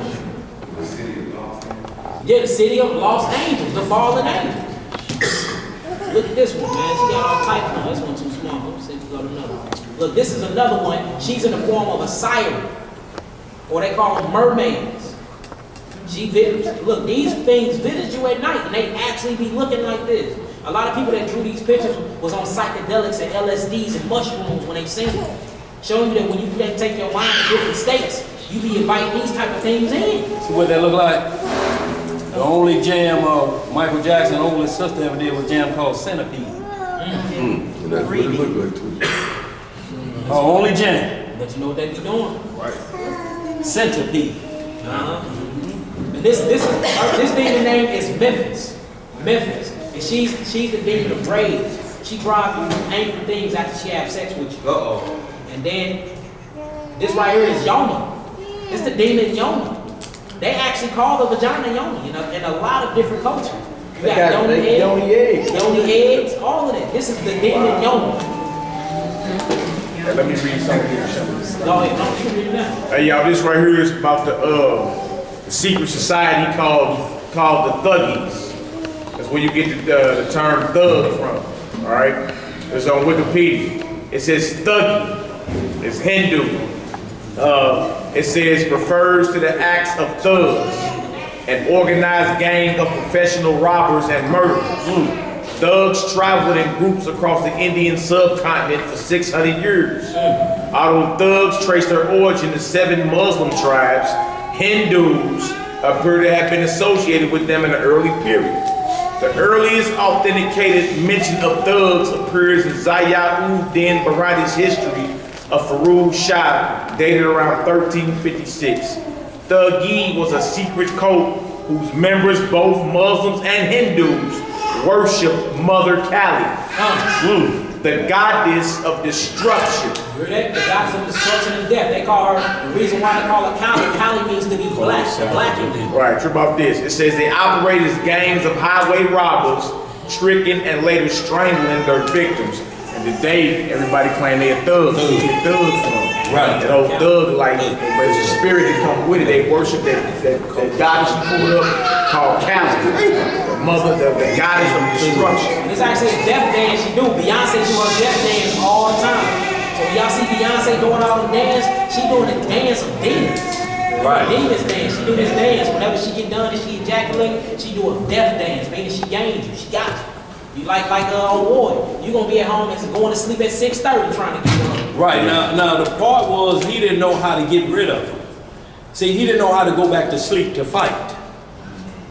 Speaker 1: Yeah, the city of Los Angeles, the fallen angels. Look at this one, man. She got all type of. This one too small. Let me see if we got another one. Look, this is another one. She's in the form of a siren, or they call them mermaids. Look, these things visit you at night, and they actually be looking like this. A lot of people that drew these pictures was on psychedelics and LSDs and mushrooms when they seen it, showing you that when you take your mind to different states, you be inviting these type of things in.
Speaker 3: See what that look like? The only jam Michael Jackson's oldest sister ever did was a jam called Centipede.
Speaker 8: And that's what it looked like too.
Speaker 3: Her only jam.
Speaker 1: But you know what they be doing?
Speaker 3: Right. Centipede.
Speaker 1: And this demon name is Memphis. Memphis. And she's the demon of rage. She drives you to angry things after she has sex with you. And then this right here is Yoni. It's the demon Yoni. They actually call the vagina Yoni in a lot of different cultures. You got Yoni eggs, all of that. This is the demon Yoni.
Speaker 12: Hey, let me read something here.
Speaker 1: Go ahead, don't you read it now.
Speaker 12: Hey y'all, this right here is about the secret society called the Thuggies. That's where you get the term thug from. All right, it's on Wikipedia. It says thuggy. It's Hindu. It says refers to the acts of thugs, an organized gang of professional robbers and murderers. Thugs traveled in groups across the Indian subcontinent for 600 years. Although thugs trace their origin to 7 Muslim tribes, Hindus appear to have been associated with them in the early period. The earliest authenticated mention of thugs appears in Zaya-ud-Din Baradi's history of Firuz Shah, dated around 1356. Thuggee was a secret cult whose members, both Muslims and Hindus, worshipped Mother Kali, the goddess of destruction.
Speaker 1: You hear that? The goddess of destruction and death. They call her, the reason why they call her Kali, Kali means to be black, blackened.
Speaker 12: Right, trip off this. It says they operate as gangs of highway robbers, tricking and later strangling their victims. And today, everybody claim they a thug. Where you get thugs from. Right. That old thug, like, there's a spirit that come with it. They worship that goddess you pulled up called Kali, the mother, the goddess of destruction.
Speaker 1: And it's actually a death dance she do. Beyonce do her death dance all the time. So when y'all see Beyonce doing all the dance, she doing the dance of demons. Right. Demons dance. She do this dance. Whenever she get done and she ejaculate, she do a death dance, meaning she gained you. She got you. You like a warrior. You gonna be at home and going to sleep at 6:30 trying to get up.
Speaker 3: Right, now the part was he didn't know how to get rid of them. See, he didn't know how to go back to sleep to fight.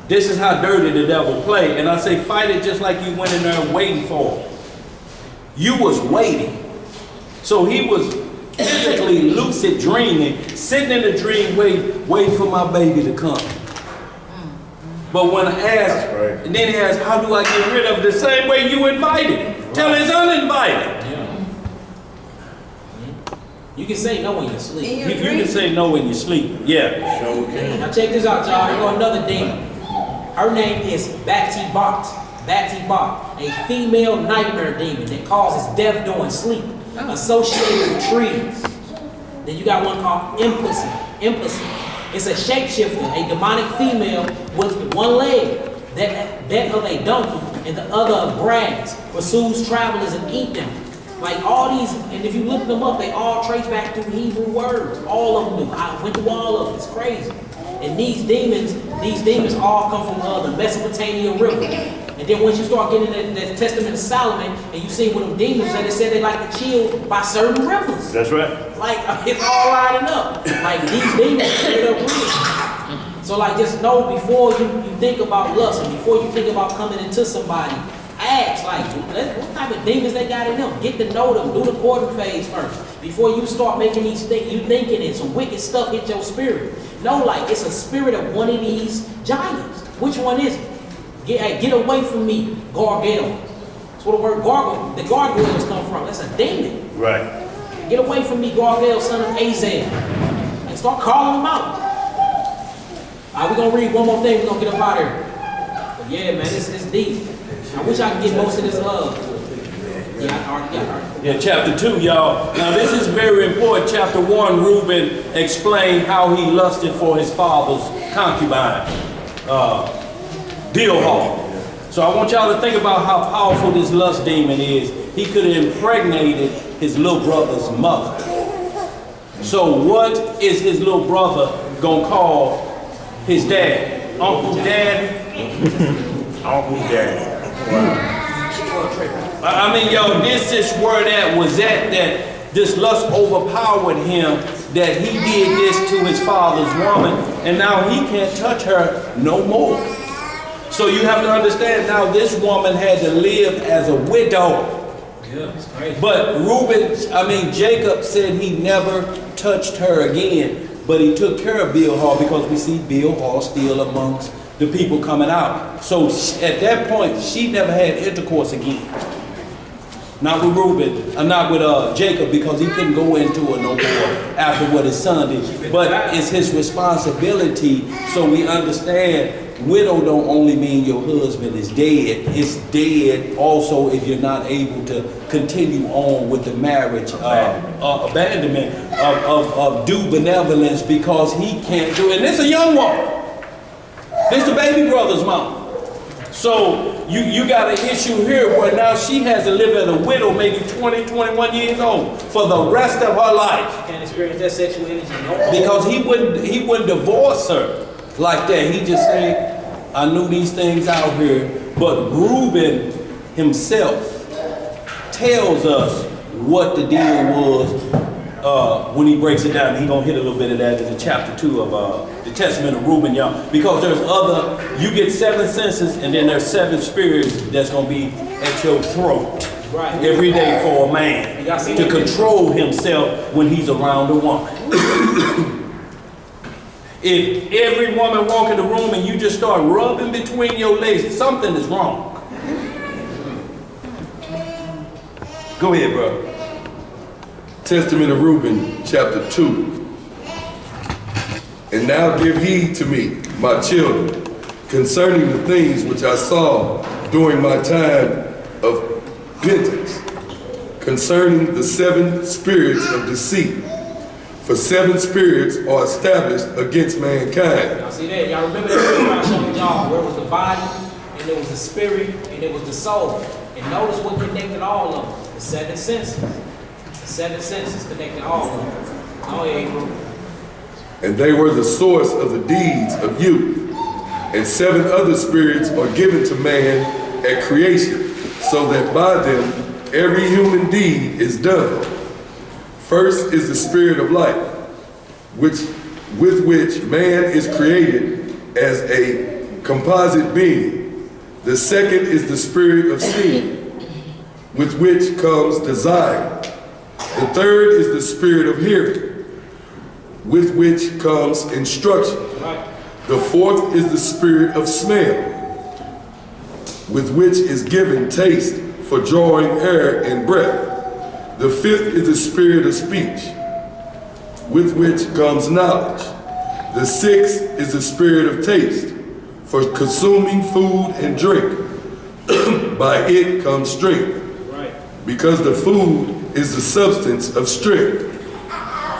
Speaker 3: This is how dirty the devil play. And I say fight it just like you went in there waiting for him. You was waiting. So he was physically lucid dreaming, sitting in the dream waiting for my baby to come. But when I asked, and then he asked, how do I get rid of it? The same way you invited him. Tell it's uninvited.
Speaker 1: You can say no when you sleep.
Speaker 3: You can say no when you sleep. Yeah.
Speaker 1: Now check this out, y'all. Here go another demon. Her name is Bati Bhat, a female nightmare demon that causes death during sleep, associated with trees. Then you got one called Implicit. It's a shapeshifter, a demonic female with one leg, that of a donkey, and the other of brass, pursues travelers and eat them. Like all these, and if you look them up, they all trace back to Hebrew words. All of them do. I went through all of them. It's crazy. And these demons all come from the Mesopotamia River. And then once you start getting that Testament of Solomon, and you see what them demons said, they said they like to chill by certain rivers.
Speaker 3: That's right.
Speaker 1: Like, it's all lining up. Like, these demons straight up real. So, like, just know before you think about lust, and before you think about coming into somebody, ask, like, what type of demons they got in them? Get to know them. Do the courting phase first. Before you start making these things, you thinking it, some wicked stuff hit your spirit. Know, like, it's a spirit of one of these giants. Which one is it? Get away from me, gargoyle. That's where the word the gargoyles come from. That's a demon.
Speaker 3: Right.
Speaker 1: Get away from me, gargoyle, son of Azel. And start calling them out. All right, we're going to read one more thing. We're going to get up out of here. But yeah, man, it's deep. I wish I could get most of this love. Yeah, I already got it.
Speaker 3: Yeah, chapter 2, y'all. Now, this is very important. Chapter 1, Reuben explained how he lusted for his father's concubine, Bilhah. So I want y'all to think about how powerful this lust demon is. he could have impregnated his little brother's mother. So what is his little brother gonna call his dad? Uncle Daddy?
Speaker 12: Uncle Daddy.
Speaker 3: I mean, yo, this is where that was at, that this lust overpowered him, that he did this to his father's woman, and now he can't touch her no more. So you have to understand, now this woman had to live as a widow.
Speaker 1: Yeah, it's crazy.
Speaker 3: But Jacob said he never touched her again, but he took care of Bilhah, because we see Bilhah still amongst the people coming out. So at that point, she never had intercourse again. Not with not with Jacob, because he couldn't go into her no more after what his son did. But it's his responsibility, so we understand widow don't only mean your husband is dead. It's dead also if you're not able to continue on with the marriage, abandonment of due benevolence, because he can't do it. And it's a young woman. This the baby brother's mom. So you got an issue here where now she has to live as a widow, maybe 20, 21 years old, for the rest of her life.
Speaker 1: Can't experience that sexual energy no more.
Speaker 3: Because he wouldn't divorce her like that. He just said, I knew these things out here. But Reuben himself tells us what the deal was when he breaks it down. He's going to hit a little bit of that in chapter 2 of the Testament of Reuben, y'all. Because there's you get 7 senses, and then there's 7 spirits that's going to be at your throat.
Speaker 1: Right.
Speaker 3: Every day for a man to control himself when he's around a woman. If every woman walk in the room and you just start rubbing between your legs, something is wrong. Go ahead, bro.
Speaker 8: Testament of Reuben, chapter 2. And now give heed to me, my children, concerning the things which I saw during my time of penance, concerning the 7 spirits of deceit. For 7 spirits are established against mankind.
Speaker 1: Y'all see that? Y'all remember that I showed y'all where it was the body, and there was the spirit, and it was the soul. And notice what connected all of them. The 7 senses. The 7 senses connected all of them. Oh yeah, bro.
Speaker 8: And they were the source of the deeds of youth. And 7 other spirits are given to man at creation, so that by them every human deed is done. First is the spirit of life, with which man is created as a composite being. The second is the spirit of sin, with which comes desire. The third is the spirit of hearing, with which comes instruction. The fourth is the spirit of smell, with which is given taste for drawing air and breath. The fifth is the spirit of speech, with which comes knowledge. The sixth is the spirit of taste, for consuming food and drink. By it comes strength, because the food is the substance of strength.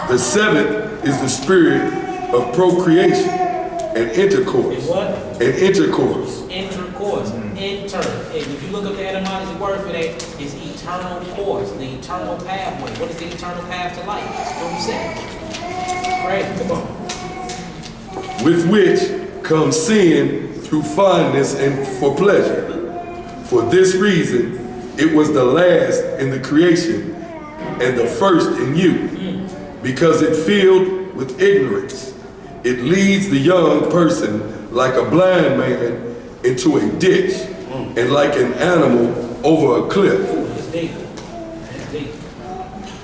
Speaker 8: The 7th is the spirit of procreation and intercourse.
Speaker 1: What?
Speaker 8: And intercourse.
Speaker 1: Intercourse. If you look up the etymology word for that, it's eternal course, the eternal pathway. What is the eternal path to life? It's through sex. Great, come on.
Speaker 8: With which comes sin through fondness and for pleasure. For this reason, it was the last in the creation and the first in youth, because it filled with ignorance. It leads the young person like a blind man into a ditch, and like an animal over a cliff.
Speaker 1: It's deep. It's deep.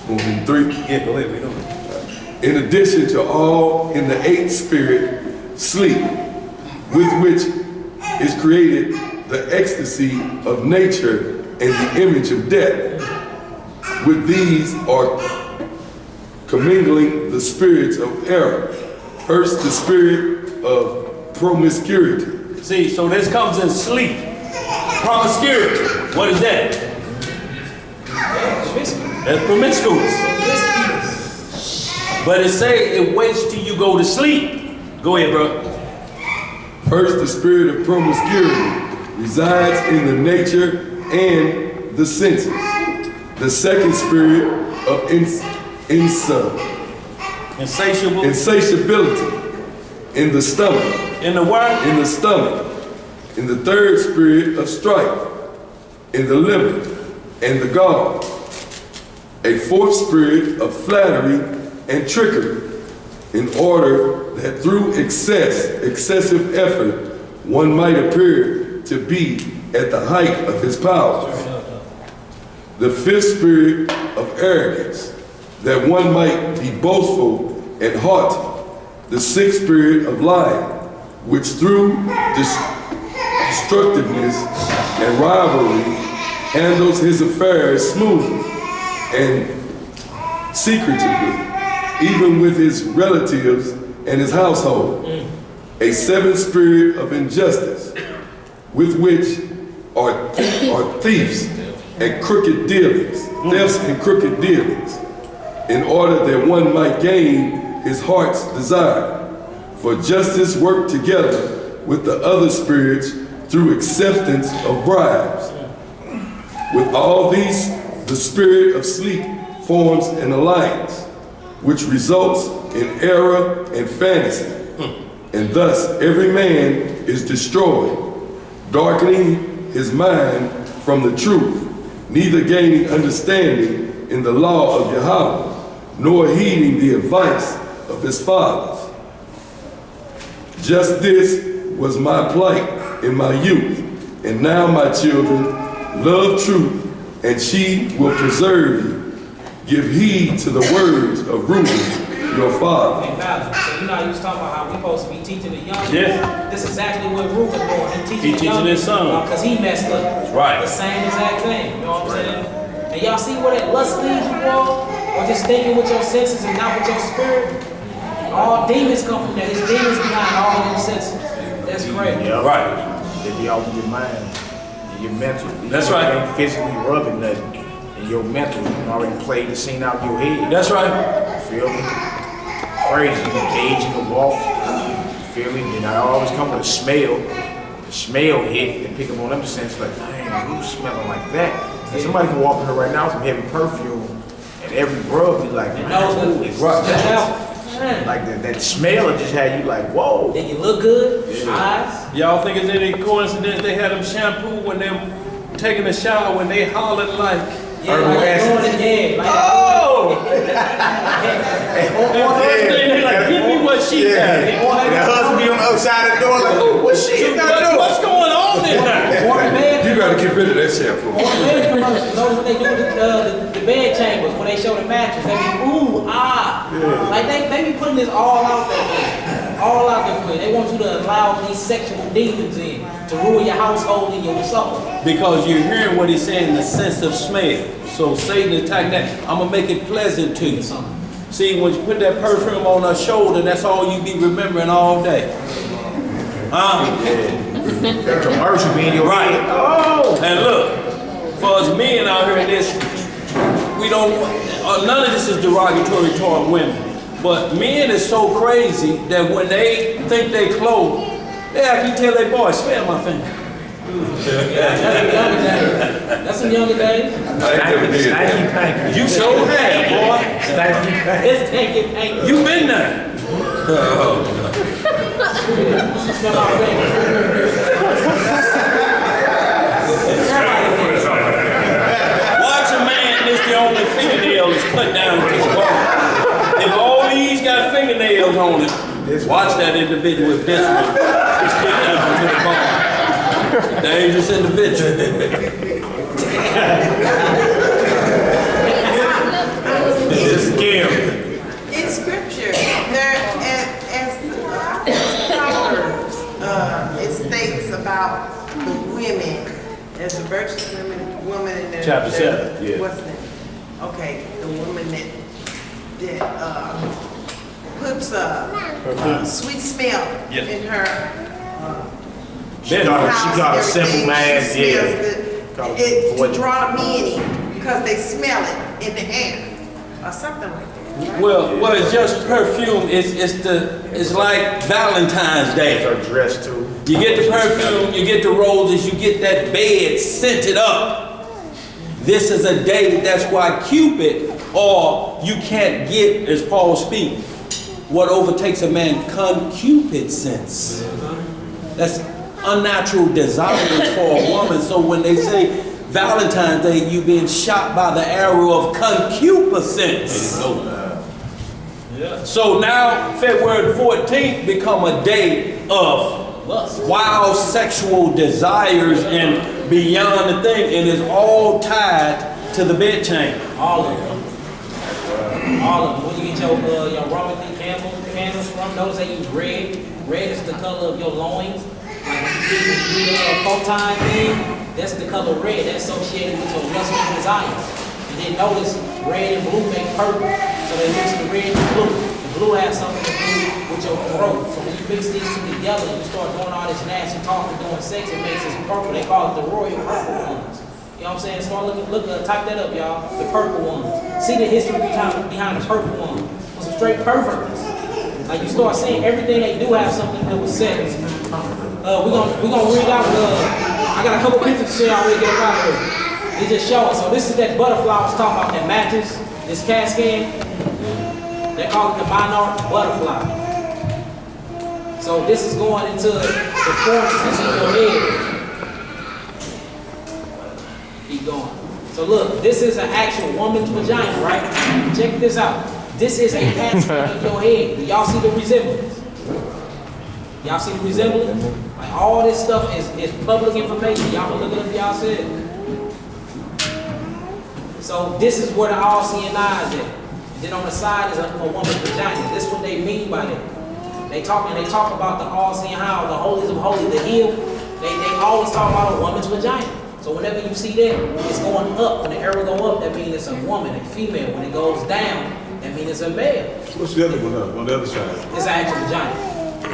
Speaker 8: Moving 3.
Speaker 3: Yeah, go ahead, we don't.
Speaker 8: In addition to all in the 8th spirit, sleep, with which is created the ecstasy of nature and the image of death. With these are commingling the spirits of error. First, the spirit of promiscuity.
Speaker 3: See, so this comes in sleep. Promiscuity. What is that? That's promiscuous. But it say it waits till you go to sleep. Go ahead, bro.
Speaker 8: First, the spirit of promiscuity resides in the nature and the senses. The second spirit of insatiability in the stomach.
Speaker 3: In the what?
Speaker 8: In the stomach. In the third spirit of strife in the liver and the gall. A fourth spirit of flattery and trickery, in order that through excessive effort, one might appear to be at the height of his powers. The fifth spirit of arrogance, that one might be boastful and haughty. The sixth spirit of lying, which through destructiveness and rivalry handles his affairs smoothly and secretively, even with his relatives and his household. A seventh spirit of injustice, with which are thieves and crooked dealings, thefts and crooked dealings, in order that one might gain his heart's desire. For justice worked together with the other spirits through acceptance of bribes. With all these, the spirit of sleep forms an alliance, which results in error and fantasy. And thus every man is destroyed, darkening his mind from the truth, neither gaining understanding in the law of Yahweh, nor heeding the advice of his fathers. Just this was my plight in my youth, and now, my children, love truth, and she will preserve you. Give heed to the words of Reuben, your father.
Speaker 1: Hey, Valerie, so you know you was talking about how we supposed to be teaching the young.
Speaker 3: Yeah.
Speaker 1: This is exactly what Reuben doing. He
Speaker 3: teaching
Speaker 1: young
Speaker 3: his son.
Speaker 1: because he messed up.
Speaker 3: That's right.
Speaker 1: The same exact thing. You know what I'm saying? And y'all see where that lust leads you all? Or just thinking with your senses and not with your spirit? All demons come from that. It's demons behind all them senses. That's crazy.
Speaker 12: Yeah, right. They be out of your mind, and your mental.
Speaker 3: That's
Speaker 12: You
Speaker 3: right.
Speaker 12: ain't physically rubbing nothing, and your mental, you already played the scene out in your head.
Speaker 3: That's right.
Speaker 12: Feel me? Crazy. You engage in the walk. Feel me? And I always come with a smell. The smell hit and pick up on them senses like, dang, who's smelling like that? And somebody can walk in here right now with some heavy perfume, and every rub be like,
Speaker 1: knows
Speaker 12: it's
Speaker 1: right.
Speaker 12: like that smell just had you like, whoa.
Speaker 1: Then you look good, eyes.
Speaker 3: Y'all think it's any coincidence they had them shampoo when they taking a shower when they hollered like,
Speaker 1: Yeah, like going in there. Like
Speaker 3: oh! The first thing they like, give me what she got.
Speaker 12: The husband be on the other side of the door like, oh, what's she in that door?
Speaker 3: What's going on in there?
Speaker 8: You gotta get rid of that shampoo.
Speaker 1: Those when they do the bed chambers, when they show the mattress, they be ooh, ah.
Speaker 3: Yeah.
Speaker 1: Like they be putting this all out there for you. All out there for you. They want you to allow these sexual demons in to ruin your household and your soul.
Speaker 3: Because you're hearing what he's saying, the sense of smell. So Satan attacked that. I'm gonna make it pleasant to you. See, when you put that perfume on her shoulder, that's all you be remembering all day.
Speaker 12: That commercial being your
Speaker 3: right. Oh, and look, for us men out here in this, we don't. None of this is derogatory toward women, but men is so crazy that when they think they close, they actually tell their boy, "Smell my finger."
Speaker 1: That's some younger days.
Speaker 8: I never did that.
Speaker 3: You sure have, boy.
Speaker 1: It's taking.
Speaker 3: You been there. Watch a man, this the only fingernail is cut down to his bone. If all these got fingernails on it, watch that individual if this one is cut down to the bone. Dangerous individual. It's a scam.
Speaker 13: In scripture, there, as Proverbs, it states about the women, as the virtuous woman in the
Speaker 3: Chapter 7, yeah.
Speaker 13: What's it? Okay, the woman that puts a sweet smell in her.
Speaker 12: She got a simple man, yeah.
Speaker 13: It to draw men in because they smell it in the air or something like that. Right?
Speaker 3: Well, it's just perfume. It's like Valentine's Day.
Speaker 12: Her dress too.
Speaker 3: You get the perfume, you get the roses, you get that bed scented up. This is a day, that's why Cupid, or you can't get, as Paul speaks, what overtakes a man, concupiscence. That's unnatural desires for a woman. So when they say Valentine's Day, you've been shot by the arrow of concupiscence. So now February 14th become a day of wild sexual desires and beyond the thing, and it's all tied to the bed chamber.
Speaker 1: All of them. All of them. When you get your Roman candles from, notice they use red. Red is the color of your loins. Like when you do the full-time thing, that's the color red. That's associated with your lustful desires. And then notice red and blue make purple. So they mix the red and blue. The blue has something to do with your throat. So when you mix these two together and you start doing all this nasty talking, doing sex, it makes this purple. They call it the royal purple ones. You know what I'm saying? Start looking, type that up, y'all. The purple ones. See the history behind the purple ones. Some straight perverts. Like you start seeing everything they do have something to do with sex. We're gonna read out I got a couple pictures to show y'all where to get up out of here. They just show it. So this is that butterfly I was talking about that matches this cascade. They call it the monarch butterfly. So this is going into the form that's in your head. Keep going. So look, this is an actual woman's vagina, right? Check this out. This is a cascade in your head. Do y'all see the resemblance? Y'all see the resemblance? Like all this stuff is public information. Y'all can look it up for y'all said. So this is where the all-seeing eyes is. Then on the side is a woman's vagina. This is what they mean by that. They talk about the all-seeing how, the holies of holies, the heel. They always talk about a woman's vagina. So whenever you see that, it's going up. When the arrow go up, that means it's a woman, a female. When it goes down, that means it's a male.
Speaker 2: What's the other one on the other side?
Speaker 1: It's an actual vagina.
Speaker 2: I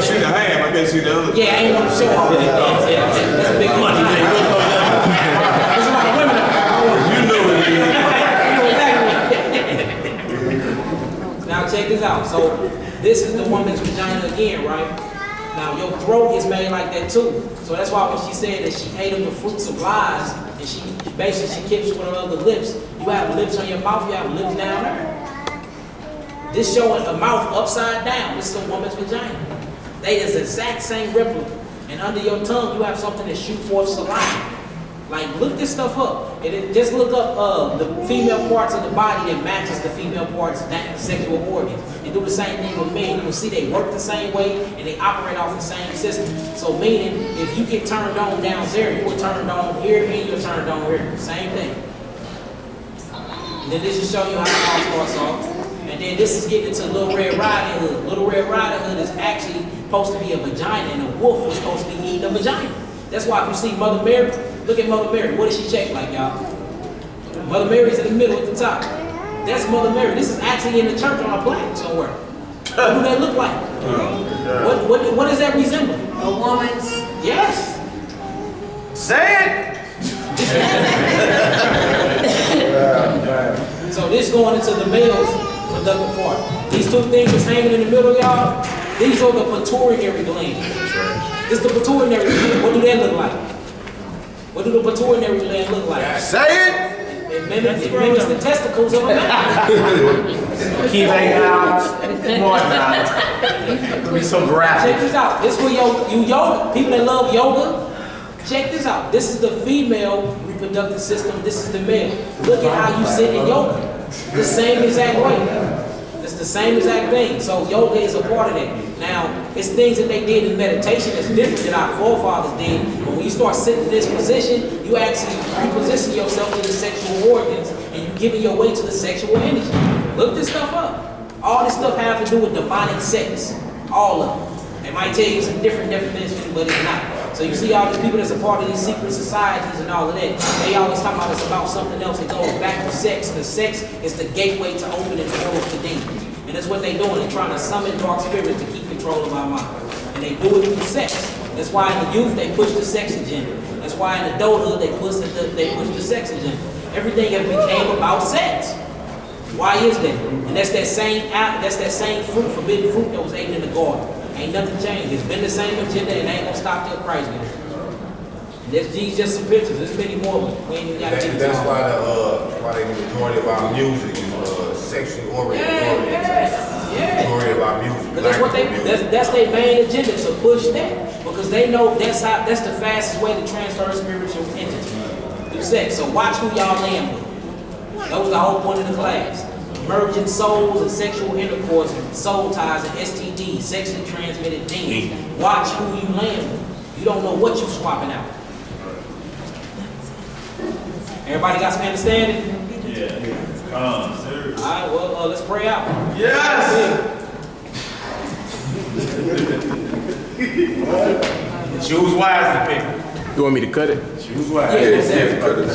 Speaker 2: see the ham, I can't see the other.
Speaker 1: Yeah, I ain't want to show all that. That's a big money. There's a lot of women out there.
Speaker 2: You know
Speaker 1: You know exactly. Now check this out. So this is the woman's vagina again, right? Now your throat is made like that too. So that's why when she said that she ate of the fruits of lies, and she basically keeps with her other lips, you have lips on your mouth, you have lips down there. This showing a mouth upside down. This is a woman's vagina. They is the exact same replica. And under your tongue, you have something that shoot forth saliva. Like, look this stuff up. And just look up the female parts of the body that matches the female parts, that sexual organs. And do the same thing with men. You will see they work the same way and they operate off the same system. So meaning, if you get turned on down there, you will turn on here and you're turned on here. Same thing. And then this just show you how it all starts off. And then this is getting into Little Red Riding Hood. Little Red Riding Hood is actually supposed to be a vagina, and a wolf was supposed to be eating a vagina. That's why if you see Mother Mary, look at Mother Mary. What does she shake like, y'all? Mother Mary's in the middle at the top. That's Mother Mary. This is actually in the church on a plaque somewhere. What do that look like? What does that resemble?
Speaker 13: A woman's.
Speaker 1: Yes.
Speaker 12: Say it!
Speaker 1: So this going into the male's productive part. These two things that's hanging in the middle, y'all, these are the pituitary glands. This is the pituitary gland. What do they look like? What do the pituitary gland look like?
Speaker 12: Say it!
Speaker 1: It mimics the testicles of a man.
Speaker 12: Keep hanging out. Come on now. Be so graphic.
Speaker 1: Check this out. This for you yoga. People that love yoga. Check this out. This is the female reproductive system. This is the male. Look at how you sit in yoga. The same exact way. It's the same exact thing. So yoga is a part of that. Now, it's things that they did in meditation that's different than our forefathers did. But when you start sitting in this position, you actually reposition yourself to the sexual organs and you're giving your way to the sexual energy. Look this stuff up. All this stuff has to do with demonic sex. All of them. They might tell you some different definitions, but it's not. So you see all these people that's a part of these secret societies and all of that, they always talk about it's about something else. It goes back to sex, because sex is the gateway to opening the doors to demons. And that's what they're doing. They're trying to summon dark spirits to keep control of our mind. And they do it through sex. That's why in the youth they push the sex agenda. That's why in adulthood they push the sex agenda. Everything has became about sex. Why is that? And that's that same fruit, forbidden fruit that was eaten in the garden. Ain't nothing changed. It's been the same agenda and ain't gonna stop till Christ gets here. These just some pictures. There's many more, but we ain't even got to get
Speaker 14: That's
Speaker 1: to
Speaker 14: why
Speaker 1: all.
Speaker 14: why they the majority of our music is sexually oriented.
Speaker 1: Yeah.
Speaker 14: Majority of our music.
Speaker 1: But that's what they,
Speaker 14: music.
Speaker 1: that's their main agenda, to push that. Because they know that's the fastest way to transfer spiritual entity through sex. So watch who y'all land with. That was the whole point of the class. Merging souls and sexual intercourse, soul ties and STD, sexually transmitted demons. Watch who you land with. You don't know what you swapping out. Everybody got some understanding?
Speaker 15: Yeah.
Speaker 1: All right, well, let's pray out.
Speaker 5: Yes!
Speaker 12: Choose wisely, people.
Speaker 15: You want me to cut it?
Speaker 12: Choose wisely.
Speaker 8: Yeah, cut it.